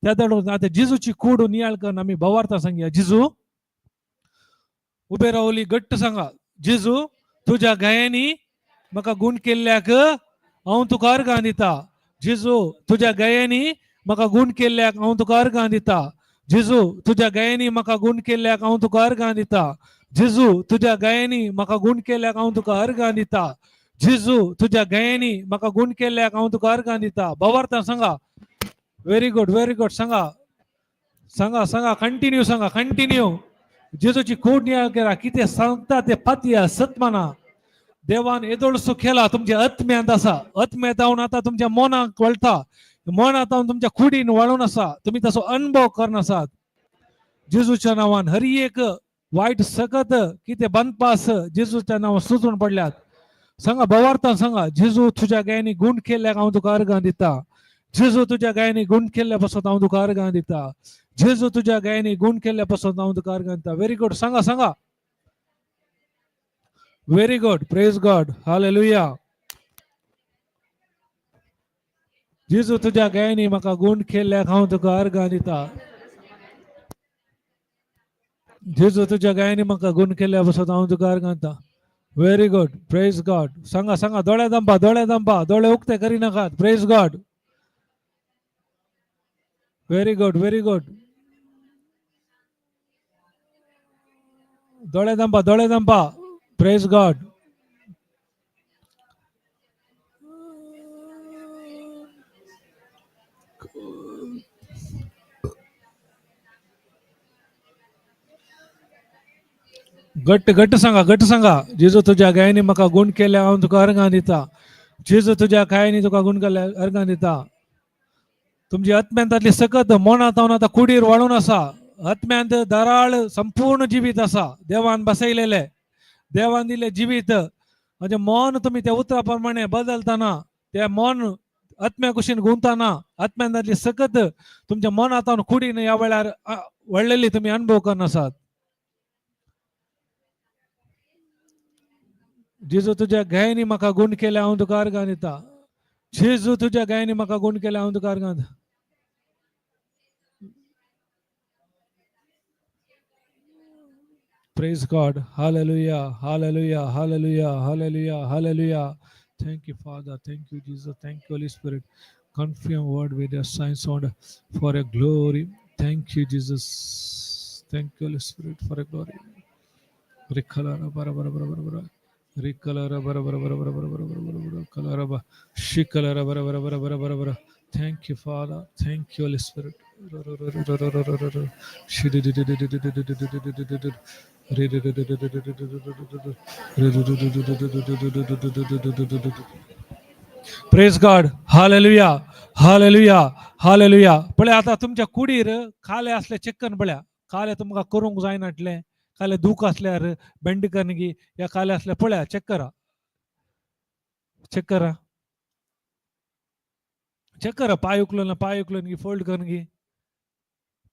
त्या दडून आतां जिजूची कूड नियाळ करून आमी भावार्थान सांगया, जिजू उबे रावली घट्ट सांगा, जिजू तुज्या गायांनी म्हाका गुण केल्ल्याक हांव तुका अर्गां दिता. जिजू तुज्या गायांनी म्हाका गुण केल्ल्याक हांव तुका अर्गां दिता. जिजू तुज्या गायांनी म्हाका गुण केल्ल्याक हांव तुका अर्गां दिता. जिजू तुज्या गायांनी म्हाका गुण केल्ल्याक हांव तुका अर्गां दिता. जिजू तुज्या गायांनी म्हाका गुण केल्ल्याक हांव तुका अर्गां दिता. भावार्थान सांगा. व्हेरी गुड सांगा सांगा सांगा कंटिन्यू सांगा कंटिन्यू. जेजूची कूड नियाळ करा. कितें सांगता ते पातया सतमाना. देवान येदोळसो केला तुमच्या आत्म्यांत आसा. आत्म्यांत हांव आतां तुमच्या मनाक वळटा. मनांत हांव तुमच्या कुडीन वळून आसा. तुम्ही तसो अनुभव करून आसात. जेजूच्या नांवान हर एक वायट सकत कितें बंदपास जेजूच्या नांवान सुचून पडल्यात. सांगा भावार्थान सांगा, जेजू तुज्या गायांनी गुण केल्ल्याक हांव तुका अर्गां दिता. जेजू तुज्या गायांनी गुण केल्ल्या पासून हांव तुका अर्गां दिता. जेजू तुज्या गायांनी गुण केल्ल्या पासून हांव तुका अर्गां दिता. व्हेरी गुड सांगा सांगा. Very good. Praise God. Hallelujah. जेजू तुज्या गायांनी म्हाका गुण केल्ल्याक हांव तुका अर्गां दिता. जेजू तुज्या गायांनी म्हाका गुण केल्ल्या पासून हांव तुका अर्गां दिता. Very good. Praise God. सांगा सांगा. दोळे दांपा दोळे उक्ते करी नाकात. Praise God. Very good. दोळे दांपा. Praise God. घट्ट सांगा. जेजू तुज्या गायांनी म्हाका गुण केल्या हांव तुका अर्गां दिता. जेजू तुज्या गायांनी तुका गुण केल्या अर्गां दिता. तुमची आत्म्यांतातली सकत मनांत हांव आतां कुडीर वाळून आसा. आत्म्यांत दराळ संपूर्ण जिवीत आसा. देवान बसयलेले, देवान दिले जिवीत. म्हणजे मन तुम्ही त्या उतरा प्रमाणे बदलताना त्या मन आत्म्या कुशीन गुंवताना आत्म्यांतातली सकत तुमच्या मनांत कुडीन ह्या वेळार व्हडलेली तुम्ही अनुभव करन आसात. जेजू तुज्या गायांनी म्हाका गुण केल्या हांव तुका अर्गां दिता. जेजू तुज्या गायांनी म्हाका गुण केल्या हांव तुका अर्गां दिता. Praise God. Hallelujah. Thank you, Father. Thank you, Jesus. Thank you, Holy Spirit. Confirm word with your signs on for your glory. Thank you, Jesus. Thank you, Holy Spirit, for your glory. Rikalara bara bara bara bara bara. Rikalara bara bara bara bara bara bara bara bara. Kalara bara. Shikalara bara bara bara bara bara bara. Thank you, Father. Thank you, Holy Spirit. Praise God. Hallelujah. पळय आता तुमच्या कुडीर खाले असले चेक्कन पळया. खाले तुमकां करूंक जायनाटले, खाले दूख असल्यार बेंडकनगी या खाले असल्या पळया चेक करा. पाय उकलन गी फोल्ड करून घे.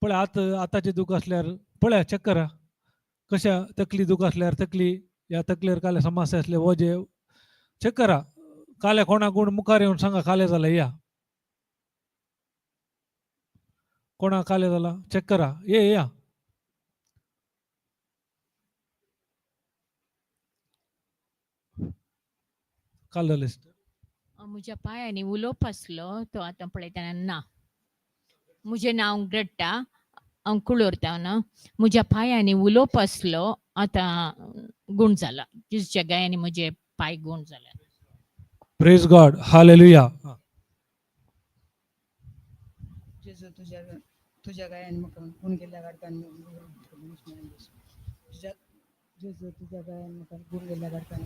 पळय आताचे दूख असल्यार पळया चेक करा. कशा तकली दूख असल्यार तकली या तकलेर काले समस्या असले वजे चेक करा. काले कोणा गुण मुखार येऊन सांगा काले झाला या. कोणा काले झाला चेक करा. ये या काल झाले. म्हज्या पायांनी उलोवप आसलो तो आतां पळयतना ना. म्हजें नांव ग्रेटा, हांव कुळोरता ना. म्हज्या पायांनी उलोवप आसलो आतां गूण जाला. जेजूच्या गायांनी म्हजे पाय गूण जाला. Praise God. हालेलुया. जेजू तुझ्या गायांनी म्हाका गुण केल्या काडटान जेजू तुझ्या गायांनी म्हाका गुण केल्या काडटान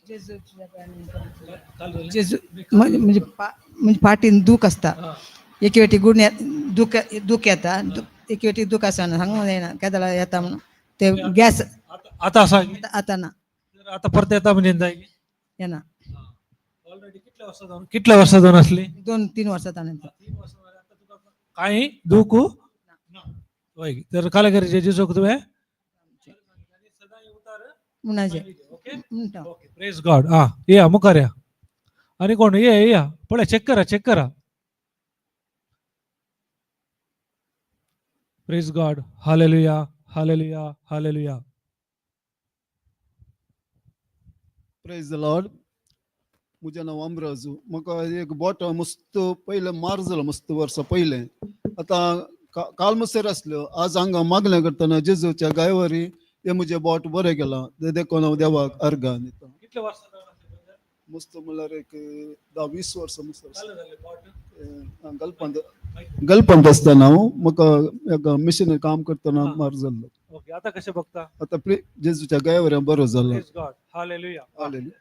जेजू तुझ्या पायाने जेजू म्हणजे पाठीन दूख असता एक वेटी गुण्या दूख येता एक वेटी दूख असा सांगून येना केदाला येता म्हणून ते गॅस आता असा आता ना आता परत येता म्हणजे जाईल येना ऑलरेडी कितल्या वर्षा जाऊन असली 2-3 वर्षात आनंद काही दुखू होय तर काला घरी जे जेजू तुम्ही मुनाजे ओके प्रेज गॉड हा या मुखार या आणि कोण या पळ्या चेक करा praise God hallelujah hallelujah hallelujah praise the Lord म्हजें नांव अमराजू म्हाका एक बोट मस्त पयलें मार जालो मस्त वर्सां पयलें आतां काल मसेर आसल्यो आज हांगा मागणें करतना जेजूच्या गायवारी हे म्हजें बोट बरें गेलां ते देखून हांव देवाक अर्गां दिता कितल्या वर्सां मस्त म्हणल्यार एक 10-20 वर्सां मस्त गलपंत आसतना हांव म्हाका मिशनरी काम करतना मार जाल्लो ओके आता कशें बघता आतां जेजूच्या गायवाऱ्यां बरो जालो प्रेज गॉड हालेलुया हालेलुया.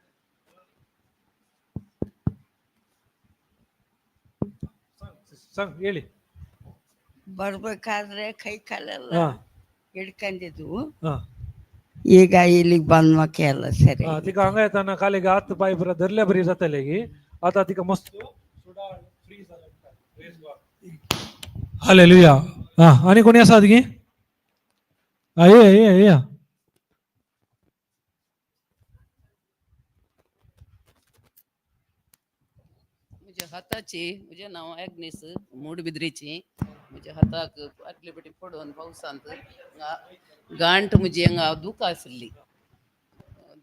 सांग ಹೇಳಿ ಬರ್ಬೇಕಾದ್ರೆ ಕೈ ಕಾಲೆಲ್ಲ ಹಾ ಹಿಡ್ಕೊಂಡಿದ್ವು ಹಾ ಈಗ ಇಲ್ಲಿಗೆ ಬಂದ್ಮಕ್ಕೆ ಎಲ್ಲ ಸರಿ तिका हांगा येताना कालेगे हात पाय बरे धरल्या बरी जाताले की आता तिका मस्त फ्री हालेलुया हा आणि कोणी आसात की या म्हज्या हाताची म्हजें नांव ॲग्नेस मूडबिद्रीची म्हज्या हाताक आदले फावटी पडोवन पावसांत गांठ म्हजी हांगा दूख आसली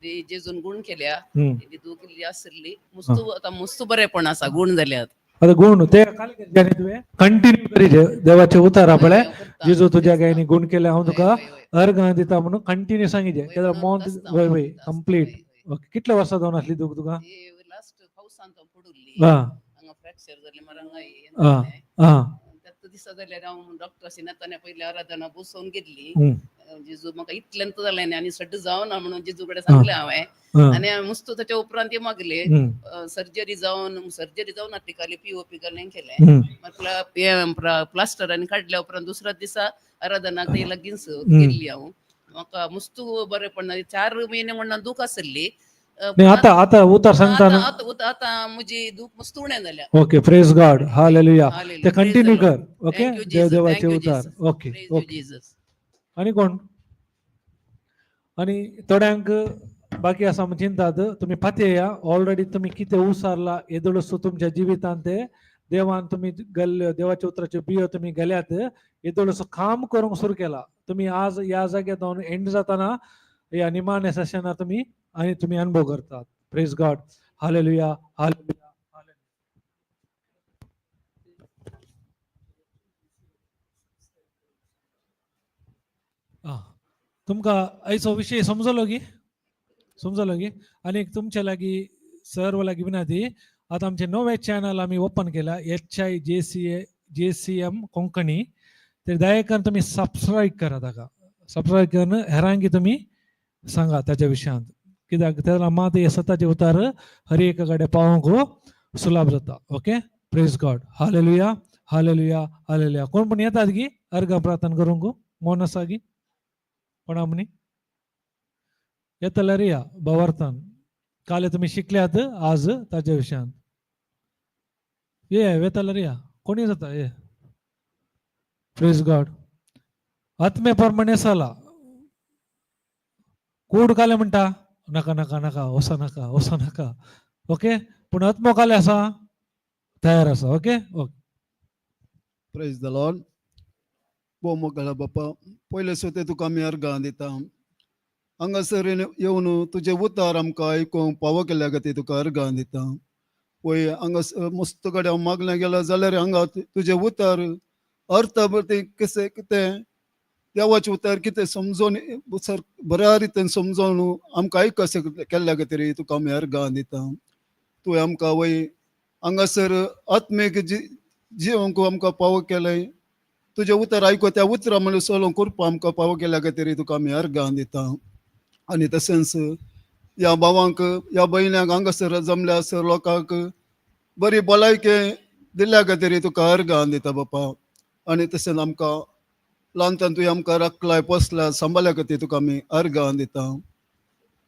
ती जेजून गुण केल्या तेणी दूख इल्ली आसली आतां मस्त बरेपण आसा गुण जाल्यात आता गुण ते तुवें कंटिन्यू करी देवाचे उतारा पळय जेजू तुज्या गायनी गुण केले हांव तुका अर्घ दिता म्हणून कंटिन्यू सांगितले कित्याक मौन वय कंप्लीट ओके कितल्या वर्सां जावन आसली दूख तुका लास्ट पावसांत पडुल्ली हा हांगा फ्रॅक्चर जालें त्यात दिसा जाल्यार हांव डॉक्टरांशी येताना पयली आराधना बसोवन गेल्ली जेजू म्हाका इतल्यांत जालें न्ही आनी सड्ड जावना म्हणून जेजू कडेन सांगलें हांवें आनी मस्त ताच्या उपरांत ते मागले सर्जरी जावन नाटिकाली POP घालें केलें प्लास्टरांनी काडल्या उपरांत दुसऱ्या दिसा आराधनाक ते लागींच गेल्ली हांव म्हाका मस्त बरेपण 4 म्हयने म्हणून दूख आसली आता उतार सांगताना आता म्हजी दूख मस्त उणें जाल्या ओके प्रेज गॉड हालेलुया ते कंटिन्यू कर ओके Thank you, Jesus. देवाचे Thank you, उतार Jesus. Okay Praise you, okay Jesus. आणि कोण आणि थोड्यांक बाकी आसा म्हण चिंतात तुम्ही फाते या ऑलरेडी तुम्ही कितें उसारला येदोळसो तुमच्या जिवितांत ते देवान तुम्ही देवाच्या उतराचे बियो तुम्ही गेल्यात येदोळसो काम करूंक सुरू केला तुम्ही आज या जाग्यात एंड जाताना या निमाण्या सेशनात तुम्ही अनुभव करतात प्रेज गॉड हालेलुया हालेलुया तुमका आयचो विषय समजलो की आणि तुमच्या लागी सर्व लागी विनंती आता आमचे नवे चॅनल आम्ही ओपन केला HIJCM कोंकणी ते दयाकरून तुम्ही सबस्क्राईब करा ताका सबस्क्राईब करून हेरांकी तुम्ही सांगा त्याच्या विशयांत कित्याक त्याला मात हे सताचे उतार हर एक कडेन पावोंक सुलभ जाता okay praise God hallelujah hallelujah hallelujah कोण पण येतात की अर्घ प्रार्थना करूंक मौन आसा की कोणा म्हणी येतले या भवार्थन काले तुम्ही शिकल्यात आज ताच्या विशयांत येतले या कोणी जाता प्रेज गॉड आत्मे प्रमाणे साला कूड काले म्हणटा नका नका नका वसा नका ओके पण आत्मो काले आसा तयार आसा okay okay praise the Lord पो मोगला बापा पयले सुते तुका आमी अर्गां दिता हांगासर येवन तुजे उतार आमकां आयकूंक फावो केल्या खातीर तुका अर्गां दिता पळय हांगा मस्त कडेन हांव मागलें गेलो जाल्यार हांगा तुजे उतार अर्थ कशें कितें देवाचे उतार कितें समजोवन बऱ्या रितीन समजोवन आमकां आयकशें केल्ल्या खातीर तुका आमी अर्गां दिता तुवें आमकां वय हांगासर आत्मीक जिवंक आमकां फावो केलें तुजे उतर आयको त्या उतरां म्हणून सोलोवन करपा आमकां फावो केल्या खातीर तुका आमी अर्गां दिता आनी तशेंच ह्या भावांक ह्या भयण्यांक हांगासर जमल्या सर लोकांक बरी भलायकी दिल्ल्या खातीर तुका अर्गां दिता बापा. आनी तशेंच आमकां ल्हानपण तुवें आमकां राखलाय पोसल्या सांबाळल्या खातीर तुका आमी अर्गां दिता.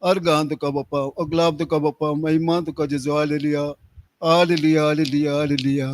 अर्गां तुका बापा, अगलाब तुका बापा, महिमा तुका जेजू. Hallelujah hallelujah hallelujah hallelujah.